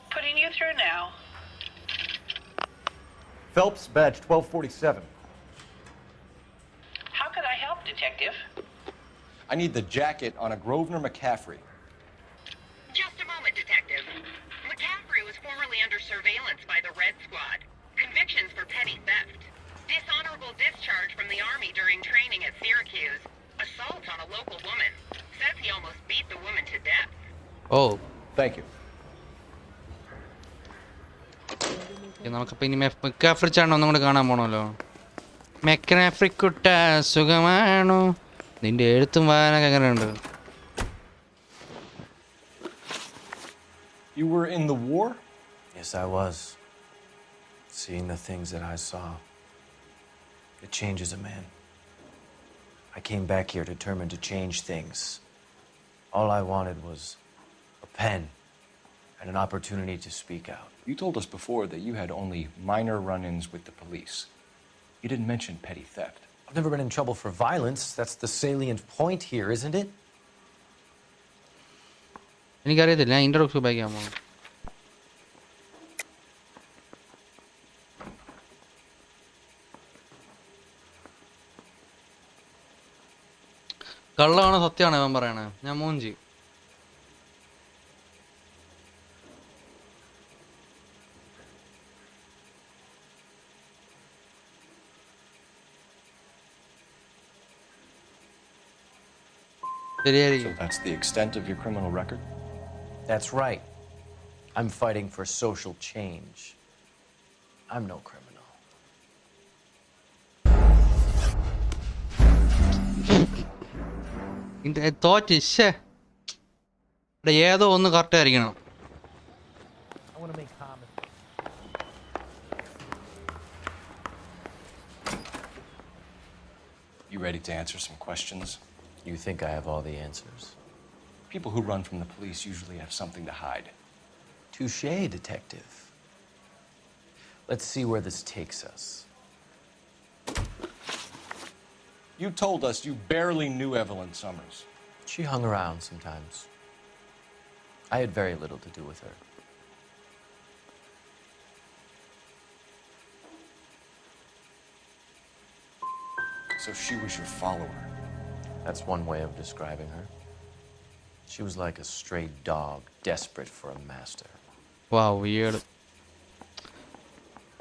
Putting you through now. Phelps, badge 1247. How could I help, Detective? I need the jacket on a Grosvenor McCaffrey. Just a moment, Detective. McCaffrey was formerly under surveillance by the Red Squad. Convictions for petty theft. Dishonorable discharge from the Army during training at Syracuse. Assault on a local woman. Says he almost beat the woman to death. Oh. Thank you. നമുക്കിപ്പോൾ ഇനി മെക്കാഫ്രി ചാണോ ഒന്നും കൂടെ കാണാൻ പോകണമല്ലോ. മെക്കാഫ്രിക്കുട്ട സുഖമാണോ? നിന്റെ എഴുത്തും വായനൊക്കെ എങ്ങനെയുണ്ട്? You were in the war? Yes, I was. Seeing the things that I saw, it changes a man. I came back here determined to change things. All I wanted was a pen and an opportunity to speak out. You told us before that you had only minor run-ins with the police. You didn't mention petty theft. I've never been in trouble for violence. That's the salient point here, isn't it? എനിക്കറിയത്തില്ല, ഞാൻ introduction ഉപയോഗിക്കാൻ പോകും. കള്ളമാണോ സത്യമാണോ ഇവൻ പറയണേ? ഞാൻ മൂഞ്ചി. So that's the extent of your criminal record? That's right. I'm fighting for social change. I'm no criminal. തോറ്റ് ഏതോ ഒന്ന് കറക്റ്റ് ആയിരിക്കണം. I want to make comments. You ready to answer some questions? You think I have all the answers? People who run from the police usually have something to hide. Touché, detective. Let's see where this takes us. You told us you barely knew Evelyn Summers. She hung around sometimes. I had very little to do with her. So she was your follower? That's one way of describing her. She was like a stray dog, desperate for a master. Wow, weird.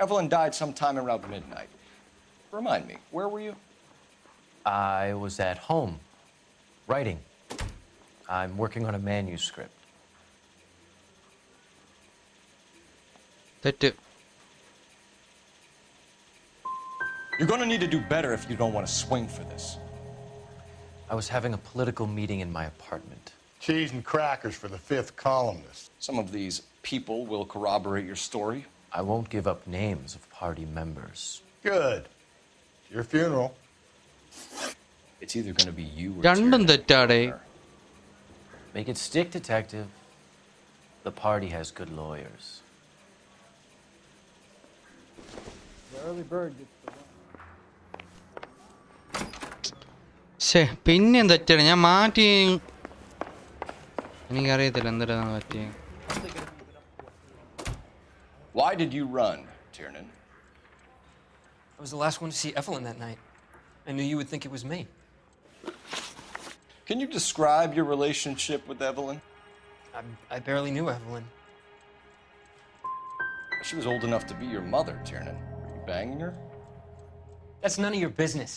Evelyn died sometime around midnight. Remind me, where were you? I was at home, writing. I'm working on a manuscript. That's it. You're going to need to do better if you don't want to swing for this. I was having a political meeting in my apartment. Cheese and crackers for the fifth columnist. Some of these people will corroborate your story. I won't give up names of party members. Good. It's your funeral. It's either going to be you or Make it stick, detective. The party has good lawyers. The early bird gets the worm. പിന്നെ തെറ്റാണ് ഞാൻ മാറ്റി. എനിക്കറിയത്തില്ല എന്തിനാണ് പറ്റിയ. Why did you run, Tiernan? I was the last one to see Evelyn that night. I knew you would think it was me. Can you describe your relationship with Evelyn? I barely knew Evelyn. She was old enough to be your mother, Tiernan. Were you banging her? That's none of your business.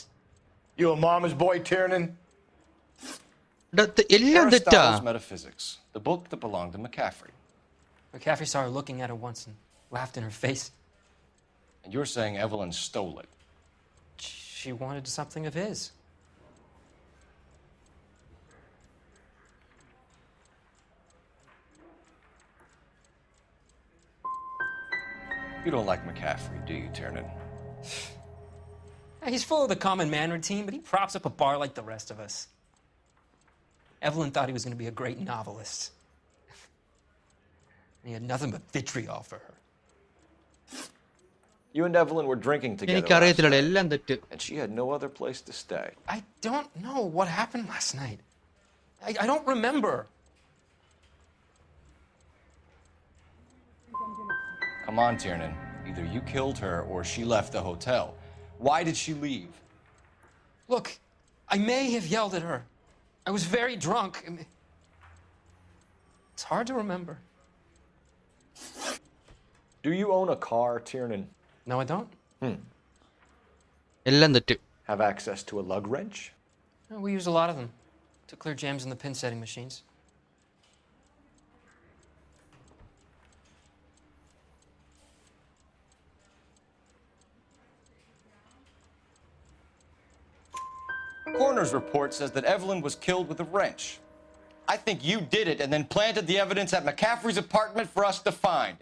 You a mama's boy, Tiernan? Aristotle's Metaphysics, the book that belonged to McCaffrey. McCaffrey saw her looking at her once and laughed in her face. And you're saying Evelyn stole it? She wanted something of his. You don't like McCaffrey, do you, Tiernan? He's full of the common man routine, but he props up a bar like the rest of us. Evelyn thought he was going to be a great novelist. He had nothing but vitriol for her. You and Evelyn were drinking together last എനിക്കറിയത്തില്ല night, എല്ലാം തെറ്റ്. and she had no other place to stay. I don't know what happened last night. I don't remember. Come on, Tiernan. Either you killed her or she left the hotel. Why did she leave? Look, I may have yelled at her. I was very drunk. It's hard to remember. Do you own a car, Tiernan? No, I don't. എല്ലാം തെറ്റ്. Have access to a lug wrench? No, we use a lot of them to clear jams in the pin setting machines. Coroner's report says that Evelyn was killed with a wrench. I think you did it and then planted the evidence at McCaffrey's apartment for us to find.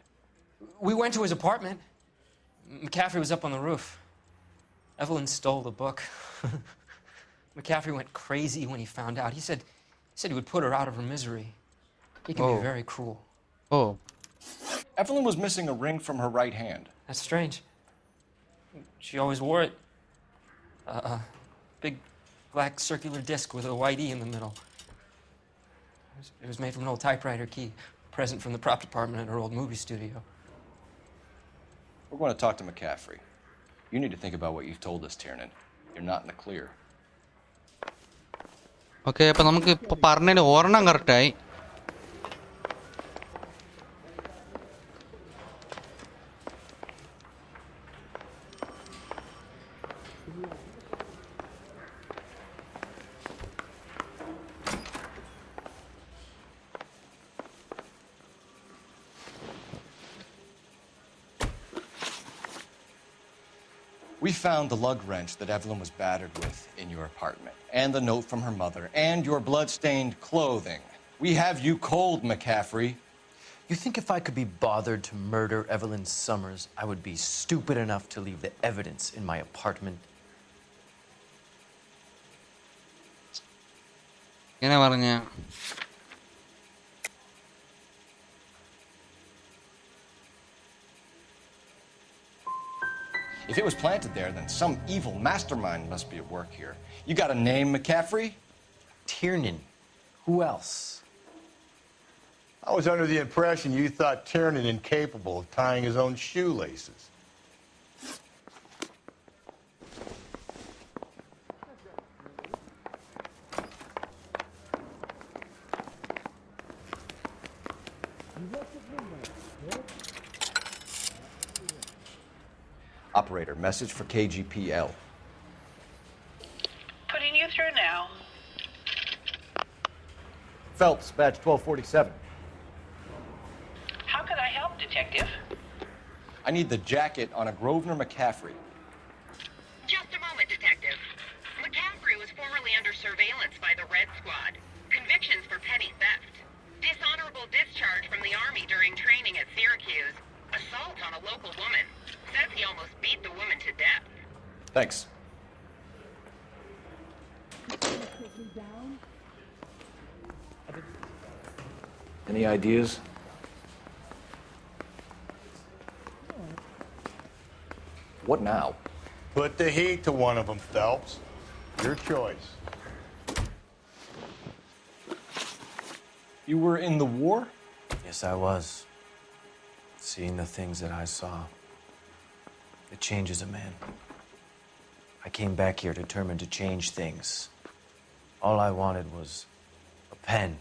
We went to his apartment. McCaffrey was up on the roof. Evelyn stole the book. McCaffrey went crazy when he found out. He said he would put her out of her misery. He can be very cruel. Oh. Evelyn was missing a ring from her right hand. That's strange. She always wore it. Big black circular disc with a white E in the middle. It was made from an old typewriter key, a present from the prop department at her old movie studio. We're going to talk to McCaffrey. You need to think about what you've told us, Tiernan. You're not in the clear. Okay, അപ്പം നമുക്ക് ഇപ്പോൾ പറഞ്ഞതിന് ഒരെണ്ണം കറക്റ്റായി. We found the lug wrench that Evelyn was battered with in your apartment, and the note from her mother, and your blood-stained clothing. We have you cold, McCaffrey. You think if I could be bothered to murder Evelyn Summers, I would be stupid enough to leave the evidence in my apartment? ഇങ്ങനെ പറഞ്ഞ If it was planted there, then some evil mastermind must be at work here. You got a name, McCaffrey? Tiernan. Who else? I was under the impression you thought Tiernan incapable of tying his own shoelaces. Operator, message for KGPL. Putting you through now. Phelps, badge 1247. How could I help, Detective? I need the jacket on a Grosvenor McCaffrey. Just a moment, Detective. McCaffrey was formerly under surveillance by the Red Squad. Convictions for petty theft. Dishonorable discharge from the Army during training at Syracuse. Assault on a local woman. Says he almost beat the woman to death. Thanks. Any ideas? What now? Put the heat to one of them, Phelps. Your choice. You were in the war? Yes, I was. Seeing the things that I saw, it changes a man. I came back here determined to change things. All I wanted was a pen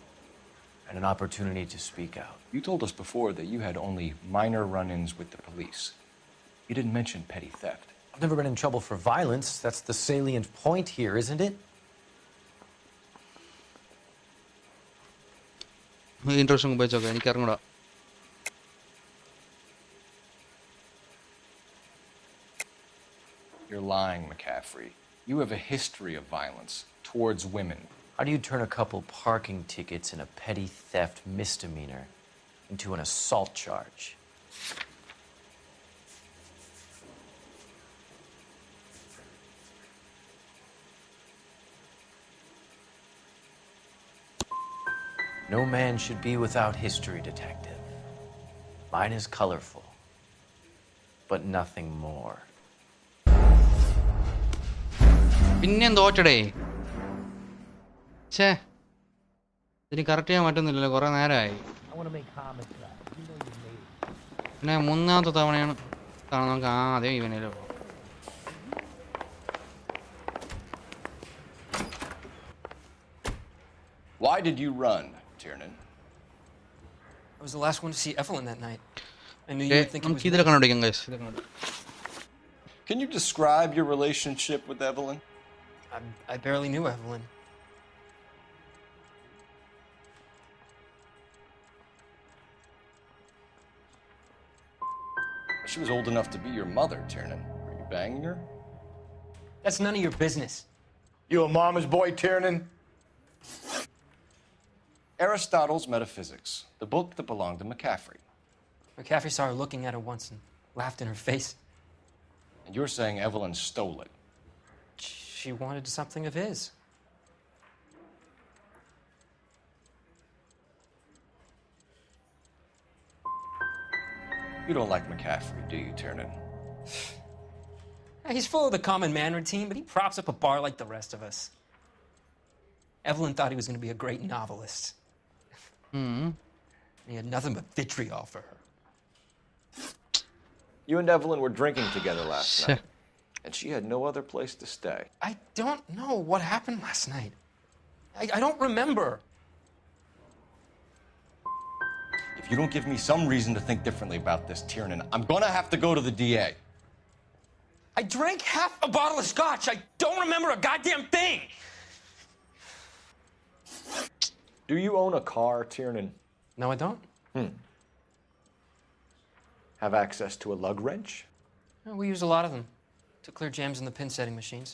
and an opportunity to speak out. You told us before that you had only minor run-ins with the police. You didn't mention petty theft. I've never been in trouble for violence. That's the salient point here, isn't it? Interest ഉപയോഗിച്ചോക്കെ എനിക്കറിഞ്ഞൂടാ. You're lying, McCaffrey. You have a history of violence towards women. How do you turn a couple parking tickets and a petty theft misdemeanor into an assault charge? No man should be without history, Detective. Mine is colorful, but nothing more. പിന്നെയും തോറ്റടേ. ഛേ, ഇതിന് correct ചെയ്യാൻ പറ്റുന്നില്ലല്ലോ, കുറെ നേരമായി. പിന്നെ മൂന്നാമത്തെ തവണയാണ് നമുക്ക് ആദ്യം ഇവനല്ലോ. Why did you run, Tiernan? I was the last one to see Evelyn that night. I knew you would think it was me. Can you describe your relationship with Evelyn? I barely knew Evelyn. She was old enough to be your mother, Tiernan. Were you banging her? That's none of your business. You a mama's boy, Tiernan? Aristotle's Metaphysics, the book that belonged to McCaffrey. McCaffrey saw her looking at her once and laughed in her face. And you're saying Evelyn stole it? She wanted something of his. You don't like McCaffrey, do you, Tiernan? He's full of the common man routine, but he props up a bar like the rest of us. Evelyn thought he was going to be a great novelist. He had nothing but vitriol for her. You and Evelyn were drinking together last night, and she had no other place to stay. I don't know what happened last night. I don't remember. If you don't give me some reason to think differently about this, Tiernan, I'm gonna have to go to the DA. I drank half a bottle of scotch. I don't remember a goddamn thing. Do you own a car, Tiernan? No, I don't. Have access to a lug wrench? We use a lot of them to clear jams in the pin setting machines.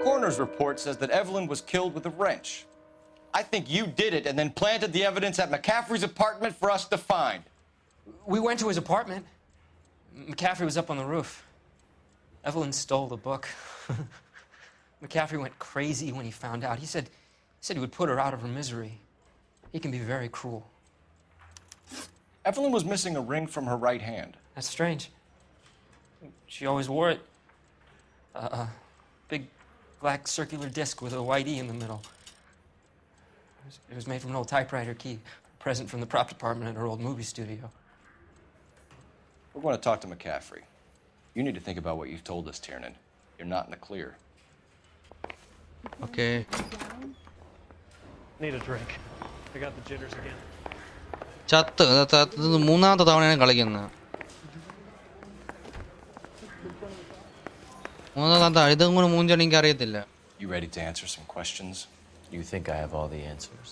Coroner's report says that Evelyn was killed with a wrench. I think you did it and then planted the evidence at McCaffrey's apartment for us to find. We went to his apartment. McCaffrey was up on the roof. Evelyn stole the book. McCaffrey went crazy when he found out. He said he would put her out of her misery. He can be very cruel. Evelyn was missing a ring from her right hand. That's strange. She always wore it. A big black circular disc with a white E in the middle. It was made from an old typewriter key, a present from the prop department at her old movie studio. We're going to talk to McCaffrey. You need to think about what you've told us, Tiernan. You're not in the clear. Okay. Need a drink. I got the jitters again. ഇത് മൂന്നാമത്തെ തവണയാണ് കളിക്കുന്നത്. മൂന്നാമത്തെ ഇതും കൂടെ മൂഞ്ചാണ് എനിക്ക് അറിയത്തില്ല. You ready to answer some questions? You think I have all the answers?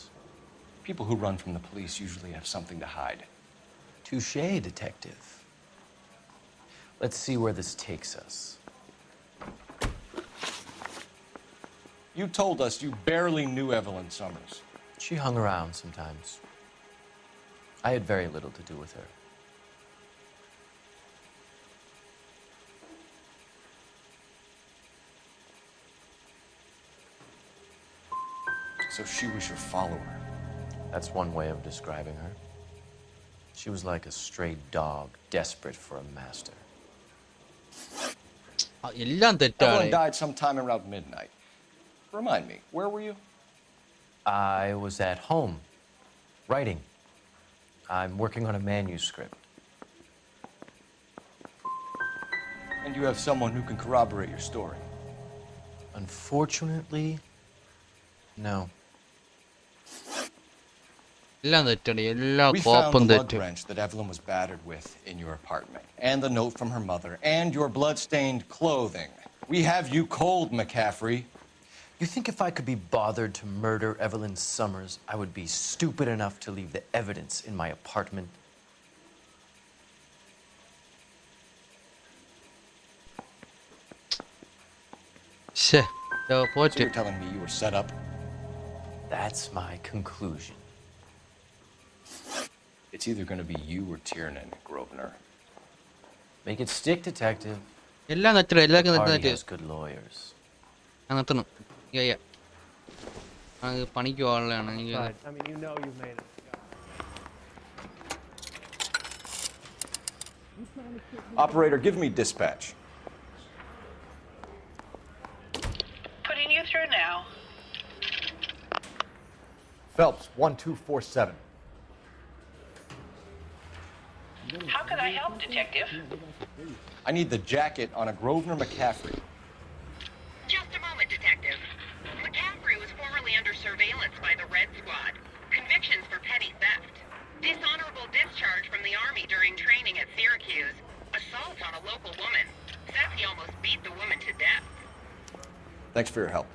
People who run from the police usually have something to hide. Touché, detective. Let's see where this takes us. You told us you barely knew Evelyn Summers. She hung around sometimes. I had very little to do with her. So she was your follower? That's one way of describing her. She was like a stray dog, desperate for a master. Evelyn died sometime around midnight. Remind me, where were you? I was at home, writing. I'm working on a manuscript. And you have someone who can corroborate your story? Unfortunately, no. We found the lug wrench that Evelyn was battered with in your apartment, and the note from her mother, and your blood-stained clothing. We have you cold, McCaffrey. You think if I could be bothered to murder Evelyn Summers, I would be stupid enough to leave the evidence in my apartment? So you're telling me you were set up? That's my conclusion. It's either going to be you or Tiernan, Grosvenor. Make it stick, detective. The party has good lawyers. I mean, you know you've made it. Operator, give me dispatch. Putting you through now. Phelps, 1247. How can I help, Detective? I need the jacket on a Grosvenor McCaffrey. Just a moment, Detective. McCaffrey was formerly under surveillance by the Red Squad. Convictions for petty theft. Dishonorable discharge from the Army during training at Syracuse. Assault on a local woman. Says he almost beat the woman to death. Thanks for your help.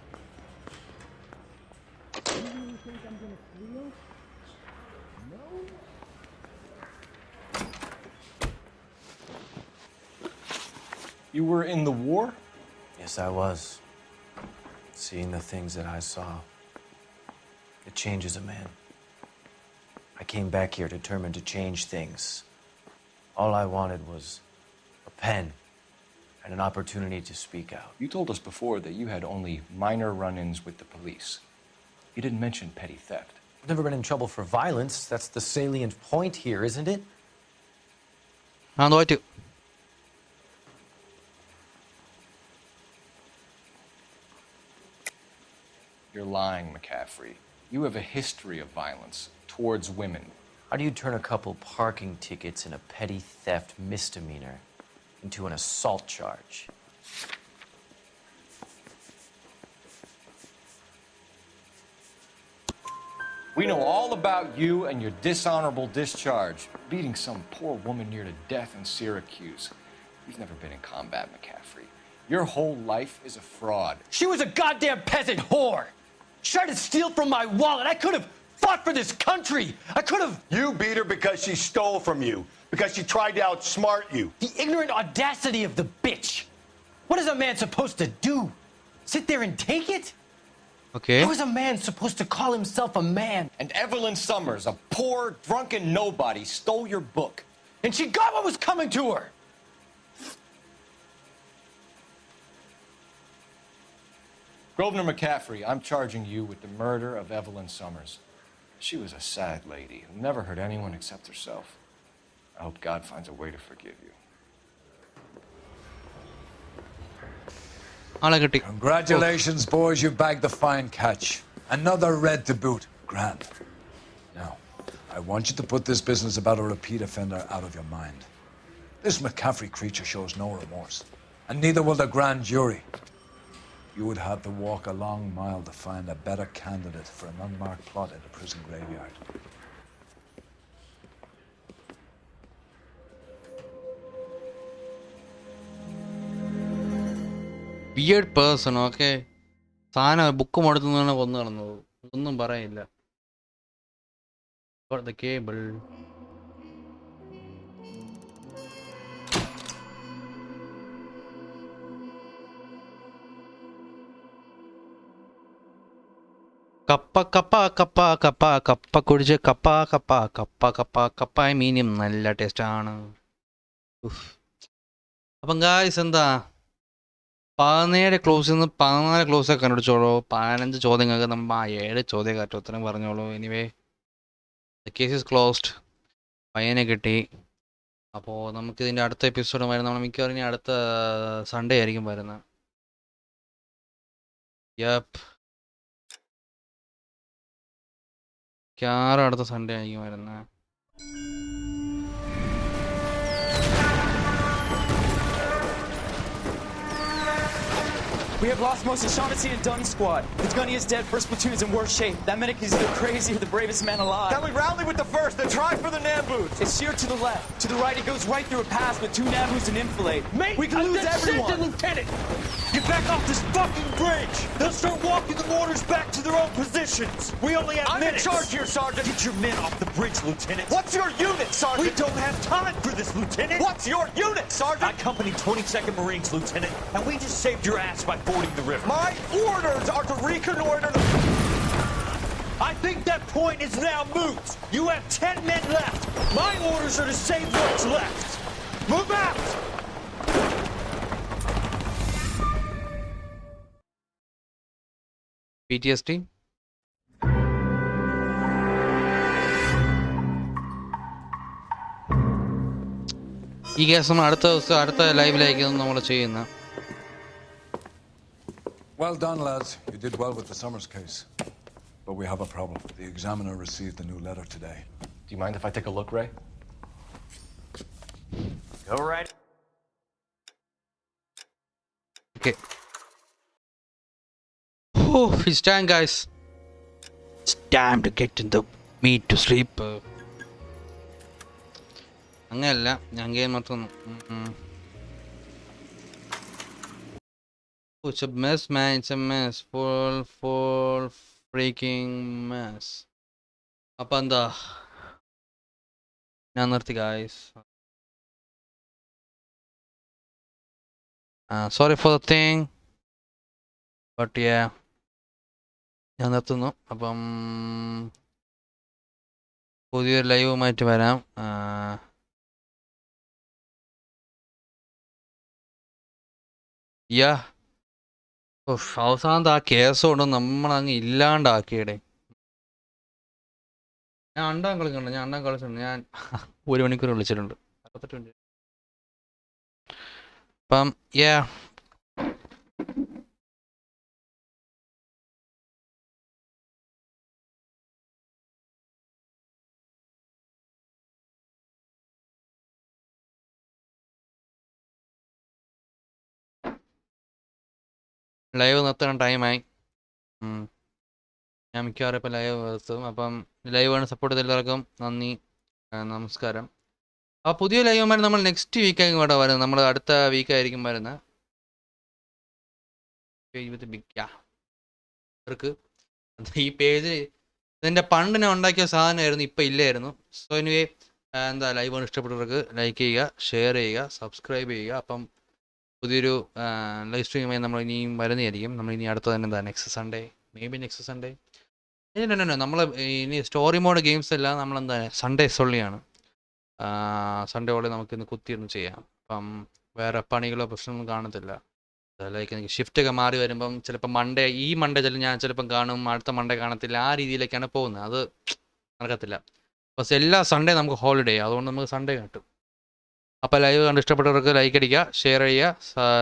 You were in the war? Yes, I was. Seeing the things that I saw, it changes a man. I came back here determined to change things. All I wanted was a pen and an opportunity to speak out. You told us before that you had only minor run-ins with the police. You didn't mention petty theft. I've never been in trouble for violence. That's the salient point here, isn't it? തോറ്റു. You're lying, McCaffrey. You have a history of violence towards women. How do you turn a couple parking tickets and a petty theft misdemeanor into an assault charge? We know all about you and your dishonorable discharge, beating some poor woman near to death in Syracuse. You've never been in combat, McCaffrey. Your whole life is a fraud. She was a goddamn peasant whore. She tried to steal from my wallet. I could have fought for this country. I could have. You beat her because she stole from you, because she tried to outsmart you. The ignorant audacity of the bitch. What is a man supposed to do? Sit there and take it? Okay. How is a man supposed to call himself a man? And Evelyn Summers, a poor, drunken nobody, stole your book. And she got what was coming to her. Grosvenor McCaffrey, I'm charging you with the murder of Evelyn Summers. She was a sad lady who never hurt anyone except herself. I hope God finds a way to forgive you. Congratulations, boys. You bagged the fine catch. Another red to boot. Grand. Now, I want you to put this business about a repeat offender out of your mind. This McCaffrey creature shows no remorse, and neither will the grand jury. You would have to walk a long mile to find a better candidate for an unmarked plot in a prison graveyard. Weird person, okay? സാധനം book കൊടുത്തുനിന്നാണ് കൊന്നു നടന്നത്. ഒന്നും പറയില്ല. Got the cable. കപ്പ കുടിച്ച് കപ്പ മീനും നല്ല ടേസ്റ്റാണ്. അപ്പം ഗായ്സ് എന്താ 17 ക്ലോസിൽ നിന്ന് 14 ക്ലോസൊക്കെ കണ്ടുപിടിച്ചോളൂ. 15 ചോദ്യങ്ങൾക്ക് നമ്മൾ 7 ചോദ്യക്കാരുടെ ഉത്തരം പറഞ്ഞോളൂ. Anyway the case is closed. പയ്യനെ കിട്ടി. അപ്പോൾ നമുക്കിതിൻ്റെ അടുത്ത എപ്പിസോഡ് വരുന്നത് നമ്മൾ മിക്കവാറും ഇനി അടുത്ത സൺഡേ ആയിരിക്കും വരുന്നത്. യപ്പ്, മിക്കവാറും അടുത്ത സൺഡേ ആയിരിക്കും വരുന്നത്. We have lost most of Shaughnessy and Dunn's squad. The gunny is dead. First platoon is in worse shape. That medic is either crazy or the bravest man alive. Now we rally with the first and try for the Nambus. It's sheer to the left. To the right, it goes right through a pass with 2 Nambus and enfilade. Mate, we can lose everyone. Lieutenant, get back off this fucking bridge. They'll start walking the mortars back to their own positions. We only have minutes. I'm in charge here, Sergeant. Get your men off the bridge, Lieutenant. What's your unit, Sergeant? We don't have time for this, Lieutenant. What's your unit, Sergeant? I company 22nd Marines, Lieutenant, and we just saved your ass by fording the river. My orders are to reconnoiter the... I think that point is now moot. You have 10 men left. My orders are to save what's left. Move out! PTSD? ഈ case നമ്മൾ അടുത്ത ദിവസം അടുത്ത ലൈവിലായിരിക്കും നമ്മൾ ചെയ്യുന്നത്. Well done, lads. You did well with the Summers case. But we have a problem. The examiner received a new letter today. Do you mind if I take a look, Ray? Go right. Okay. Oh, it's time, guys. It's time to get in the meat to sleep. അങ്ങനെയല്ല, ഞാൻ game മൊത്തം It's a mess, man. It's a mess. Full freaking mess. അപ്പം എന്താ ഞാൻ നിർത്തി, guys. Sorry for the thing. But yeah, ഞാൻ നിർത്തുന്നു. അപ്പം പുതിയൊരു ലൈവുമായിട്ട് വരാം. അവസാനത്തെ ആ കേസ് കൊണ്ട് നമ്മളങ്ങ് ഇല്ലാണ്ടാക്കിയിടെ. ഞാൻ അണ്ടാൻ കളിച്ചിട്ടുണ്ട്. ഞാൻ 1 മണിക്കൂർ വിളിച്ചിട്ടുണ്ട്. 68 മിനിറ്റ്. അപ്പം ലൈവ് നിർത്താൻ ടൈമായി. ഞാൻ മിക്കവാറും ഇപ്പം ലൈവ് നിർത്തും. അപ്പം ലൈവാണ് സപ്പോർട്ട് ചെയ്ത എല്ലാവർക്കും നന്ദി, നമസ്കാരം. ആ പുതിയ ലൈവുമാർ നമ്മൾ നെക്സ്റ്റ് വീക്കായിരിക്കും ഇവിടെ വരുന്നത്. നമ്മൾ അടുത്ത വീക്കായിരിക്കും വരുന്നത്. ഈ പേജ് ഇതിൻ്റെ പണ്ട് ഞാൻ ഉണ്ടാക്കിയ സാധനമായിരുന്നു, ഇപ്പം ഇല്ലായിരുന്നു. സോ എനിവേ എന്താ ലൈവാണ് ഇഷ്ടപ്പെട്ടവർക്ക് ലൈക്ക് ചെയ്യുക, ഷെയർ ചെയ്യുക, സബ്സ്ക്രൈബ് ചെയ്യുക. അപ്പം പുതിയൊരു ലൈവ് സ്ട്രീമായി നമ്മൾ ഇനിയും വരുന്നതായിരിക്കും. നമ്മൾ ഇനി അടുത്ത തന്നെ എന്താ നെക്സ്റ്റ് സൺഡേ, നെക്സ്റ്റ് സൺഡേ നമ്മൾ ഇനി സ്റ്റോറി മോഡ് ഗെയിംസ് എല്ലാം നമ്മളെന്താ സൺഡേസ് ഉള്ളിയാണ്. സൺഡേ ഉള്ളിൽ നമുക്കിന്ന് കുത്തിയിരുന്ന് ചെയ്യാം. അപ്പം വേറെ പണികളോ പ്രശ്നമൊന്നും കാണത്തില്ല. ലൈക്ക് എനിക്ക് ഷിഫ്റ്റൊക്കെ മാറി വരുമ്പം ചിലപ്പോൾ ഈ മൺഡേ ഞാൻ ചിലപ്പം കാണും, അടുത്ത മൺഡേ കാണത്തില്ല. ആ രീതിയിലേക്കാണ് പോകുന്നത്. അത് നടക്കത്തില്ല. ബസ് എല്ലാ സൺഡേ നമുക്ക് ഹോളിഡേ, അതുകൊണ്ട് നമുക്ക് സൺഡേ കിട്ടും. അപ്പോൾ ലൈവ് കണ്ട് ഇഷ്ടപ്പെട്ടവർക്ക് ലൈക്ക് അടിക്കുക, ഷെയർ ചെയ്യുക,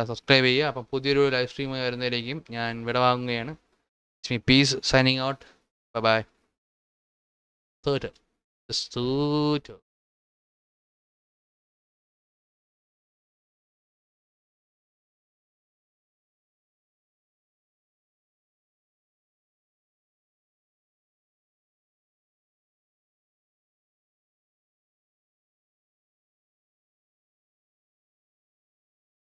സബ്സ്ക്രൈബ് ചെയ്യുക. അപ്പം പുതിയൊരു ലൈവ് സ്ട്രീം വരുന്നതിലേക്കും ഞാൻ വിടവാങ്ങുകയാണ്. Peace signing out. ബൈ.